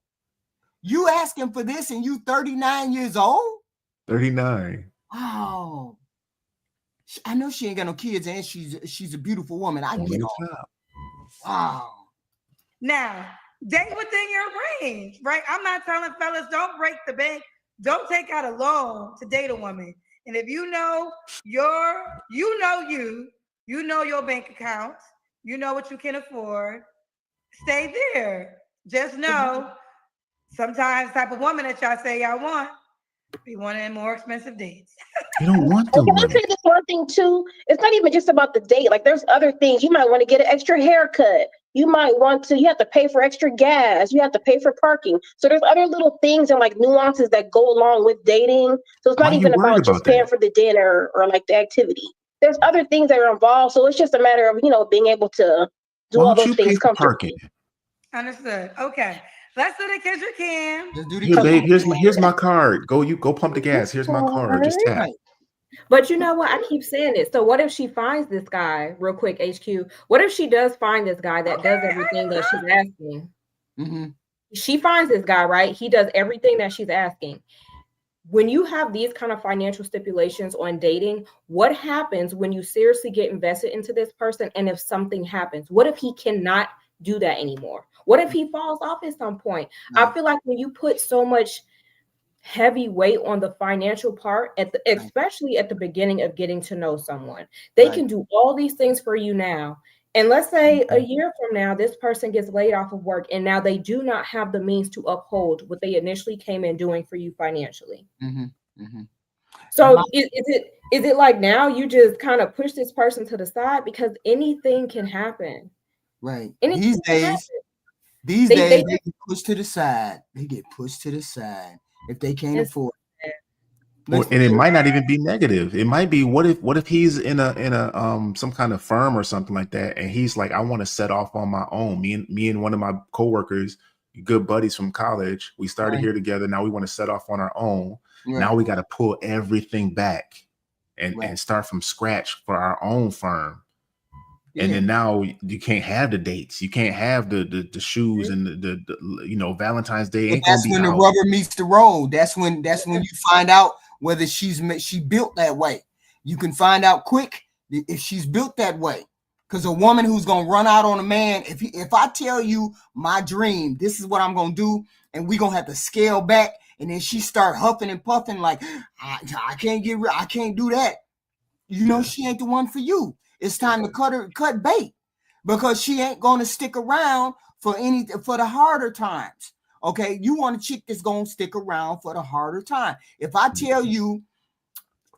You asking for this and you 39 years old? 39. Wow. I know she ain't got no kids and she's a beautiful woman. I get it. Wow. Now, date within your range, right? I'm not telling fellas, don't break the bank. Don't take out a loan to date a woman. And if you know your bank accounts, you know what you can afford, stay there. Just know sometimes the type of woman that y'all say y'all want be wanting more expensive dates. You don't want to. Can I say this one thing too? It's not even just about the date. Like there's other things. You might want to get an extra haircut. You have to pay for extra gas. You have to pay for parking. So there's other little things and like nuances that go along with dating. So it's not even about just paying for the dinner or like the activity. There's other things that are involved. So it's just a matter of, being able to do all those things comfortably. Understood. Okay. Let's do the kiss your can. Here, babe, here's my card. Go pump the gas. Here's my card. Just tap. But you know what? I keep saying it. So what if she finds this guy, real quick, HQ? What if she does find this guy that does everything that she's asking? Mm-hmm. She finds this guy, right? He does everything that she's asking. When you have these kind of financial stipulations on dating, what happens when you seriously get invested into this person? And if something happens, what if he cannot do that anymore? What if he falls off at some point? I feel like when you put so much heavy weight on the financial part, especially at the beginning of getting to know someone, they can do all these things for you now. And let's say a year from now, this person gets laid off of work and now they do not have the means to uphold what they initially came in doing for you financially. Mm-hmm. Mm-hmm. So is it like now you just kind of push this person to the side because anything can happen? Right. These days they get pushed to the side. They get pushed to the side if they can't afford it. And it might not even be negative. It might be what if he's in a some kind of firm or something like that, and he's like, I want to set off on my own. Me and one of my coworkers, good buddies from college, we started here together. Now we want to set off on our own. Right. Now we got to pull everything back and start from scratch for our own firm. And then now you can't have the dates. You can't have the shoes and the Valentine's Day. Ain't that's when the rubber meets the road. That's when you find out whether she built that way. You can find out quick if she's built that way. Because a woman who's gonna run out on a man, if I tell you my dream, this is what I'm gonna do, and we're gonna have to scale back, and then she start huffing and puffing like I can't do that. She ain't the one for you. It's time to cut bait because she ain't going to stick around for the harder times. Okay. You want a chick that's going to stick around for the harder time. If I tell you,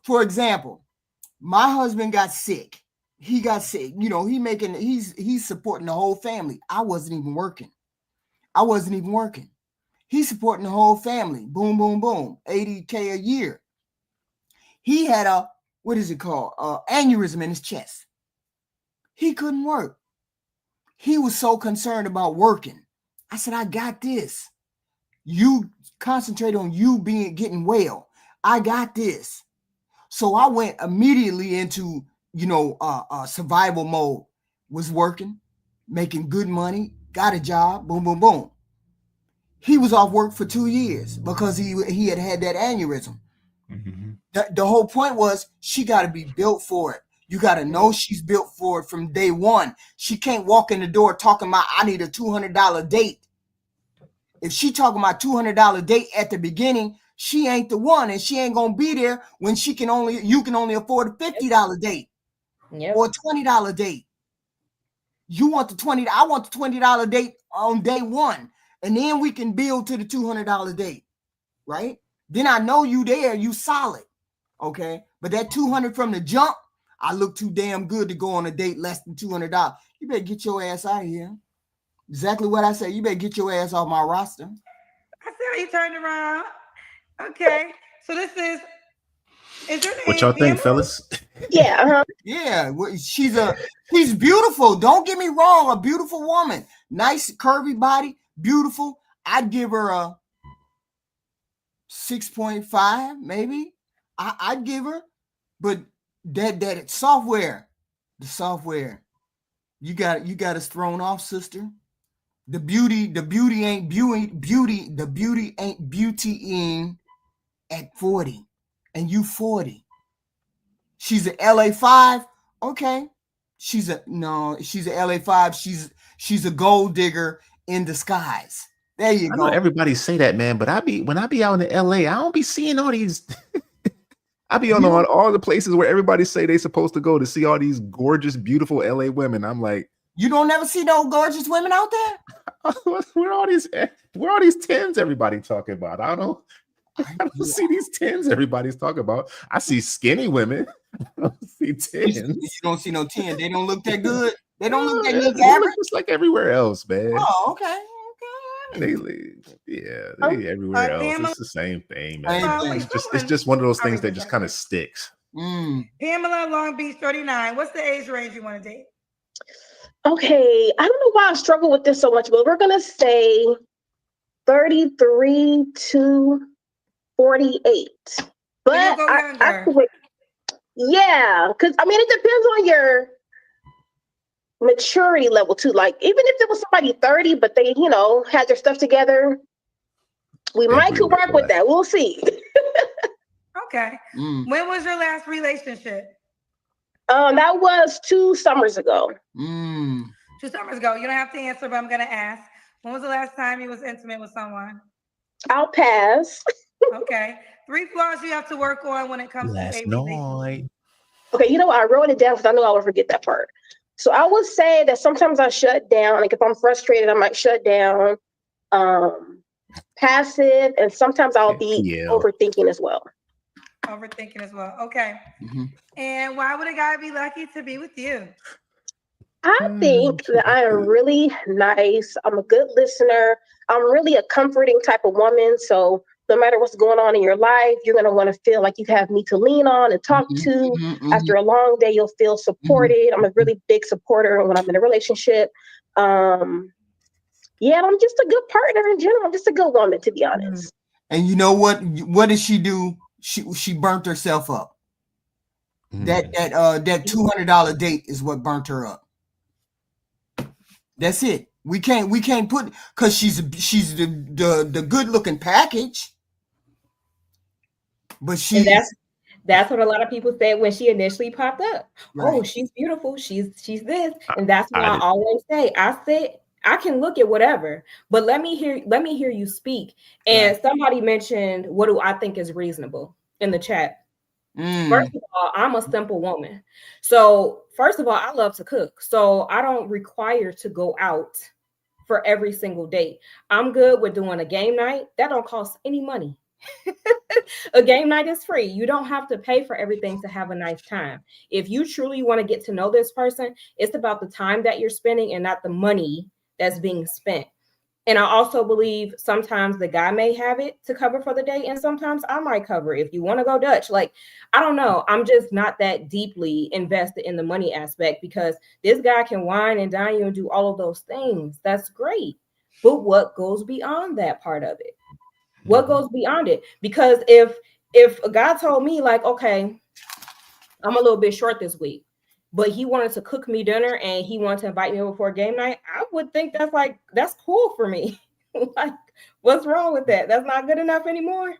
for example, my husband got sick. He got sick. He's supporting the whole family. I wasn't even working. He's supporting the whole family. Boom, boom, boom. $80K a year. He had aneurysm in his chest. He couldn't work. He was so concerned about working. I said, I got this. You concentrate on you getting well. I got this. So I went immediately into, survival mode. was working, making good money, got a job, boom, boom, boom. He was off work for 2 years because he had that aneurysm. Mm-hmm. The whole point was she got to be built for it. You got to know she's built for it from day one. She can't walk in the door talking about, I need a $200 date. If she talking about $200 date at the beginning, she ain't the one, and she ain't going to be there when you can only afford a $50 date or a $20 date. You want the $20, I want the $20 date on day one, and then we can build to the $200 date, right? Then I know you there, you solid, okay? But that $200 from the jump, I look too damn good to go on a date less than $200. You better get your ass out of here. Exactly what I said. You better get your ass off my roster. I see how you turned around. Okay, so this is your name? What y'all think, fellas? Yeah. Yeah, she's beautiful. Don't get me wrong, a beautiful woman, nice curvy body, beautiful. I'd give her a 6.5, maybe. I'd give her, but that software, the software, you got us thrown off, sister. The beauty ain't beautying at 40, and you 40. She's an LA 5. Okay. She's a LA 5. She's a gold digger in disguise. There you go. I know everybody say that, man, but when I be out in LA, I don't be seeing all these. I be on all the places where everybody say they supposed to go to see all these gorgeous, beautiful LA women. I'm like, you don't never see no gorgeous women out there? Where all these 10s everybody talking about? I don't see these 10s everybody's talking about. I see skinny women. I don't see 10s. You don't see no 10. They don't look that good. They don't look that good. They look just like everywhere else, man. Oh, okay. They everywhere else. It's the same thing, man. It's just one of those things that just kind of sticks. Pamela, Long Beach, 39. What's the age range you want to date? Okay, I don't know why I struggle with this so much, but we're gonna say 33 to 48. But yeah, because I mean it depends on your maturity level too. Like even if it was somebody 30, but they had their stuff together, we might could work with that. We'll see. Okay. When was your last relationship? That was 2 summers ago. 2 summers ago. You don't have to answer, but I'm gonna ask. When was the last time you was intimate with someone? I'll pass. Okay. 3 flaws you have to work on when it comes to a relationship. Okay, you know what? I wrote it down because I know I would forget that part. So I would say that sometimes I shut down. Like if I'm frustrated, I might shut down. Passive, and sometimes I'll be overthinking as well. Overthinking as well. Okay. And why would a guy be lucky to be with you? I think that I am really nice. I'm a good listener. I'm really a comforting type of woman. So no matter what's going on in your life, you're going to want to feel like you have me to lean on and talk to. After a long day, you'll feel supported. I'm a really big supporter when I'm in a relationship. Yeah, I'm just a good partner in general. I'm just a good woman, to be honest. And you know what? What did she do? She burnt herself up. That $200 date is what burnt her up. That's it. We can't put, because she's the good looking package. But that's what a lot of people said when she initially popped up. Right. Oh, she's beautiful. She's this, and that's why I always say. I said I can look at whatever, but let me hear you speak. And somebody mentioned, what do I think is reasonable in the chat? First of all, I'm a simple woman. So first of all, I love to cook. So I don't require to go out for every single date. I'm good with doing a game night. That don't cost any money. A game night is free. You don't have to pay for everything to have a nice time. If you truly want to get to know this person, it's about the time that you're spending and not the money that's being spent. And I also believe sometimes the guy may have it to cover for the day, and sometimes I might cover it. If you want to go Dutch, like, I don't know. I'm just not that deeply invested in the money aspect, because this guy can wine and dine you and do all of those things. That's great. But what goes beyond that part of it? What goes beyond it? Because if a guy told me, like, okay, I'm a little bit short this week, but he wanted to cook me dinner and he wanted to invite me over for a game night, I would think that's cool for me. Like, what's wrong with that? That's not good enough anymore.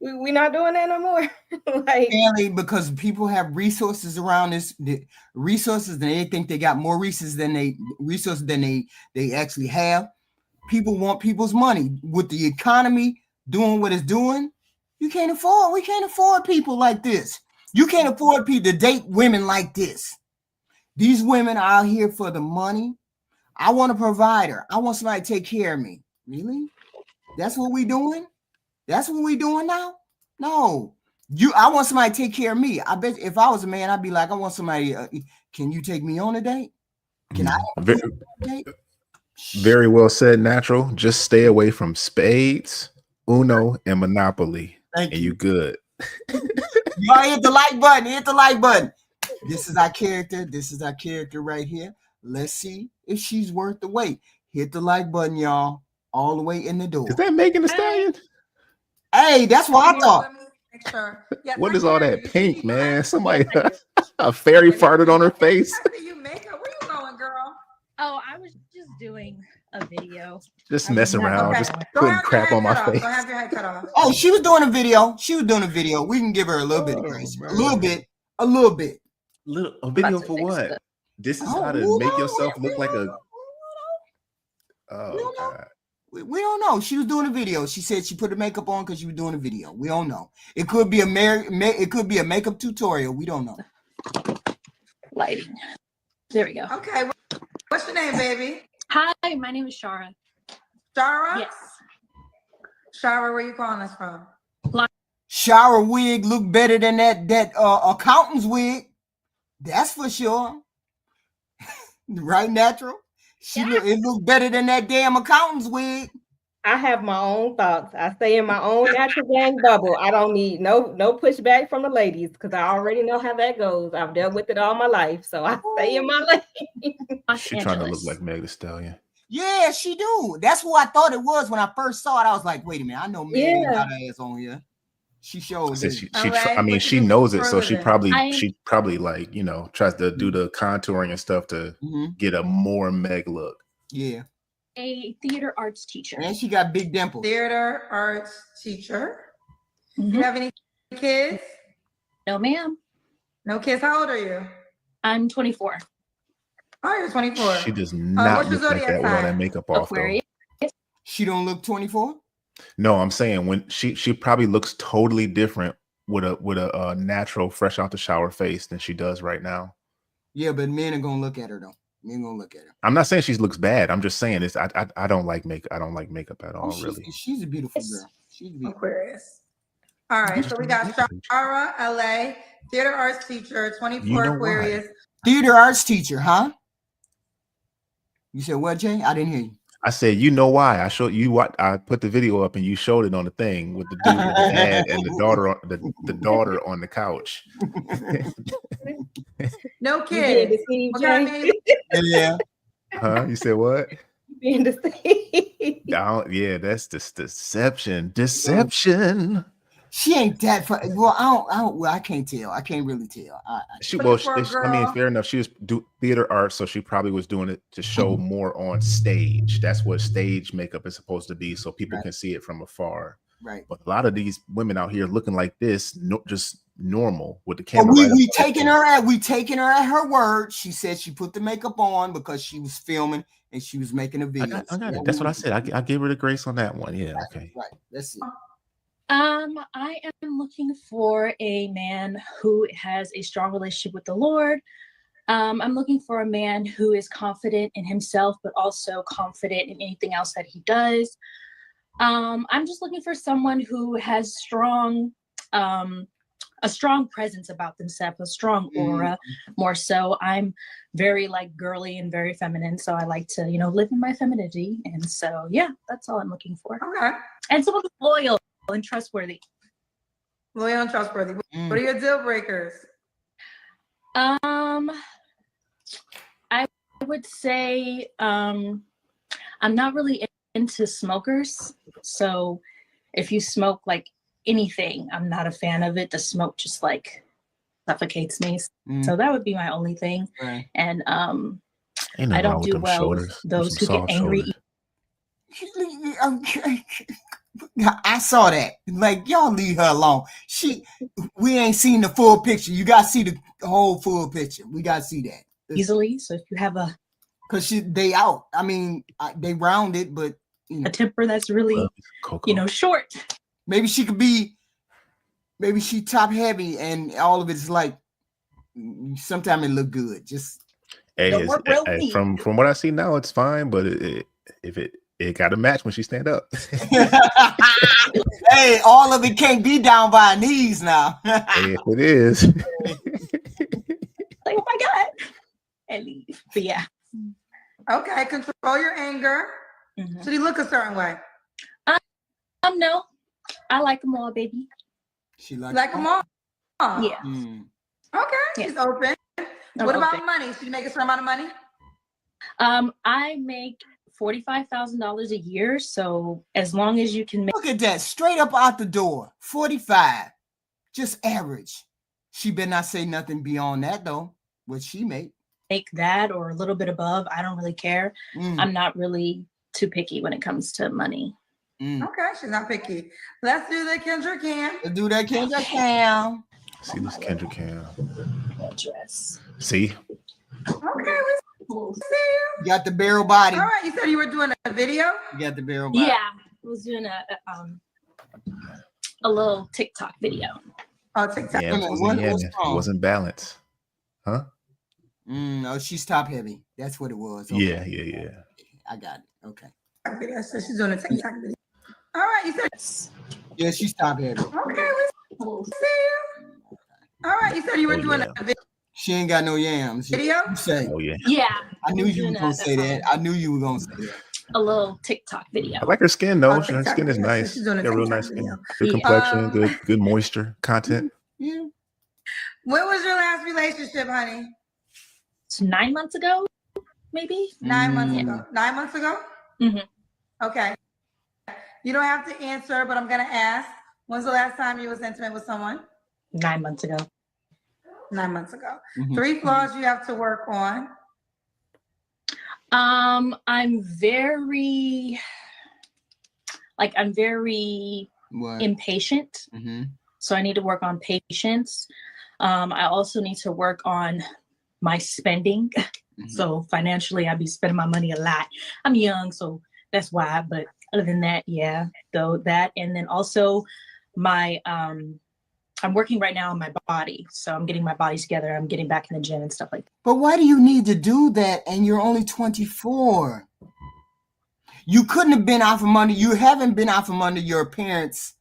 We not doing that no more. Like, apparently, because people have resources around resources, and they think they got more resources than they actually have. People want people's money. With the economy doing what it's doing, we can't afford people like this. You can't afford people to date women like this. These women are out here for the money. I want a provider. I want somebody to take care of me. Really? That's what we doing? That's what we doing now? No. I want somebody to take care of me. I bet if I was a man, I'd be like, I want somebody, can you take me on a date? Can I very, very well said, Natural. Just stay away from spades, Uno, and Monopoly. Thank you. You good. Y'all hit the like button. Hit the like button. This is our character. This is our character right here. Let's see if she's worth the wait. Hit the like button, y'all. All the way in the door. Is that Megan Thee Stallion? Hey, that's what I thought. Sure. Yes, what is all that pink, man? Somebody, a fairy farted on her face. You makeup. Where you going, girl? Oh, I was just doing a video. Just messing around, just putting crap on my face. Don't have your head cut off. Oh, she was doing a video. We can give her a little bit of grace. A little bit. A video for what? This is how to make yourself look like a. Oh God. We don't know. She was doing a video. She said she put the makeup on because she was doing a video. We don't know. It could be a makeup tutorial. We don't know. Lighting. There we go. Okay. What's your name, baby? Hi, my name is Shara. Shara? Yes. Shara, where you calling us from? Shower wig look better than that accountant's wig. That's for sure. Right, Natural? It looked better than that damn accountant's wig. I have my own thoughts. I stay in my own natural gang bubble. I don't need no pushback from the ladies because I already know how that goes. I've dealt with it all my life, so I stay in my lane. She's trying to look like Meg Thee Stallion. Yeah, she do. That's who I thought it was when I first saw it. I was like, wait a minute, I know Meg got her ass on here. She shows it. She knows it, so she probably like, tries to do the contouring and stuff to get a more Meg look. Yeah. A theater arts teacher. And she got big dimples. Theater arts teacher. You have any kids? No, ma'am. No kids. How old are you? I'm 24. Oh, you're 24. She does not look like that with all that makeup off, though. She don't look 24? No, I'm saying when she probably looks totally different with a natural, fresh out the shower face than she does right now. Yeah, but men are gonna look at her though. Men gonna look at her. I'm not saying she looks bad. I'm just saying I don't like makeup. I don't like makeup at all. Really, she's a beautiful girl. She's beautiful. Aquarius. All right, so we got Shara, LA, theater arts teacher, 24, Aquarius. Theater arts teacher, huh? You said what, Jay? I didn't hear you. I said, you know why? I showed you what I put the video up and you showed it on the thing with the dude with the dad and the daughter on the couch. No kids. Yeah. Huh? You said what? Being deceived. Yeah, that's just deception. Deception. She ain't that fun. Well, I can't tell. I can't really tell. Fair enough. She was do theater art, so she probably was doing it to show more on stage. That's what stage makeup is supposed to be, so people can see it from afar. Right. But a lot of these women out here looking like this, just normal with the camera. We taking her at her word. She said she put the makeup on because she was filming and she was making a video. I got it. That's what I said. I gave her the grace on that one. Yeah. Okay. Right. Let's see. I am looking for a man who has a strong relationship with the Lord. I'm looking for a man who is confident in himself, but also confident in anything else that he does. I'm just looking for someone who has a strong presence about themselves, a strong aura, more so. I'm very girly and very feminine, so I like to, live in my femininity. And so, yeah, that's all I'm looking for. Okay. And someone who's loyal and trustworthy. Loyal and trustworthy. What are your deal breakers? I would say I'm not really into smokers. So if you smoke anything, I'm not a fan of it. The smoke just suffocates me. So that would be my only thing. Right. And I don't do well with those who get angry. I saw that. Like, y'all leave her alone. We ain't seen the full picture. You gotta see the whole full picture. We gotta see that easily. So if you have because they out. I mean, they rounded, but a temper that's really short. Maybe she could be. Maybe she top heavy, and all of it's like. Sometimes it look good. Just from what I see now, it's fine. But if it got to match when she stand up. Hey, all of it can't be down by her knees now. Hey, if it is. Like, oh my God. And leave. But yeah. Okay, control your anger. Should he look a certain way? No. I like them all, baby. She like them all? Yeah. Okay, she's open. What about money? Should you make a certain amount of money? I make $45,000 a year. So as long as you can make. Look at that, straight up out the door, 45, just average. She better not say nothing beyond that though. What she make that or a little bit above. I don't really care. I'm not really too picky when it comes to money. Okay, she's not picky. Let's do the Kendra Cam. Let's do that Kendra Cam. See this Kendra Cam. Dress. See? Okay, we see you. You got the barrel body. All right, you said you were doing a video? You got the barrel body. Yeah, I was doing a little TikTok video. Oh, TikTok. Yeah, it wasn't balanced. Huh? No, she's top heavy. That's what it was. Okay. Yeah. I got it. Okay. So she's doing a TikTok video. All right, you said. Yeah, she's top heavy. Okay, we see you. All right, you said you were doing a video. She ain't got no yams. Video? You say. Oh yeah. Yeah. I knew you were gonna say that. I knew you were gonna say that. A little TikTok video. I like her skin though. Her skin is nice. Got real nice skin. Good complexion. Good moisture content. Yeah. When was your last relationship, honey? It's 9 months ago, maybe. 9 months ago. 9 months ago? Okay. You don't have to answer, but I'm gonna ask. When's the last time you was intimate with someone? 9 months ago. 9 months ago. 3 flaws you have to work on. I'm very impatient. So I need to work on patience. I also need to work on my spending. So financially, I be spending my money a lot. I'm young, so that's why. But other than that, yeah, though that. And then also my, I'm working right now on my body. So I'm getting my body together. I'm getting back in the gym and stuff like that. But why do you need to do that? And you're only 24. You couldn't have been out from under, you haven't been out from under your parents'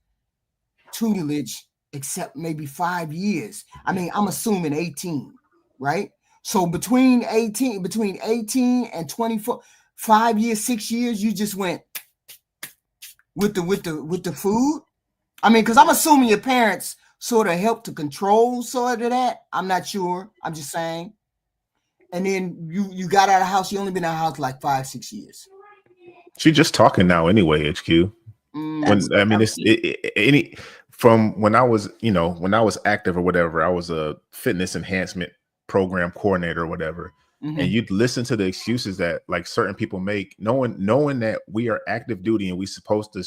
tutelage except maybe 5 years. I mean, I'm assuming 18, right? So between 18 and 24, 5 years, 6 years, you just went with the food. I mean, because I'm assuming your parents sort of helped to control sort of that. I'm not sure. I'm just saying. And then you got out of the house. You only been out of the house like 5-6 years. She's just talking now anyway, HQ. From when I was active or whatever, I was a fitness enhancement program coordinator or whatever. And you'd listen to the excuses that like certain people make, knowing that we are active duty and we're supposed to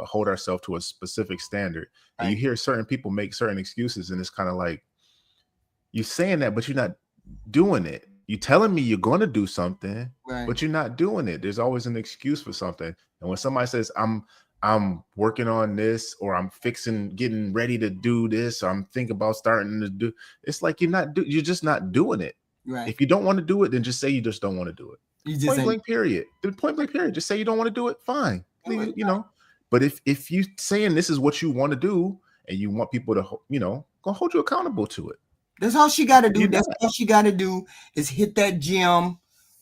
hold ourselves to a specific standard. And you hear certain people make certain excuses, and it's kind of like you're saying that, but you're not doing it. You're telling me you're going to do something, but you're not doing it. There's always an excuse for something. And when somebody says, I'm working on this, or I'm getting ready to do this, or I'm thinking about starting to do, it's like you're just not doing it. Right. If you don't want to do it, then just say you just don't want to do it. You just point blank period. Just say you don't want to do it. Fine. But if you saying this is what you want to do and you want people to, go hold you accountable to it. That's all she got to do. That's all she got to do is hit that gym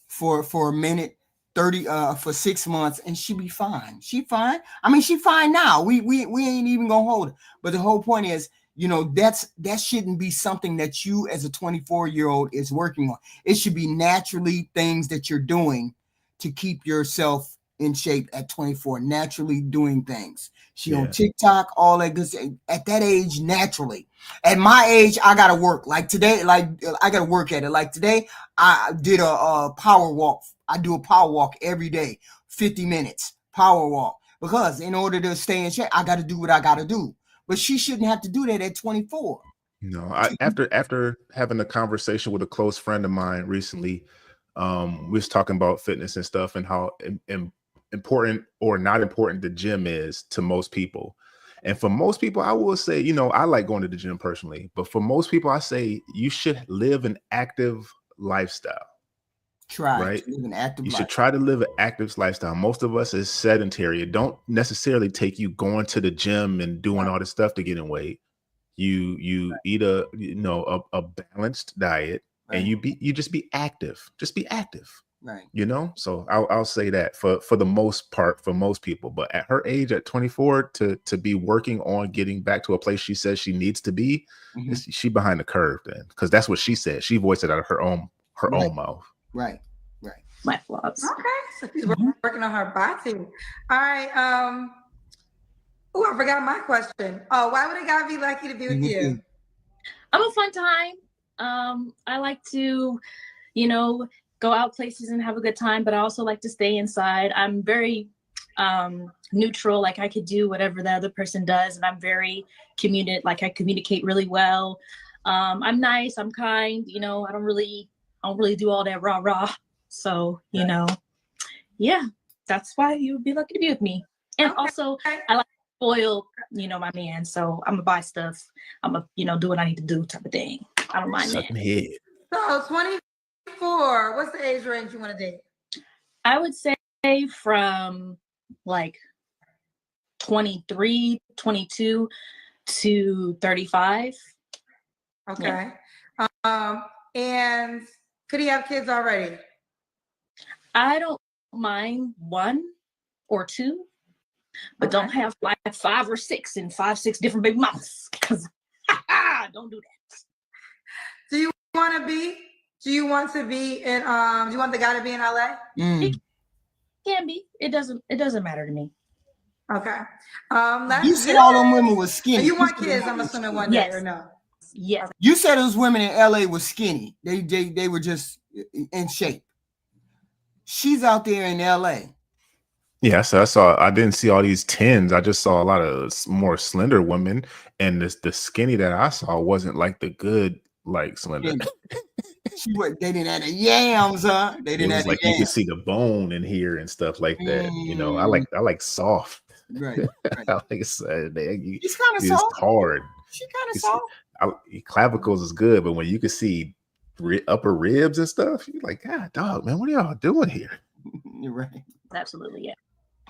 for a minute, 30 for 6 months, and she be fine. She fine. I mean, she fine now. We ain't even gonna hold her. But the whole point is, that shouldn't be something that you as a 24-year-old is working on. It should be naturally things that you're doing to keep yourself in shape at 24, naturally doing things. She on TikTok, all that good stuff. At that age, naturally. At my age, I gotta work. Like today, like I gotta work at it. Like today, I did a power walk. I do a power walk every day, 50 minutes power walk, because in order to stay in shape, I got to do what I got to do. But she shouldn't have to do that at 24. No, after having a conversation with a close friend of mine recently, we was talking about fitness and stuff and how important or not important the gym is to most people. And for most people, I will say, you know, I like going to the gym personally, but for most people, I say you should live an active lifestyle. Right? Live an active you life. should try to live an active lifestyle. Most of us is sedentary. It don't necessarily take you going to the gym and doing all this stuff to get in weight. You eat a balanced diet, and you just be active. Just be active. Right. You know, so I'll say that for the most part, for most people. But at her age, at 24, to be working on getting back to a place she says she needs to be, she behind the curve then, because that's what she said. She voiced it out of her own mouth. Right. My flaws. Okay, so she's working on her body. All right. Oh, I forgot my question. Oh, why would a guy be lucky to be with you? I'm a fun time. I like to, you know, go out places and have a good time, but I also like to stay inside. I'm very neutral. Like I could do whatever the other person does, and I'm very I communicate really well. I'm nice. I'm kind. You know, I don't really do all that rah. So, you know, yeah, that's why you would be lucky to be with me. And also, I like to spoil, you know, my man. So I'm gonna buy stuff. I'm gonna, you know, do what I need to do type of thing. I don't mind that. So 24, what's the age range you want to date? I would say from like 23, 22 to 35. Okay. Yeah. And could he have kids already? I don't mind 1 or 2, but don't have like 5 or 6 and 5-6 different big mamas. Because don't do that. Do you want to be in do you want the guy to be in LA? It can be. It doesn't matter to me. Okay. You said all them women were skinny. You want kids, I'm assuming one day, or no? Yes. You said those women in LA were skinny. They were just in shape. She's out there in LA. Yeah, so I didn't see all these 10s. I just saw a lot of more slender women, and the skinny that I saw wasn't like the good, like slender. They didn't have the yams, huh? They didn't have like the yams. You could see the bone in here and stuff like that. You know, I like soft. Right. I like it's kind of soft. Hard. She kind of soft. Clavicles is good, but when you can see upper ribs and stuff, you're like, God, dog, man, what are y'all doing here? You're right. Absolutely, yeah.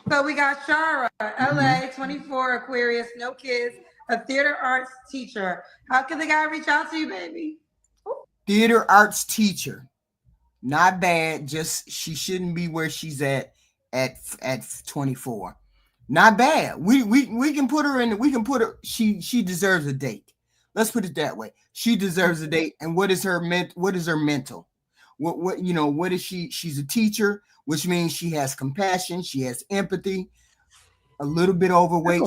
So we got Shara, LA, 24, Aquarius, no kids, a theater arts teacher. How can the guy reach out to you, baby? Theater arts teacher. Not bad. Just she shouldn't be where she's at 24. Not bad. We can put her in. We can put her. She deserves a date. Let's put it that way. She deserves a date. And what is her mental? What is she? She's a teacher, which means she has compassion. She has empathy. A little bit overweight.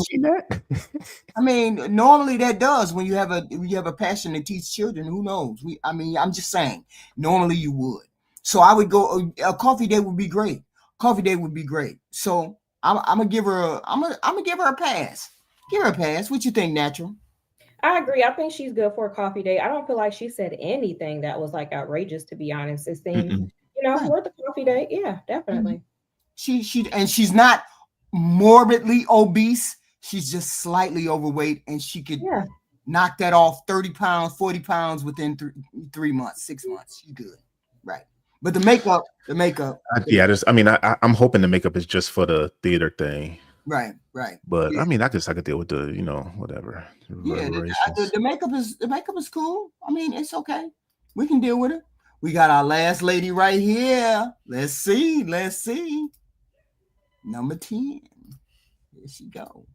I mean, normally that does when you have a passion to teach children. Who knows? I'm just saying. Normally you would. So I would go. A coffee date would be great. So I'm gonna give her a pass. Give her a pass. What you think, Natural? I agree. I think she's good for a coffee date. I don't feel like she said anything that was like outrageous, to be honest. It seemed, worth a coffee date. Yeah, definitely. She's not morbidly obese. She's just slightly overweight, and she could knock that off 30 pounds, 40 pounds within 3 months, 6 months. She's good. Right. But the makeup. I'm hoping the makeup is just for the theater thing. Right. But I could deal with the, whatever. Yeah, the makeup is cool. I mean, it's okay. We can deal with it. We got our last lady right here. Let's see. Number 10. Here she go.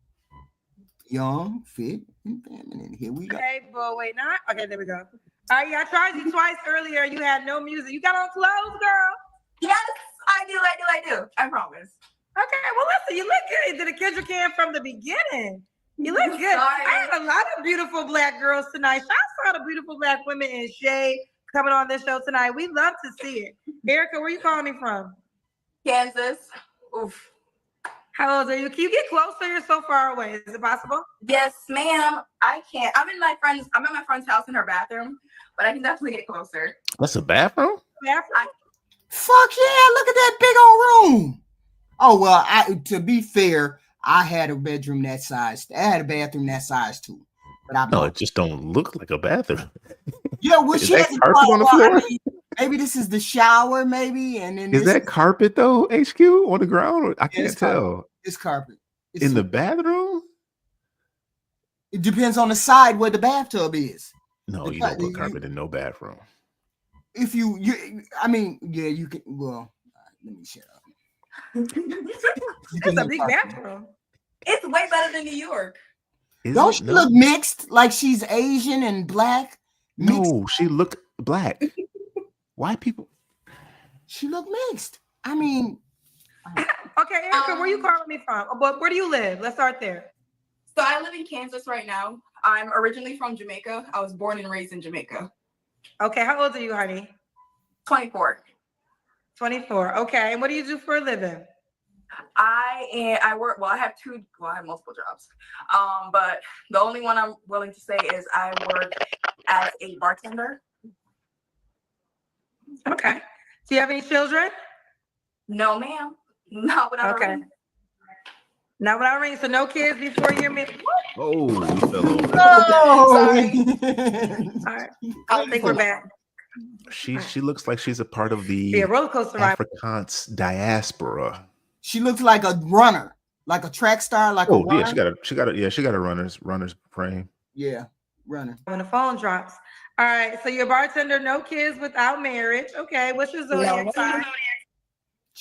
Young, fit, and feminine. Here we go. Okay, but wait, not okay. There we go. All right, I tried you twice earlier. You had no music. You got on clothes, girl. Yes, I do. I promise. Okay, well, listen, you look good. You did a Kendra Cam from the beginning. You look good. I had a lot of beautiful Black girls tonight. Shouts out to beautiful Black women in shade coming on this show tonight. We love to see it. Erica, where you calling me from? Kansas. Oof. How old are you? Can you get closer? You're so far away. Is it possible? Yes, ma'am. I can't. I'm at my friend's house in her bathroom, but I can definitely get closer. That's a bathroom? Fuck yeah, look at that big old room. Oh, well, to be fair, I had a bedroom that size. I had a bathroom that size too. But No, it just don't look like a bathroom. Yeah, well, she has carpet on the floor? I mean, maybe this is the shower, maybe, and then Is that carpet though, HQ, on the ground? I can't tell. It's carpet. It's in the bathroom? It depends on the side where the bathtub is. No, you don't put carpet in no bathroom. If you I mean, yeah, you can. Well, let me shut up. It's a big bathroom. It's way better than New York. Don't she look mixed? Like she's Asian and Black? No, she look Black. Why people? She look mixed. I mean, okay, Erica, where you calling me from? But where do you live? Let's start there. So I live in Kansas right now. I'm originally from Jamaica. I was born and raised in Jamaica. Okay, how old are you, honey? 24. 24. Okay, and what do you do for a living? I work. Well, I have multiple jobs. But the only one I'm willing to say is I work as a bartender. Okay. Do you have any children? No, ma'am. Not without a ring. Not without a ring. So no kids before you're married. Oh, you fell over. Sorry. I think we're back. She looks like she's a part of the roller coaster ride. Afrikaans diaspora. She looks like a runner, like a track star, like a runner. she got a runner's frame. Yeah, runner. When the phone drops. All right, so you're a bartender, no kids, without marriage. Okay, what's your zodiac sign?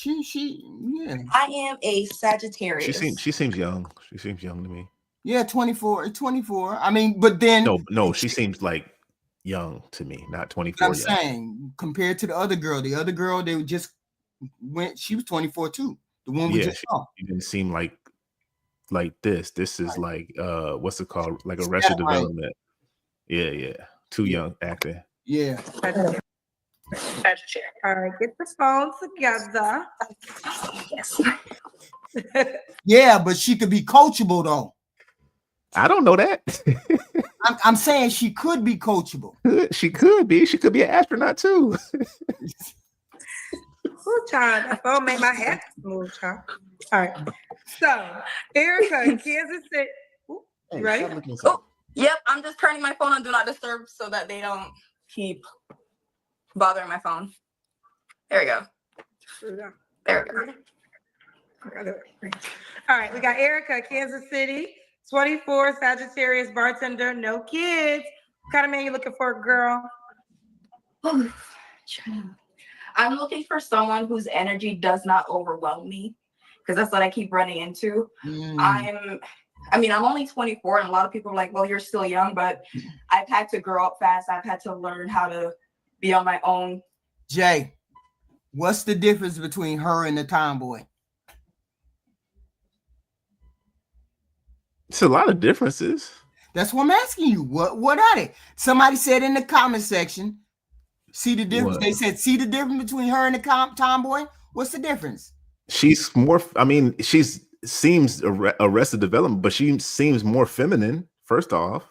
Yeah. I am a Sagittarius. She seems young. She seems young to me. Yeah, 24. I mean, but then no, she seems like young to me, not 24. I'm saying compared to the other girl, they just went. She was 24 too. The one we just saw. She didn't seem like this. This is like what's it called? Like Arrested Development. Yeah. Too young acting. Yeah. All right, get the phone together. Yes. Yeah, but she could be coachable though. I don't know that. I'm saying she could be coachable. She could be. She could be an astronaut too. Oh, child, that phone made my hat smooth, child. All right. So, Erica in Kansas City. Hey, right? Oh, yep. I'm just turning my phone on Do Not Disturb so that they don't keep bothering my phone. There we go. There we go. All right, we got Erica, Kansas City, 24, Sagittarius, bartender, no kids. What kind of man you looking for, girl? I'm looking for someone whose energy does not overwhelm me, because that's what I keep running into. I'm only 24, and a lot of people are like, well, you're still young, but I've had to grow up fast. I've had to learn how to be on my own. Jay, what's the difference between her and the tomboy? It's a lot of differences. That's what I'm asking you. What are they? Somebody said in the comment section, see the difference. What? They said, see the difference between her and the tomboy? What's the difference? She's more, seems Arrested Development, but she seems more feminine, first off.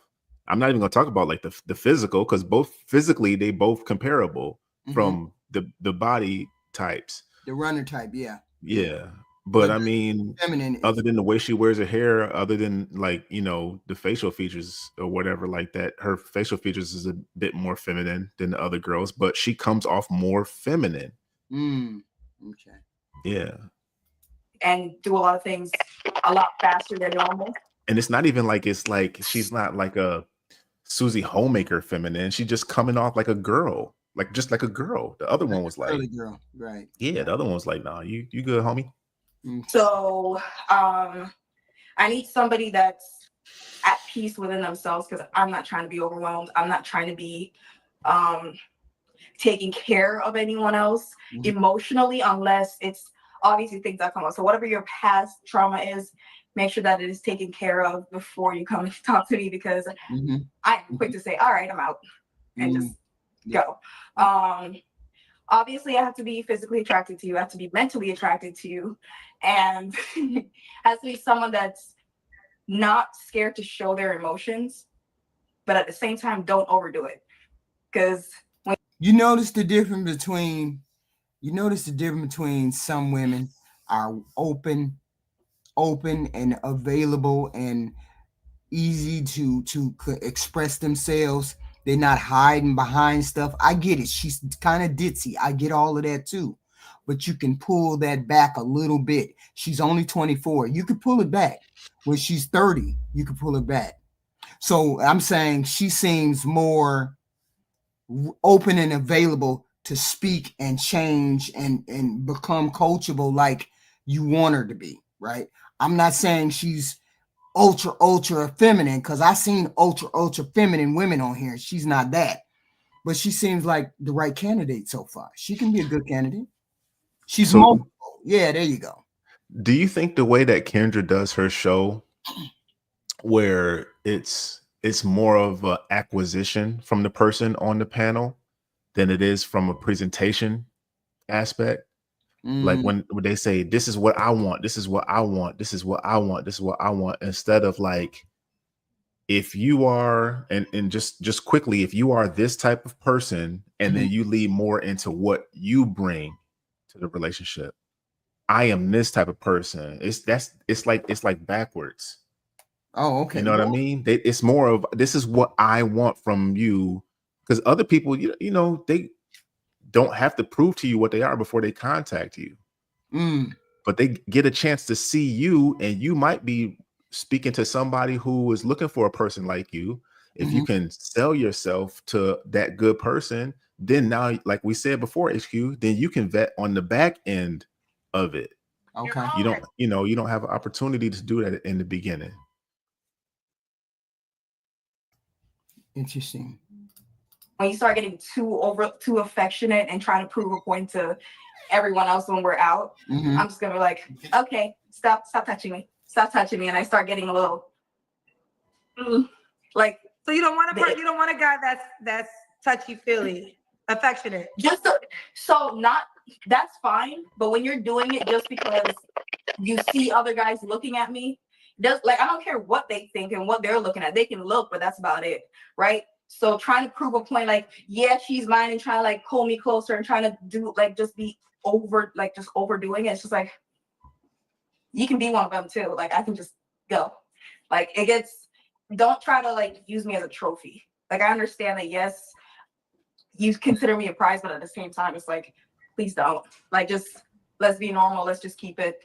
I'm not even going to talk about like the physical, because both physically, they both comparable from the body types. The runner type, yeah. Yeah. But I mean, feminine, other than the way she wears her hair, other than like, the facial features or whatever like that, her facial features is a bit more feminine than the other girls, but she comes off more feminine. Okay. Yeah. And do a lot of things a lot faster than normal. And it's not even like she's not like a Susie Homemaker feminine. She's just coming off like a girl, just like a girl. The other one was like, early girl, right? Yeah, the other one was like, nah, you good, homie. So I need somebody that's at peace within themselves, because I'm not trying to be overwhelmed. I'm not trying to be taking care of anyone else emotionally, unless it's obviously things that come up. So whatever your past trauma is, make sure that it is taken care of before you come and talk to me, because I'm quick to say, all right, I'm out, and just go. Obviously I have to be physically attracted to you. I have to be mentally attracted to you, and has to be someone that's not scared to show their emotions, but at the same time, don't overdo it. Because when you notice the difference between some women are open and available and easy to express themselves. They're not hiding behind stuff. I get it. She's kind of ditzy. I get all of that too. But you can pull that back a little bit. She's only 24. You can pull it back. When she's 30, you can pull it back. So I'm saying she seems more open and available to speak and change and become coachable like you want her to be, right? I'm not saying she's ultra feminine, because I've seen ultra feminine women on here. She's not that, but she seems like the right candidate so far. She can be a good candidate. She's multiple. Yeah, there you go. Do you think the way that Kendra does her show, where it's more of an acquisition from the person on the panel than it is from a presentation aspect? Like when they say, this is what I want, this is what I want, this is what I want, this is what I want, instead of like, if you are, and just quickly, if you are this type of person, and then you lead more into what you bring to the relationship. I am this type of person. It's like backwards. Oh, okay. You know what I mean? It's more of, this is what I want from you, because other people, you know, they don't have to prove to you what they are before they contact you. But they get a chance to see you, and you might be speaking to somebody who is looking for a person like you. If you can sell yourself to that good person, then now, like we said before, HQ, then you can vet on the back end of it. Okay. You don't have an opportunity to do that in the beginning. Interesting. When you start getting too affectionate and trying to prove a point to everyone else when we're out, I'm just gonna be like, okay, stop touching me, and I start getting a little like. So you don't want a guy that's touchy feely, affectionate. That's fine, but when you're doing it just because you see other guys looking at me, I don't care what they think and what they're looking at. They can look, but that's about it, right? So trying to prove a point, like, yeah, she's mine, and trying to like pull me closer and trying to do like just be over, like just overdoing it. It's just like, you can be one of them too. Like, I can just go. Like, don't try to like use me as a trophy. Like, I understand that, yes, you consider me a prize, but at the same time, it's like, please don't. Like, just let's be normal. Let's just keep it.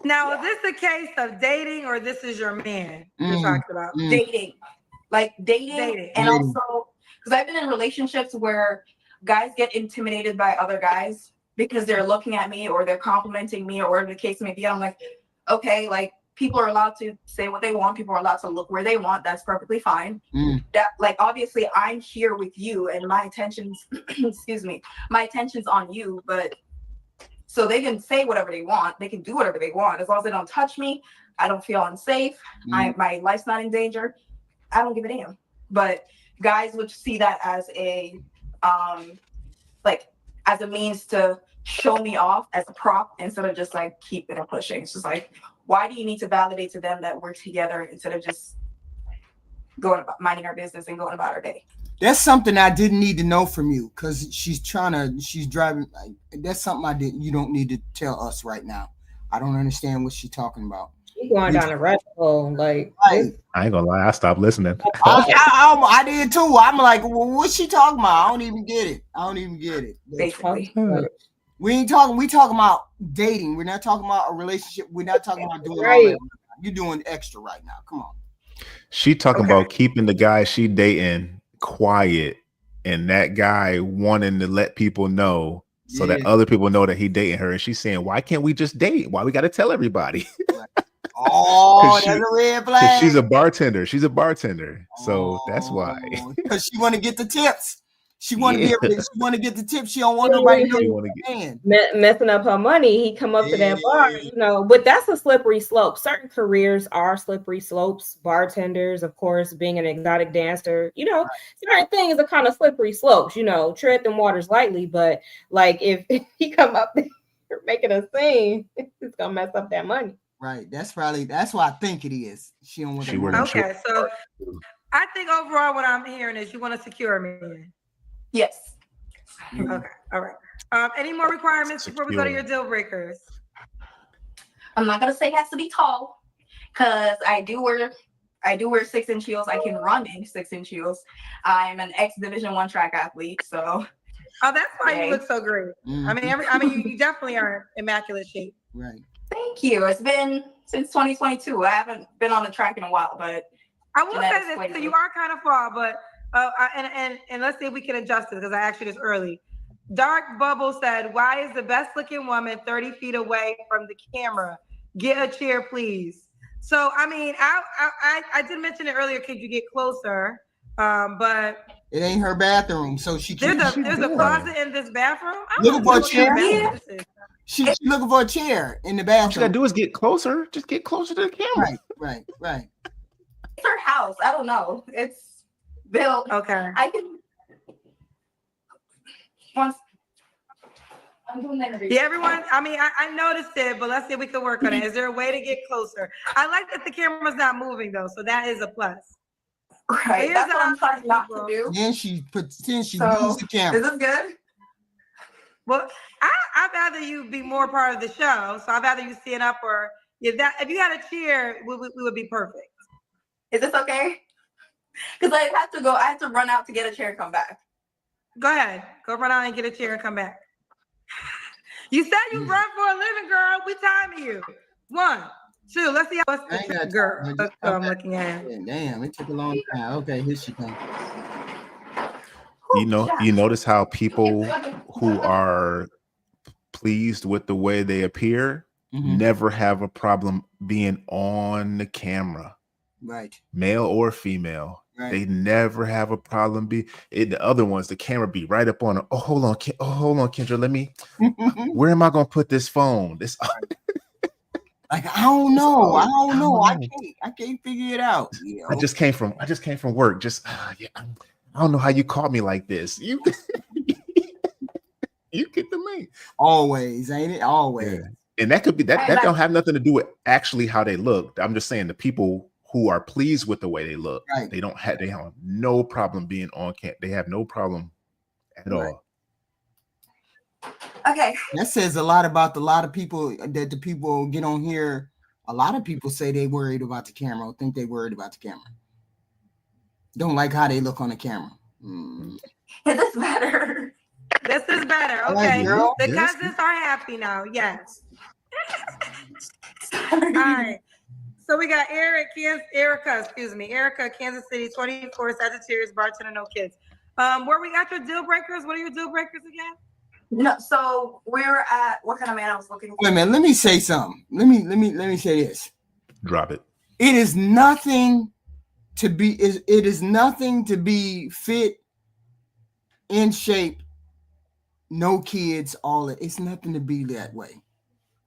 Now, is this the case of dating, or this is your man you're talking about? Dating. Like dating. And also, because I've been in relationships where guys get intimidated by other guys because they're looking at me or they're complimenting me or whatever the case may be. I'm like, okay, like, people are allowed to say what they want. People are allowed to look where they want. That's perfectly fine. That, like, obviously I'm here with you and my attention's, my attention's on you, but so they can say whatever they want. They can do whatever they want. As long as they don't touch me, I don't feel unsafe. My life's not in danger. I don't give a damn. But guys would see that as a as a means to show me off, as a prop, instead of just like keeping and pushing. It's just like, why do you need to validate to them that we're together instead of just going about minding our business and going about our day? That's something I didn't need to know from you, because she's driving. That's something you don't need to tell us right now. I don't understand what she's talking about. She's going down a rabbit hole. Like, I ain't gonna lie, I stopped listening. I did too. I'm like, well, what's she talking about? I don't even get it. Basically. We ain't talking. We talking about dating. We're not talking about a relationship. We're not talking about doing all that. You're doing extra right now. Come on. She talking about keeping the guy she dating quiet, and that guy wanting to let people know so that other people know that he dating her. And she's saying, why can't we just date? Why we got to tell everybody? Oh, that's a red flag. She's a bartender. So that's why. Because she want to get the tips. She want to be able to, she want to get the tip. She don't want nobody messing up her money. He come up to that bar, you know, but that's a slippery slope. Certain careers are slippery slopes. Bartenders, of course, being an exotic dancer, you know, certain things are kind of slippery slopes, you know, tread them waters lightly. But like if he come up there making a scene, it's gonna mess up that money. Right. That's why I think it is. She don't want to. Okay, so I think overall what I'm hearing is you want to secure me. Yes. Okay. All right. Any more requirements before we go to your deal breakers? I'm not gonna say it has to be tall, because I do wear 6-inch heels. I can run in 6-inch heels. I'm an ex-Division I track athlete, so. Oh, that's why you look so great. I mean, you definitely are in immaculate shape. Right. Thank you. It's been since 2022. I haven't been on the track in a while, but I will say this. So you are kind of far, but and let's see if we can adjust it, because I asked you this early. Dark Bubble said, "Why is the best looking woman 30 feet away from the camera? Get a chair, please." So I mean, I did mention it earlier. Could you get closer? But it ain't her bathroom, so she can't. There's a closet in this bathroom. Looking for a chair. She's looking for a chair in the bathroom. All you gotta do is get closer. Just get closer to the camera. Right. It's her house. I don't know. It's built. Okay. I can. Once. I'm doing that. Yeah, everyone. I mean, I noticed it, but let's see if we can work on it. Is there a way to get closer? I like that the camera's not moving though, so that is a plus. Right. That's what I'm trying not to do. Then she moves the camera. Is this good? Well, I'd rather you be more part of the show. So I'd rather you stand up, or if you had a chair, we would be perfect. Is this okay? Because I have to run out to get a chair and come back. Go ahead. Go run out and get a chair and come back. You said you run for a living, girl. We timing you. 1, 2. Let's see what's the girl. That's what I'm looking at. Damn, it took a long time. Okay, here she comes. You notice how people who are pleased with the way they appear never have a problem being on the camera. Right. Male or female. Right. They never have a problem. The other ones, the camera be right up on them. Oh, hold on, Kendra. Let me. Where am I gonna put this phone? This. Like I don't know. I can't figure it out. You know? I just came from work. Just I don't know how you caught me like this. You get the me. Always, ain't it? Always. Yeah. And that could be that don't have nothing to do with actually how they look. I'm just saying the people who are pleased with the way they look, right. they have no problem being on camera. They have no problem at all. Okay. That says a lot about a lot of people that the people get on here. A lot of people say they worried about the camera or think they worried about the camera. Don't like how they look on the camera. Is this better? This is better. Okay. The cousins are happy now. Yes. All right. So we got Erica, Kansas City, 24, Sagittarius, bartender, no kids. Where we got your deal breakers? What are your deal breakers again? No, so we're at what kind of man I was looking for. Wait a minute, let me say something. Let me say this. Drop it. It is nothing to be fit, in shape, no kids, all that. It's nothing to be that way.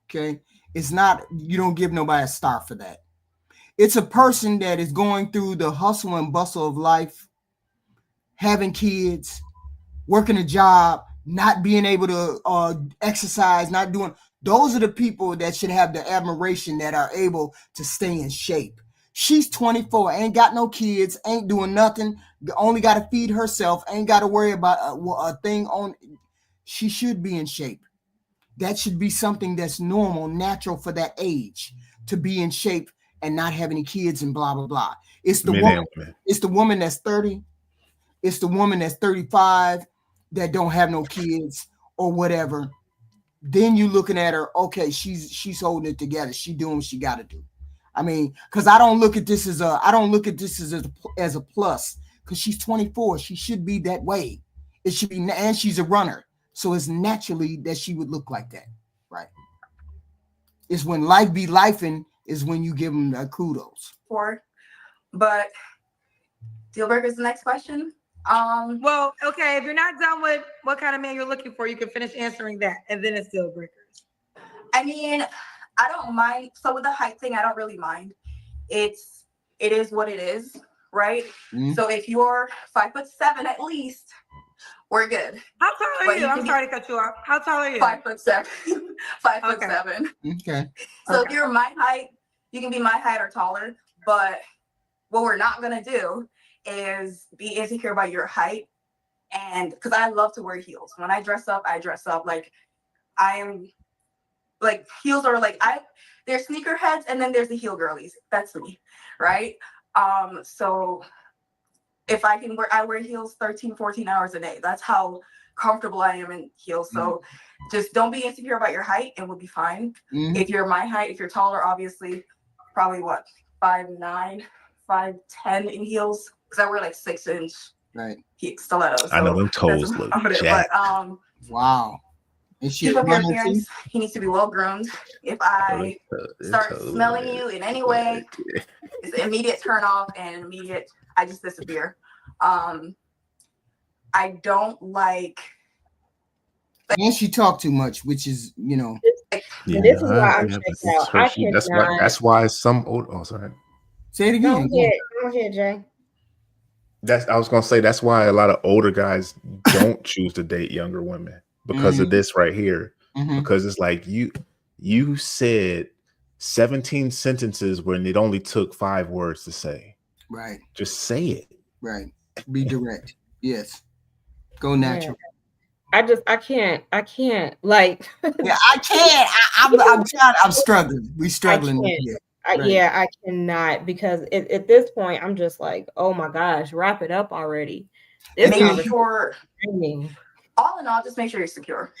Okay. It's not, you don't give nobody a star for that. It's a person that is going through the hustle and bustle of life, having kids, working a job, not being able to exercise, not doing. Those are the people that should have the admiration that are able to stay in shape. She's 24, ain't got no kids, ain't doing nothing, only got to feed herself, ain't got to worry about a thing on. She should be in shape. That should be something that's normal, natural for that age, to be in shape and not have any kids and blah, blah, blah. It's the woman that's 30. It's the woman that's 35 that don't have no kids or whatever. Then you looking at her, okay, she's holding it together. She doing what she got to do. I mean, because I don't look at this as a plus, because she's 24. She should be that way. It should be, and she's a runner. So it's naturally that she would look like that, right? It's when life be lifing is when you give them the kudos. But deal breaker is the next question. Well, okay. If you're not done with what kind of man you're looking for, you can finish answering that, and then it's deal breakers. I mean, I don't mind. So with the height thing, I don't really mind. It is what it is, right? So if you're 5'7" at least, we're good. How tall are you? I'm sorry to cut you off. How tall are you? 5'7". 5'7". Okay. So if you're my height, you can be my height or taller. But what we're not gonna do is be insecure about your height. And because I love to wear heels. When I dress up, like I am like heels are like there's sneakerheads and then there's the heel girlies. That's me, right? So if I wear heels 13, 14 hours a day. That's how comfortable I am in heels. So just don't be insecure about your height and we'll be fine. If you're my height, if you're taller, obviously, probably what, 5'9", 5'10" in heels. Because I wear like 6-inch stilettos. I know them toes look jacked. But wow. Keep up your appearance. He needs to be well groomed. If I start smelling you in any way, it's an immediate turn off and immediate. I just disappear. I don't like. And she talked too much, which is, you know. Yeah, this is why I'm checked out. That's why some old. Oh, sorry. Say it again. Go ahead, Jay. I was gonna say that's why a lot of older guys don't choose to date younger women because of this right here. Because it's like you said 17 sentences when it only took 5 words to say. Right. Just say it. Right. Be direct. Yes. Go natural. Yeah. I can't like. Yeah, I can't. I'm struggling. We struggling with it. Yeah, I cannot because at this point I'm just like, oh my gosh, wrap it up already. Make sure. All in all, just make sure you're secure.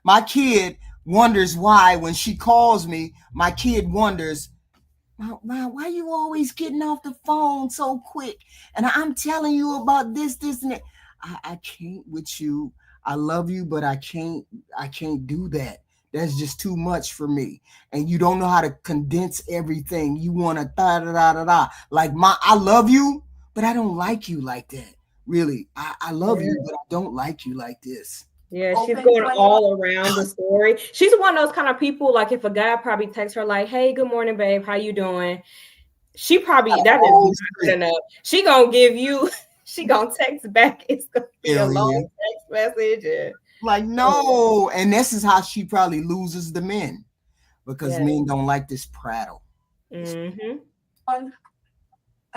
My kid wonders why when she calls me. My kid wonders, why you always getting off the phone so quick? And I'm telling you about this, and that. I can't with you. I love you, but I can't do that. That's just too much for me. And you don't know how to condense everything. You want to da-da-da-da-da. Like I love you, but I don't like you like that. Really. I love you, but I don't like you like this. Yeah, she's going all around the story. She's one of those kind of people, like if a guy probably texts her like, hey, good morning, babe. How you doing? She probably, that is not good enough. She going to give you, she going to text back. It's going to be a long text message. And, like, no. And this is how she probably loses the men because men don't like this prattle. I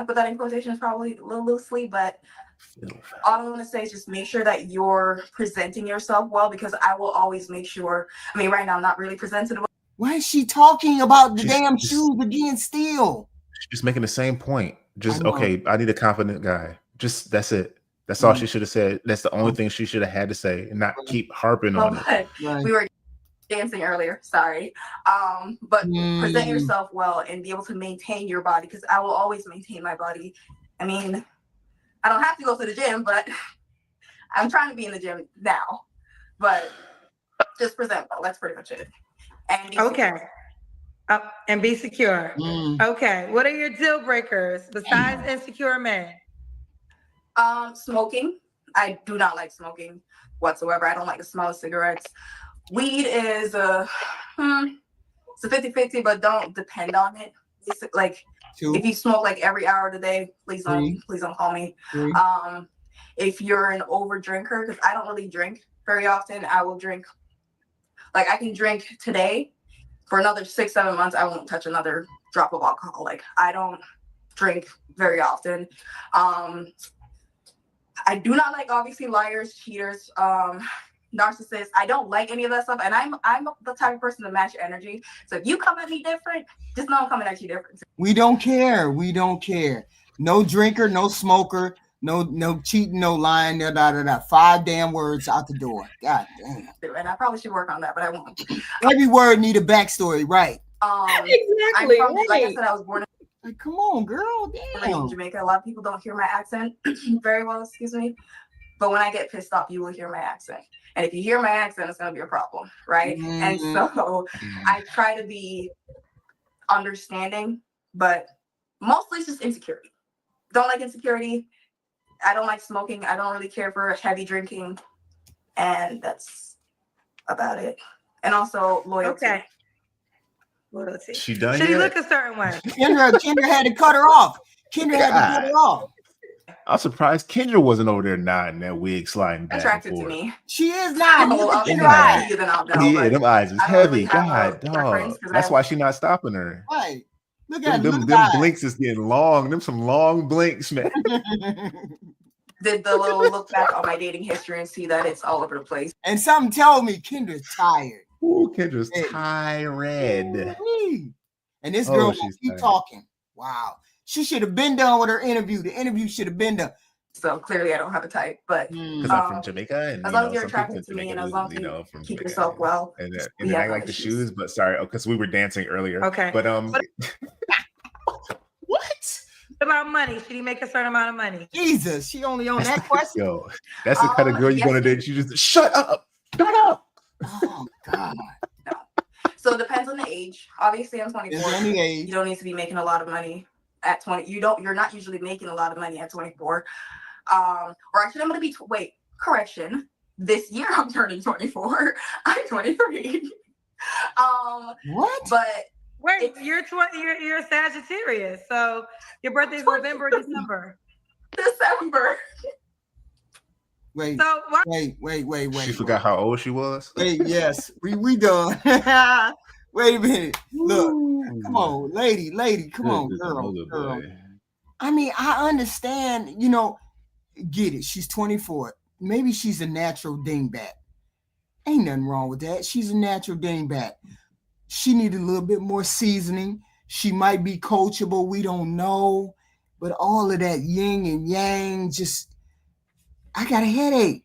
put that in quotations probably a little loosely, but all I want to say is just make sure that you're presenting yourself well because I will always make sure. I mean, right now I'm not really presentable. Why is she talking about the damn shoes again still? She's making the same point. Just, okay, I need a confident guy. Just, that's it. That's all she should have said. That's the only thing she should have had to say and not keep harping on it. We were dancing earlier, sorry. But present yourself well and be able to maintain your body because I will always maintain my body. I mean, I don't have to go to the gym, but I'm trying to be in the gym now. But just present well. That's pretty much it. And be secure. And be secure. Okay. What are your deal breakers besides insecure men? Smoking. I do not like smoking whatsoever. I don't like the smell of cigarettes. Weed is it's a 50-50, but don't depend on it. It's like if you smoke like every hour of the day, please don't call me. If you're an over drinker, because I don't really drink very often, I will drink. Like I can drink today for another 6-7 months. I won't touch another drop of alcohol. Like I don't drink very often. I do not like obviously liars, cheaters, narcissists. I don't like any of that stuff. And I'm the type of person to match energy. So if you come at me different, just know I'm coming at you different. We don't care. We don't care. No drinker, no smoker, no cheating, no lying, no da. 5 damn words out the door. God damn. And I probably should work on that, but I won't. Every word need a backstory, right? Exactly. Like I said, I was born like, come on, girl. Damn. In Jamaica. A lot of people don't hear my accent very well, excuse me. But when I get pissed off, you will hear my accent. And if you hear my accent, it's going to be a problem, right? And so I try to be understanding, but mostly it's just insecurity. Don't like insecurity. I don't like smoking. I don't really care for heavy drinking, and that's about it. And also loyalty. Okay. Loyalty. She done Should he yet? look a certain way? Kendra had to cut her off. Kendra had to cut her off. I'm surprised Kendra wasn't over there nodding that wig sliding back Attracted and to forth. me. She is not. Well, Look at if her you're eyes. happy, then I'll know. Yeah, them eyes is I don't heavy. really have God, a preference, dog. 'cause That's why she's not stopping her. Right. Look at Them eyes. blinks is getting long. Them some long blinks, man. Did the little look back on my dating history and see that it's all over the place. And something tells me Kendra's tired. Ooh, Kendra's tired. And this girl she's keep tired. talking. Wow. She should have been done with her interview. The interview should have been done. So clearly I don't have a type, but Because I'm from Jamaica, and as long as you're attracted to me and as long as you keep yourself well, and we then have I no like the issues. shoes, but sorry, because we were dancing earlier. Okay. But what about money? Should he make a certain amount of money? Jesus, she only on that question. Yo, that's the kind of girl you're gonna date. She just shut up. Oh God. So it depends on the age. Obviously, I'm 24. Any age. You don't need to be making a lot of money at 20. You're not usually making a lot of money at 24. Or actually, I'm gonna be. Correction. This year I'm turning 24. I'm 23. What? But wait, you're a Sagittarius, so your birthday's November, December. December. Wait, so wait. She forgot how old she was. Wait, yes, we done. Wait a minute. Look, come on, lady, come on, girl. I mean, I understand, get it. She's 24. Maybe she's a natural dingbat. Ain't nothing wrong with that. She's a natural dingbat. She needed a little bit more seasoning. She might be coachable. We don't know. But all of that yin and yang, just, I got a headache.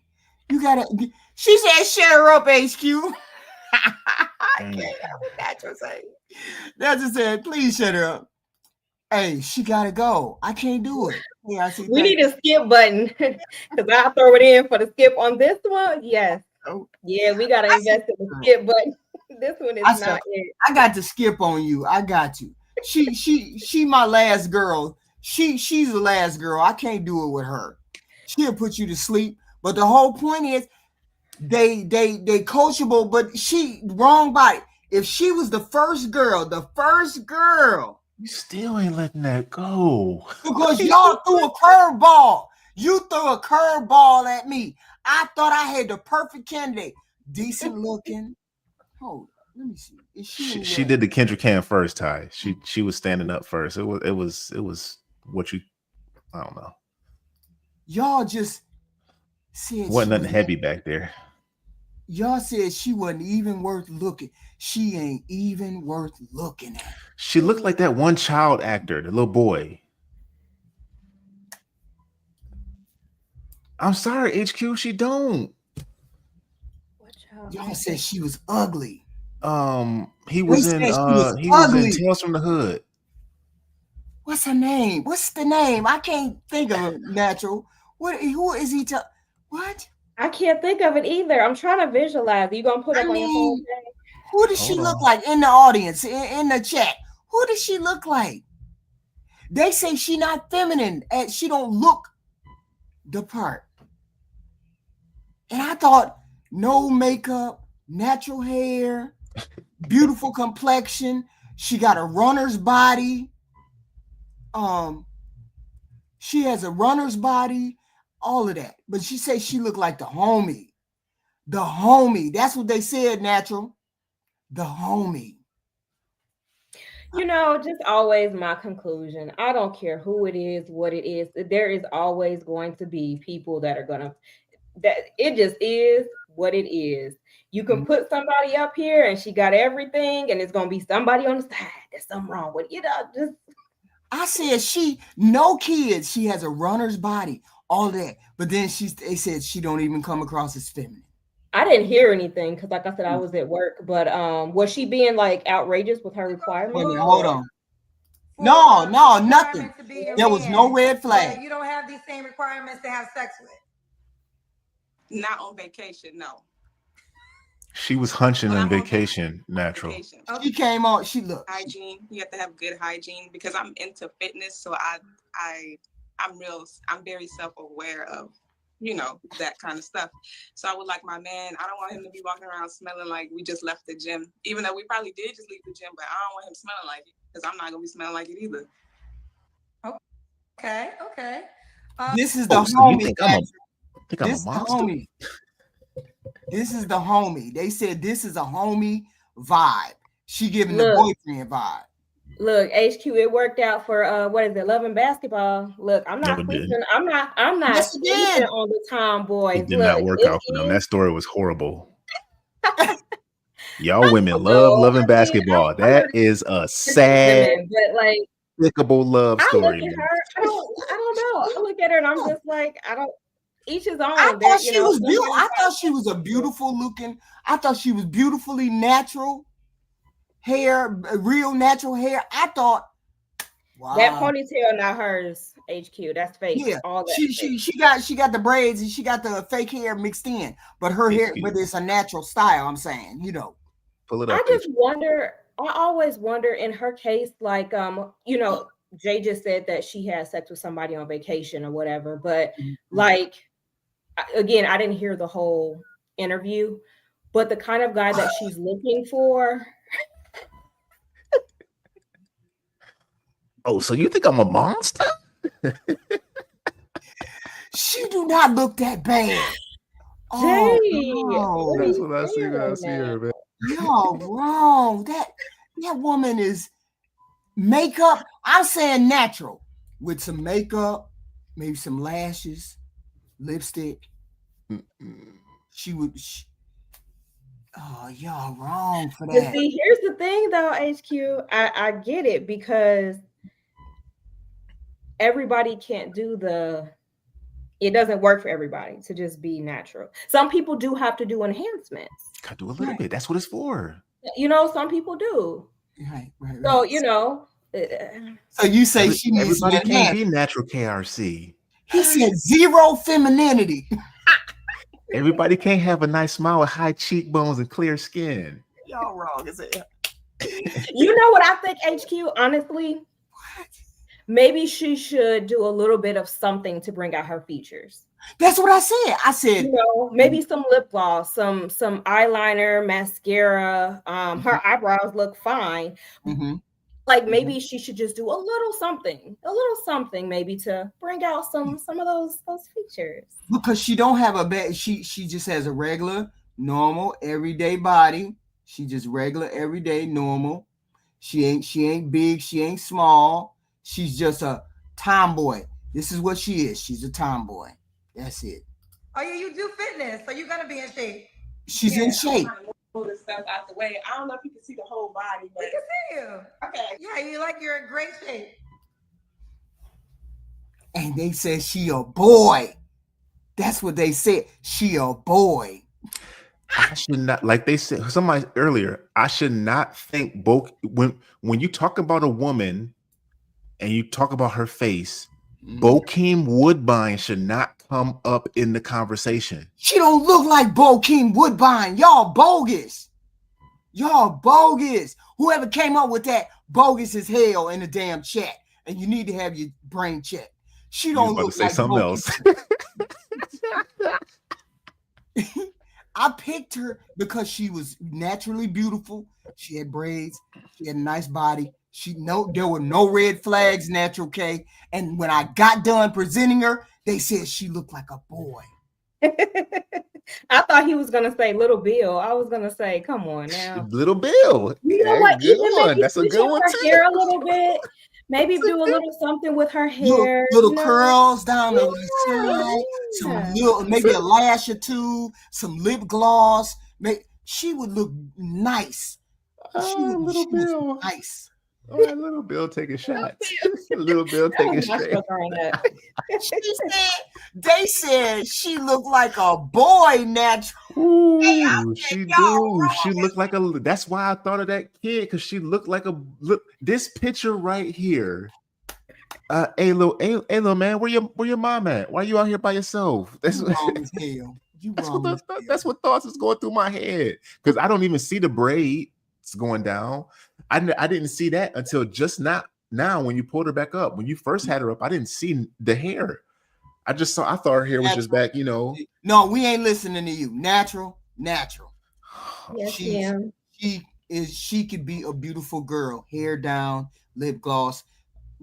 She said, shut her up, HQ. That's just said, please shut her up. Hey, she gotta go. I can't do it. Yeah, I see. We need a skip button because I'll throw it in for the skip on this one. Yes. Oh. Yeah, we gotta invest in the skip button. This one is not it. I got to skip on you. I got to. She my last girl. She's the last girl. I can't do it with her. She'll put you to sleep. But the whole point is they coachable, but she wrong body. If she was the first girl, you still ain't letting that go. Because y'all threw a curveball. You threw a curveball at me. I thought I had the perfect candidate. Decent looking. Hold on. Let me see. Is she did the Kendra Can first, Ty. She was standing up first. It was what you, I don't know. Y'all just said wasn't nothing heavy back there. Y'all said she wasn't even worth looking. She ain't even worth looking at. She looked like that one child actor, the little boy. I'm sorry, HQ, she don't. Y'all said she was ugly. He was in Tales from the Hood. What's her name? What's the name? I can't think of her, Natural. Who is he? What? I can't think of it either. I'm trying to visualize. You gonna put up on your phone? Who does she look like in the audience, in the chat? Who does she look like? They say she not feminine and she don't look the part. And I thought no makeup, natural hair, beautiful complexion. She got a runner's body. She has a runner's body, all of that. But she says she looked like the homie. The homie. That's what they said, Natural. The homie. Just always my conclusion. I don't care who it is, what it is. There is always going to be people that are that it just is what it is. You can put somebody up here and she got everything, and it's gonna be somebody on the side. There's something wrong with it. Just I said no kids. She has a runner's body, all that. But then they said she don't even come across as feminine. I didn't hear anything because, like I said, I was at work. But was she being like outrageous with her requirements? Wait a minute, hold on. No, nothing. There was no red flag. You don't have these same requirements to have sex with. Not on vacation, no. She was hunching on vacation, Natural. She came on. She looked. Hygiene. You have to have good hygiene because I'm into fitness, so I I'm very self-aware of, you know, that kind of stuff. So I would like my man, I don't want him to be walking around smelling like we just left the gym, even though we probably did just leave the gym, but I don't want him smelling like it because I'm not going to be smelling like it either. Okay. This is the homie. This is the homie. This is the homie. They said this is a homie vibe. She giving the boyfriend vibe. Look, HQ, it worked out for what is it, Love and Basketball. Look, I'm not sleeping. I'm not sleeping on the tomboys. It did not work out for them. That story was horrible. Y'all women love and Basketball. That is a sad, but like despicable love story. I look at her. I don't know. I look at her and I'm just like, I don't. Each his own. I thought she was beautiful. I thought she was a beautiful looking. I thought she was beautifully natural hair, real natural hair. I thought, wow, that ponytail not hers. HQ, that's fake. Yeah, all that she got the braids and she got the fake hair mixed in, but her hair, but it's a natural style. I'm saying, you know, pull it up. I just wonder. I always wonder in her case, like you know, Jay just said that she had sex with somebody on vacation or whatever, but like. Again, I didn't hear the whole interview, but the kind of guy that she's looking for. Oh, so you think I'm a monster? She do not look that bad. Jay, no. That's what I see when I see her, man. Y'all wrong. That woman is makeup. I'm saying natural with some makeup, maybe some lashes, lipstick. She would. Oh, y'all wrong for that. But see, here's the thing, though, HQ. I get it because everybody can't do it doesn't work for everybody to just be natural. Some people do have to do enhancements. Gotta do a little bit. That's what it's for. You know, some people do. Right. So, you know. So you say she needs everybody can't be natural KRC. He said zero femininity. Everybody can't have a nice smile with high cheekbones and clear skin. Y'all wrong as hell. You know what I think, HQ? Honestly, what? Maybe she should do a little bit of something to bring out her features. That's what I said. I said, you know, maybe some lip gloss, some eyeliner, mascara. Her eyebrows look fine. Mm-hmm. Like maybe she should just do a little something, maybe to bring out some of those features. Because she don't have a bad. She just has a regular, normal, everyday body. She just regular, everyday, normal. She ain't big. She ain't small. She's just a tomboy. This is what she is. She's a tomboy. That's it. Oh yeah, you do fitness, so you're gonna be in shape. She's in shape. Move the stuff out the way. I don't know if you can see the whole body, but we can see you. Okay. Yeah, you're in great shape. And they said she a boy. That's what they said. She a boy. I should not, like they said, somebody earlier, I should not think both when you talk about a woman and you talk about her face, Bokeem Woodbine should not come up in the conversation. She don't look like Bokeem Woodbine. Y'all bogus. Whoever came up with that, bogus as hell in the damn chat. And you need to have your brain checked. She don't look like something else. I picked her because she was naturally beautiful. She had braids. She had a nice body. There were no red flags, natural K. And when I got done presenting her, they said she looked like a boy. I thought he was gonna say Little Bill. I was gonna say, come on now, Little Bill. You know what? Good one. That's a good one too. Hair a little bit. Maybe do a little something with her hair. Little curls down the side. Some little, maybe a lash or two. Some lip gloss. She would look nice. She would nice. All right, Little Bill taking shots. Little Bill taking shots. They said she looked like a boy natural. Ooh, she do. She looked like that's why I thought of that kid, because she looked like this picture right here. Hey little man, where your mom at? Why are you out here by yourself? That's wrong as hell. That's what thoughts is going through my head, because I don't even see the braids going down. I didn't see that until just now. now when you pulled her back up, when you first had her up, I didn't see the hair. I thought her hair was just back, No, we ain't listening to you. Natural. Yes, she could be a beautiful girl, hair down, lip gloss.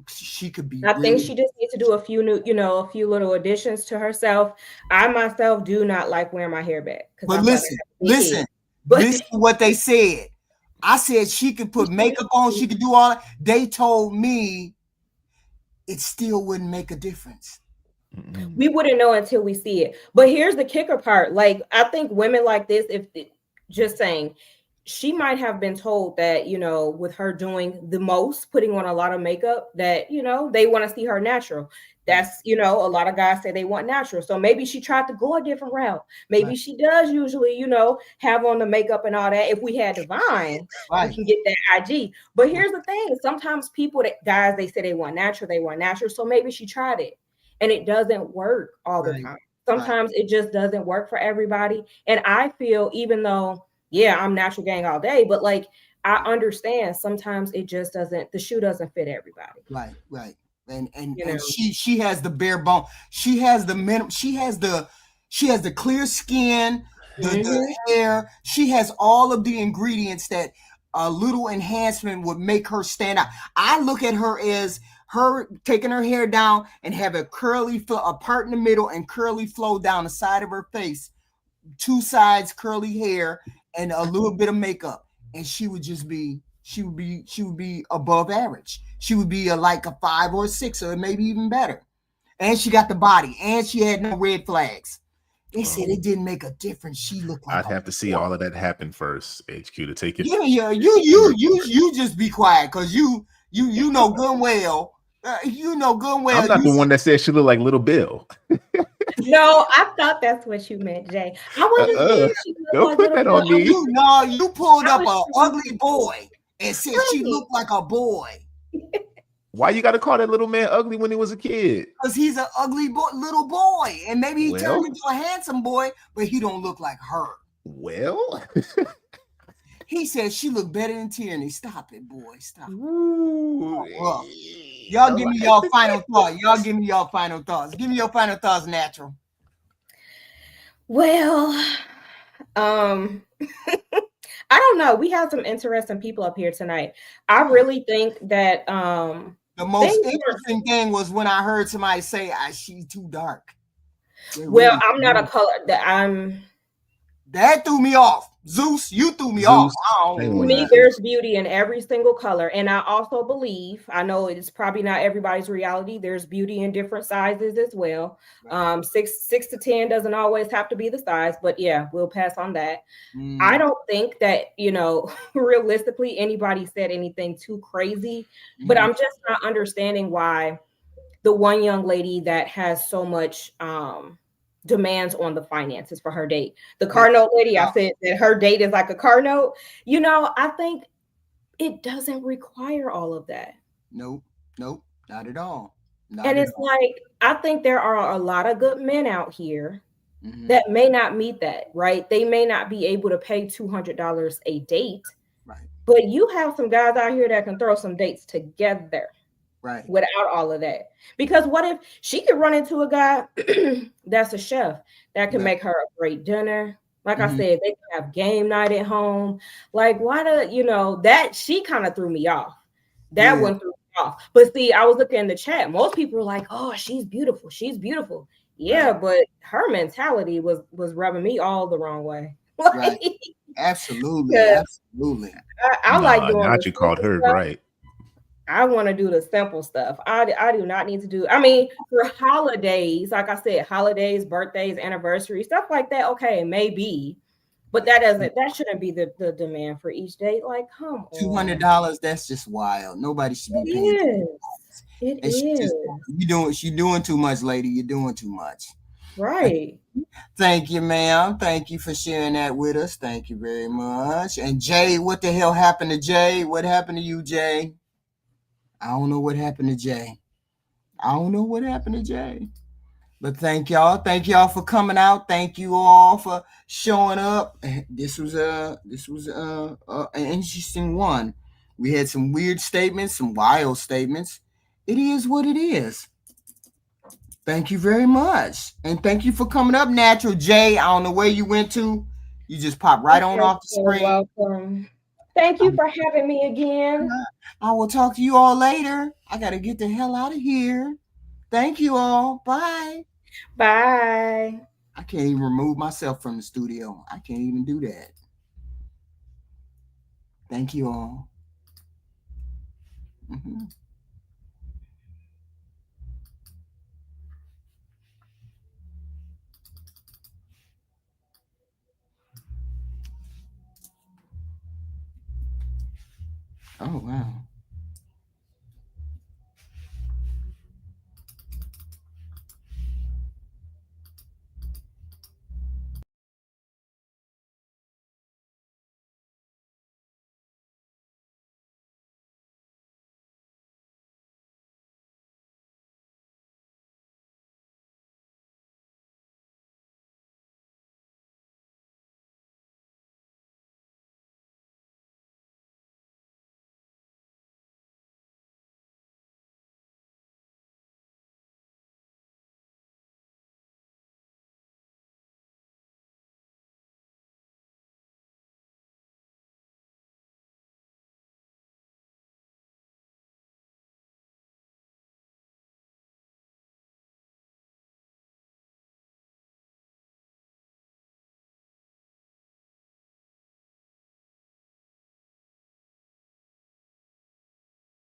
She could be. I think she just needs to do a few a few little additions to herself. I myself do not like wearing my hair back. But listen to what they said. I said she could put makeup on, she could do all that. They told me it still wouldn't make a difference. We wouldn't know until we see it. But here's the kicker part. Like, I think women like this, just saying, she might have been told that, with her doing the most, putting on a lot of makeup, that, they want to see her natural. That's, a lot of guys say they want natural. So maybe she tried to go a different route. Maybe she does usually, have on the makeup and all that. If we had Divine, we can get that IG. But here's the thing. Sometimes guys, they say they want natural. So maybe she tried it and it doesn't work all the time. Sometimes it just doesn't work for everybody. And I feel, even though, I'm natural gang all day, but like, I understand sometimes it just doesn't, the shoe doesn't fit everybody. Right. And she has the bare bone. She has the minimum. She has the clear skin, the hair. She has all of the ingredients that a little enhancement would make her stand out. I look at her as her taking her hair down and have a curly flow, a part in the middle and curly flow down the side of her face, two sides curly hair and a little bit of makeup, and she would be above average. She would be like a 5 or a 6 or maybe even better. And she got the body, and she had no red flags. They said it didn't make a difference. She looked like I'd have to see all of that happen first, HQ, to take it. Yeah, you just be quiet, because you know good well. I'm not the one that said she looked like Little Bill. No, I thought that's what you meant, Jay. I wasn't don't put that on me. You pulled up an ugly boy and said she looked like a boy. Why you got to call that little man ugly when he was a kid? Because he's an ugly little boy, and maybe he turned into a handsome boy, but he don't look like her. Well, he said she looked better than Tierney. Stop it, boy. Stop. Y'all give me y'all final thought. Y'all give me y'all final thoughts. Give me your final thoughts, Natural. Well, I don't know. We have some interesting people up here tonight. I really think that the most interesting thing was when I heard somebody say, she's too dark. Well, I'm not a color that threw me off. Zeus, you threw me off. To me, there's beauty in every single color. And I also believe, I know it's probably not everybody's reality, there's beauty in different sizes as well. 6 to 10 doesn't always have to be the size, but yeah, we'll pass on that. I don't think that, realistically, anybody said anything too crazy, but I'm just not understanding why the one young lady that has so much demands on the finances for her date. The car note lady, I said that her date is like a car note. I think it doesn't require all of that. Nope, not at all. Like, I think there are a lot of good men out here that may not meet that, right? They may not be able to pay $200 a date, right? But you have some guys out here that can throw some dates together. Right. Without all of that. Because what if she could run into a guy that's a chef that can make her a great dinner? Like I said, they can have game night at home. Like, why that she kind of threw me off. That one threw me off. But see, I was looking in the chat. Most people were like, oh, she's beautiful. She's beautiful. Yeah, but her mentality was rubbing me all the wrong way. Right. Absolutely. I like doing not you called her stuff. Right. I want to do the simple stuff. I do not need to do, I mean, for holidays, like I said, holidays, birthdays, anniversaries, stuff like that. Okay, maybe, but that shouldn't be the demand for each date. Like, come on. $200, that's just wild. Nobody should be paying. It is. You're doing too much, lady. You're doing too much. Right. Thank you, ma'am. Thank you for sharing that with us. Thank you very much. And Jay, what the hell happened to Jay? What happened to you, Jay? I don't know what happened to Jay. But thank y'all. Thank y'all for coming out. Thank you all for showing up. This was an interesting one. We had some weird statements, some wild statements. It is what it is. Thank you very much. And thank you for coming up, Natural J. I don't know where you went to. You just popped right on off the screen. You're welcome. Thank you for having me again. I will talk to you all later. I got to get the hell out of here. Thank you all. Bye. Bye. I can't even remove myself from the studio. I can't even do that. Thank you all. Mm-hmm. Oh, wow.